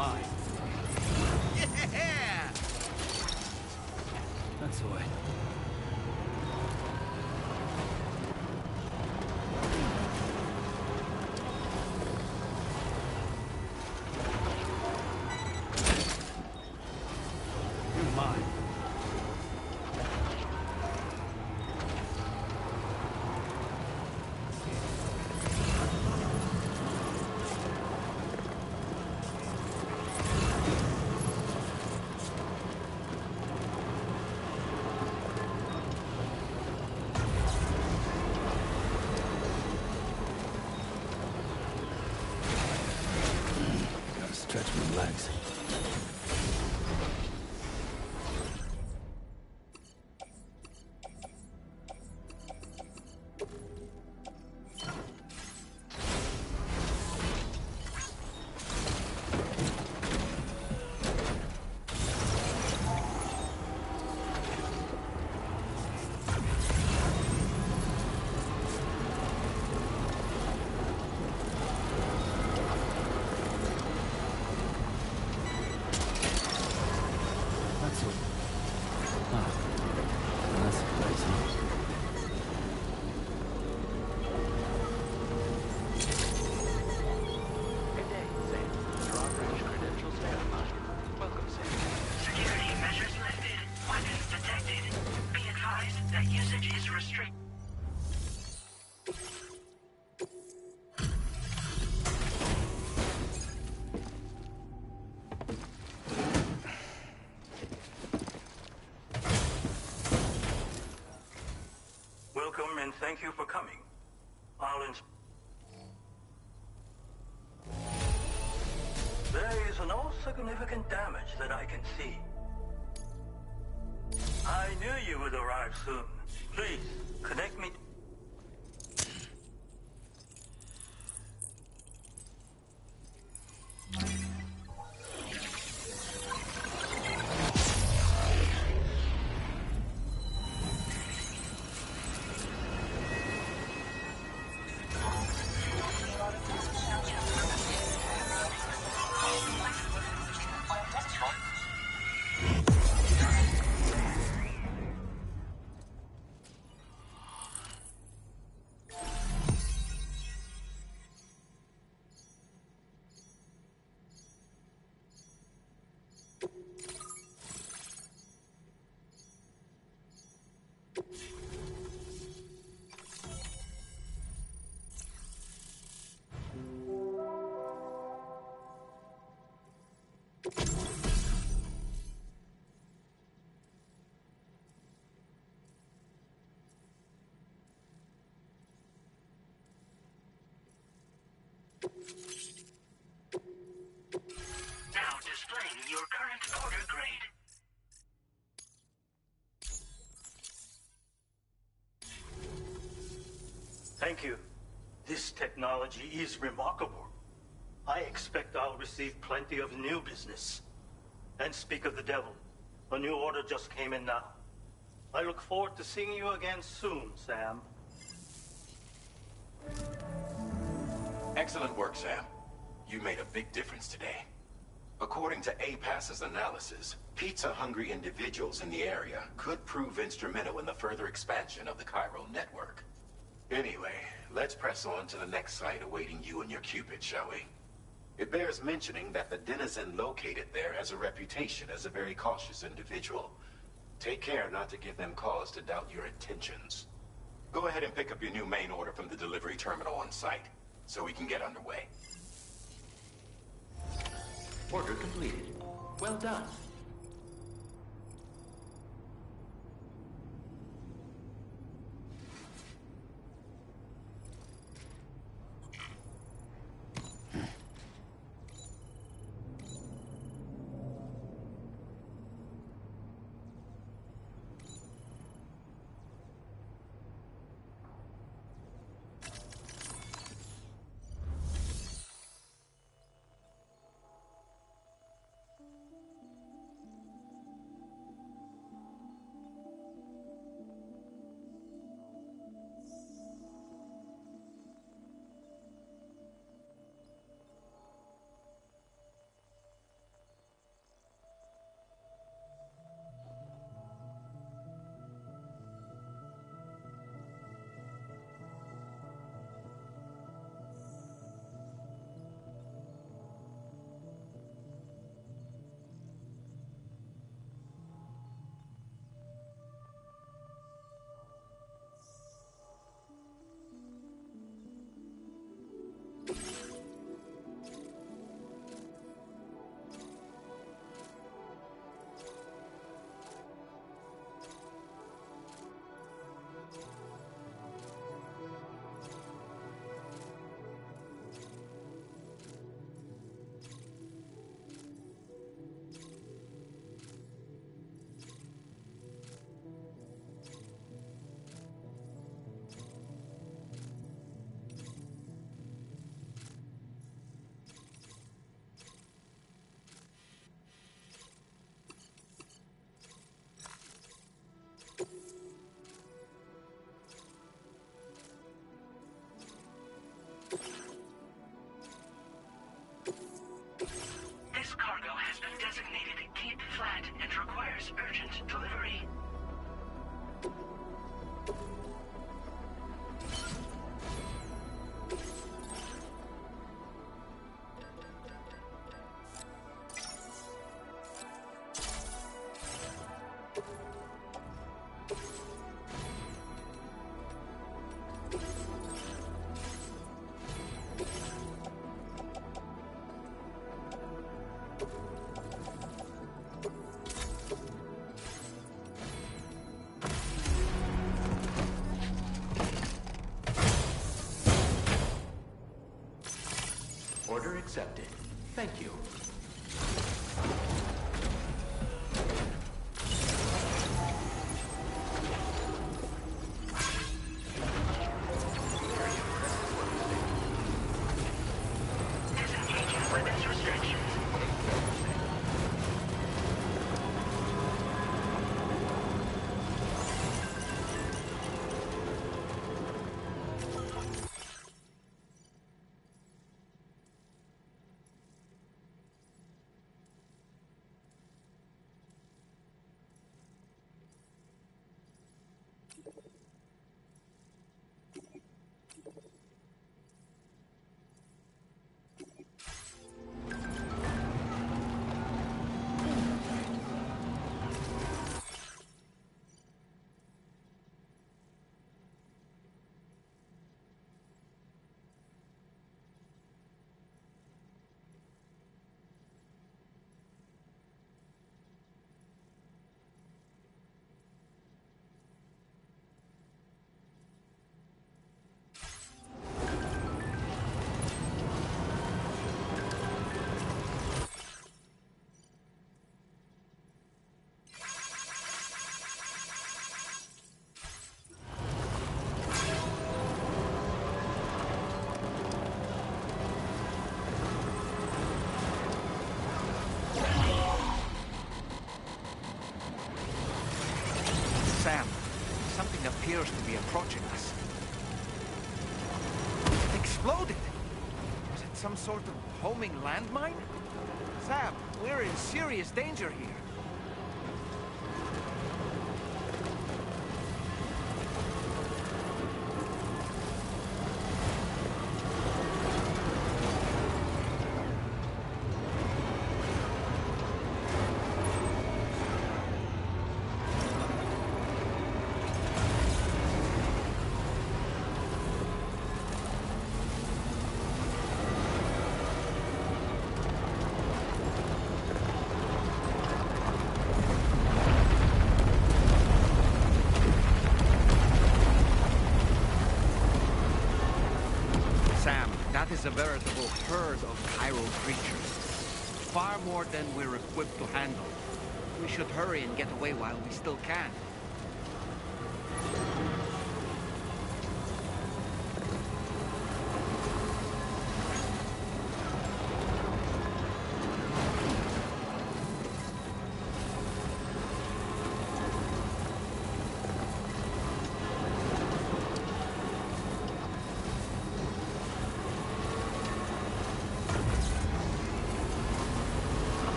mine. Yeah! That's the way. You're mine. Gotta stretch my legs. That's it. Ah, that's the place, huh? Good day, Sam. Your operation credentials verified. Welcome, Sam. Security measures lifted. Weapons detected. Be advised that usage is restricted. Welcome and thank you for coming. There is no significant damage that I can see. I knew you would arrive soon. Please, connect me. Now displaying your current order grade. Thank you. This technology is remarkable. I expect I'll receive plenty of new business. And speak of the devil, a new order just came in now. I look forward to seeing you again soon, Sam. Excellent work, Sam. You made a big difference today. According to APAS's analysis, pizza-hungry individuals in the area could prove instrumental in the further expansion of the Cairo network. Anyway, let's press on to the next site awaiting you and your Cupid, shall we? It bears mentioning that the denizen located there has a reputation as a very cautious individual. Take care not to give them cause to doubt your intentions. Go ahead and pick up your new main order from the delivery terminal on site, so we can get underway. Order completed. Well done. requires urgent delivery. Order accepted. Thank you. Disengaging weapons restrictions. Sam, something appears to be approaching us. It exploded! Was it some sort of homing landmine? Sam, we're in serious danger here. That is a veritable herd of chiral creatures. Far more than we're equipped to handle. We should hurry and get away while we still can.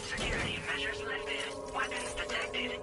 Security measures lifted. Weapons detected.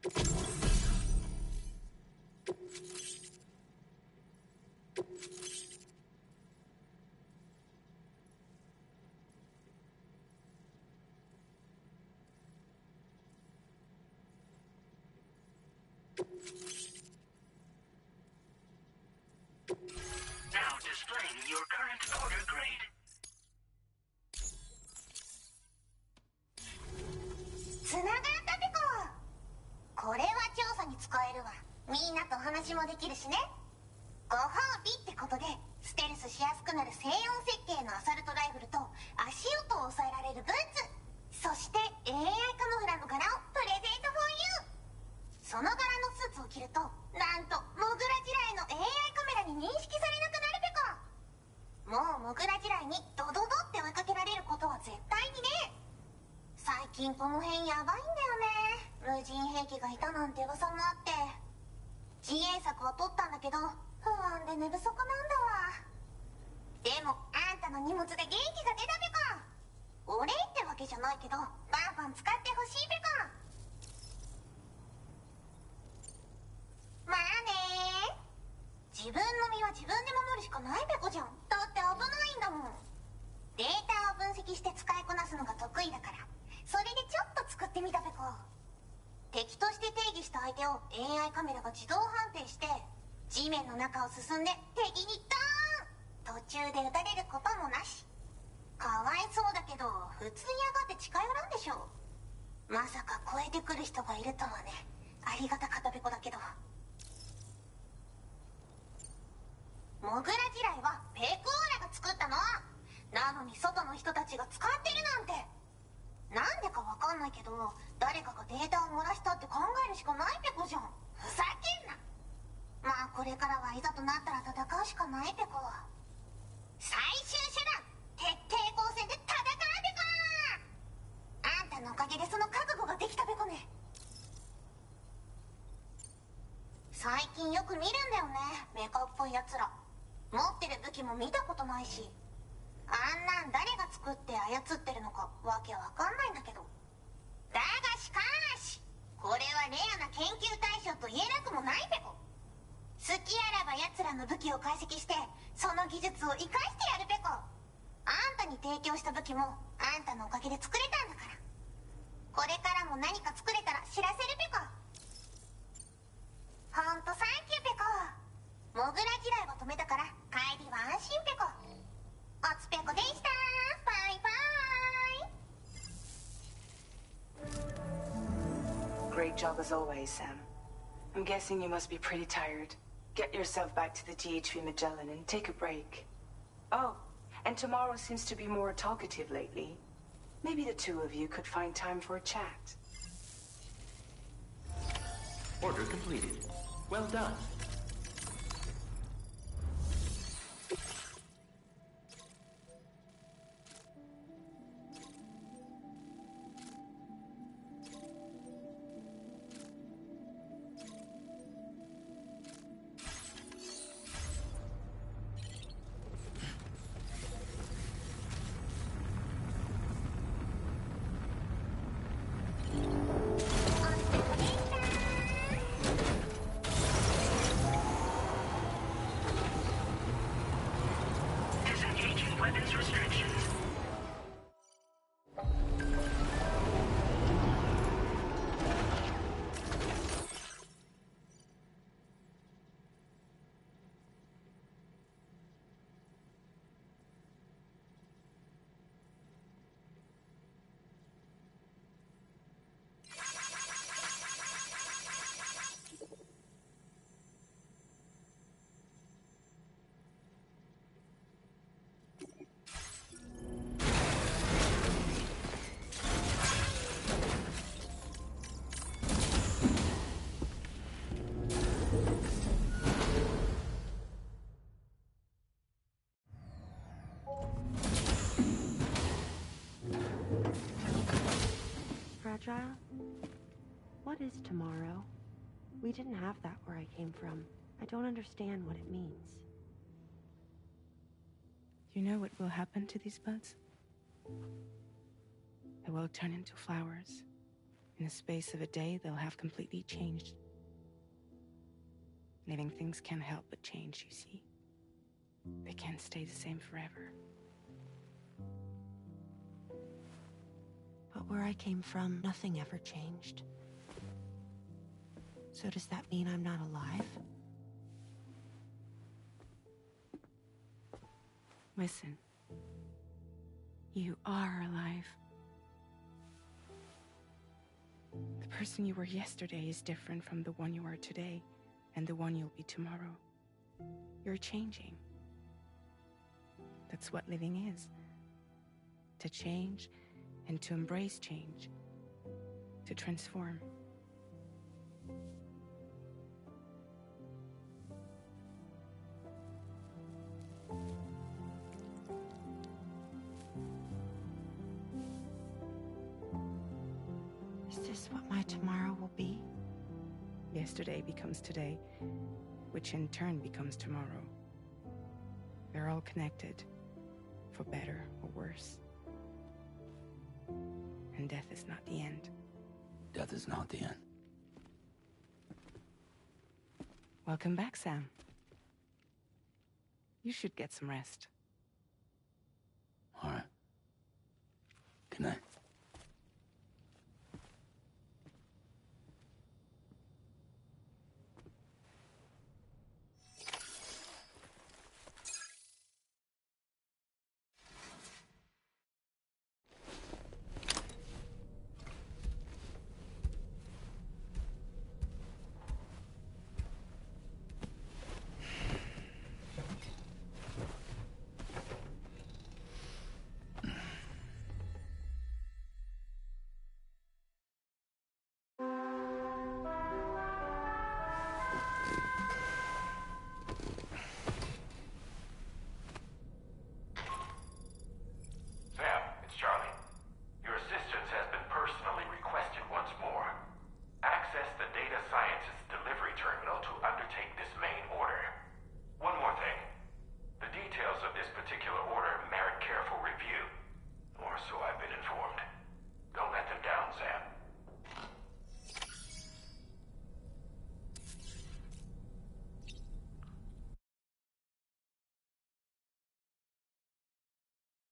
Now displaying your current order grade. つながったペコ。これは調査に使えるわ。みんなと話もできるしね。ご褒美ってことでステルスしやすくなる静音設計のアサルトライフルと足音を抑えられるブーツ、そして AI カモフラの柄をプレゼント for you。 その柄のスーツを着るとなんとモグラ地雷の AI カメラに認識されなくなるペコ。もうモグラ地雷にドドドって追いかけられることは絶対にね。最近この辺やばいんだよね。無人兵器がいたなんて噂もあって自衛策は取ったんだけど不安で寝不足なんだわ。でもあんたの荷物で元気が出たペコ。お礼ってわけじゃないけどバンバン使ってほしいペコ。まあね。自分の身は自分で守るしかないペコじゃん。だって危ないんだもん。データを分析して使いこなすのが得意だからそれでちょっと作ってみたペコ。敵として定義した相手を AI カメラが自動判定して地面の中を進んで敵にドーン。途中で撃たれることもなし。かわいそうだけど普通に上がって近寄らんでしょ。まさか超えてくる人がいるとはね。ありがたかったペコだけど。モグラ地雷はペクオーラが作ったの。なのに外の人たちが使ってるなんて。なんでかわかんないけど誰かがデータを漏らしたって考えるしかないペコじゃん。ふざけんな。まあこれからはいざとなったら戦うしかないペコ。最終手段徹底抗戦で戦うペコ。あんたのおかげでその覚悟ができたペコね。最近よく見るんだよねメカっぽいやつら。持ってる武器も見たことないしあんなん誰が作って操ってるのかわけわかんないんだけど。だがしかしこれはレアな研究対象と言えなくもないペコ。好きあらば奴らの武器を解析してその技術を生かしてやるペコ。あんたに提供した武器もあんたのおかげで作れたんだから。これからも何か作れたら知らせるペコ。ほんとサンキューペコ。モグラ地雷を止めたから帰りは安心ペコ。おつペコでした。バイバイ。 Great job as always, Sam. I'm guessing you must be pretty tired. Get yourself back to the DHV Magellan and take a break. Oh, and tomorrow seems to be more talkative lately. Maybe the two of you could find time for a chat. Order completed. Well done. Disengaging weapons restrictions. Fragile? What is tomorrow? We didn't have that where I came from. I don't understand what it means. You know what will happen to these buds? They will turn into flowers In the space of a day, they'll have completely changed. Living things can't help but change, you see. They can't stay the same forever. But where I came from, nothing ever changed. So does that mean I'm not alive? Listen. You are alive. The person you were yesterday is different from the one you are today, and the one you'll be tomorrow. You're changing. That's what living is. To change and to embrace change. To transform. Is this what my tomorrow will be? Yesterday becomes today, which in turn becomes tomorrow. They're all connected, for better or worse. And death is not the end. Death is not the end. Welcome back, Sam. You should get some rest.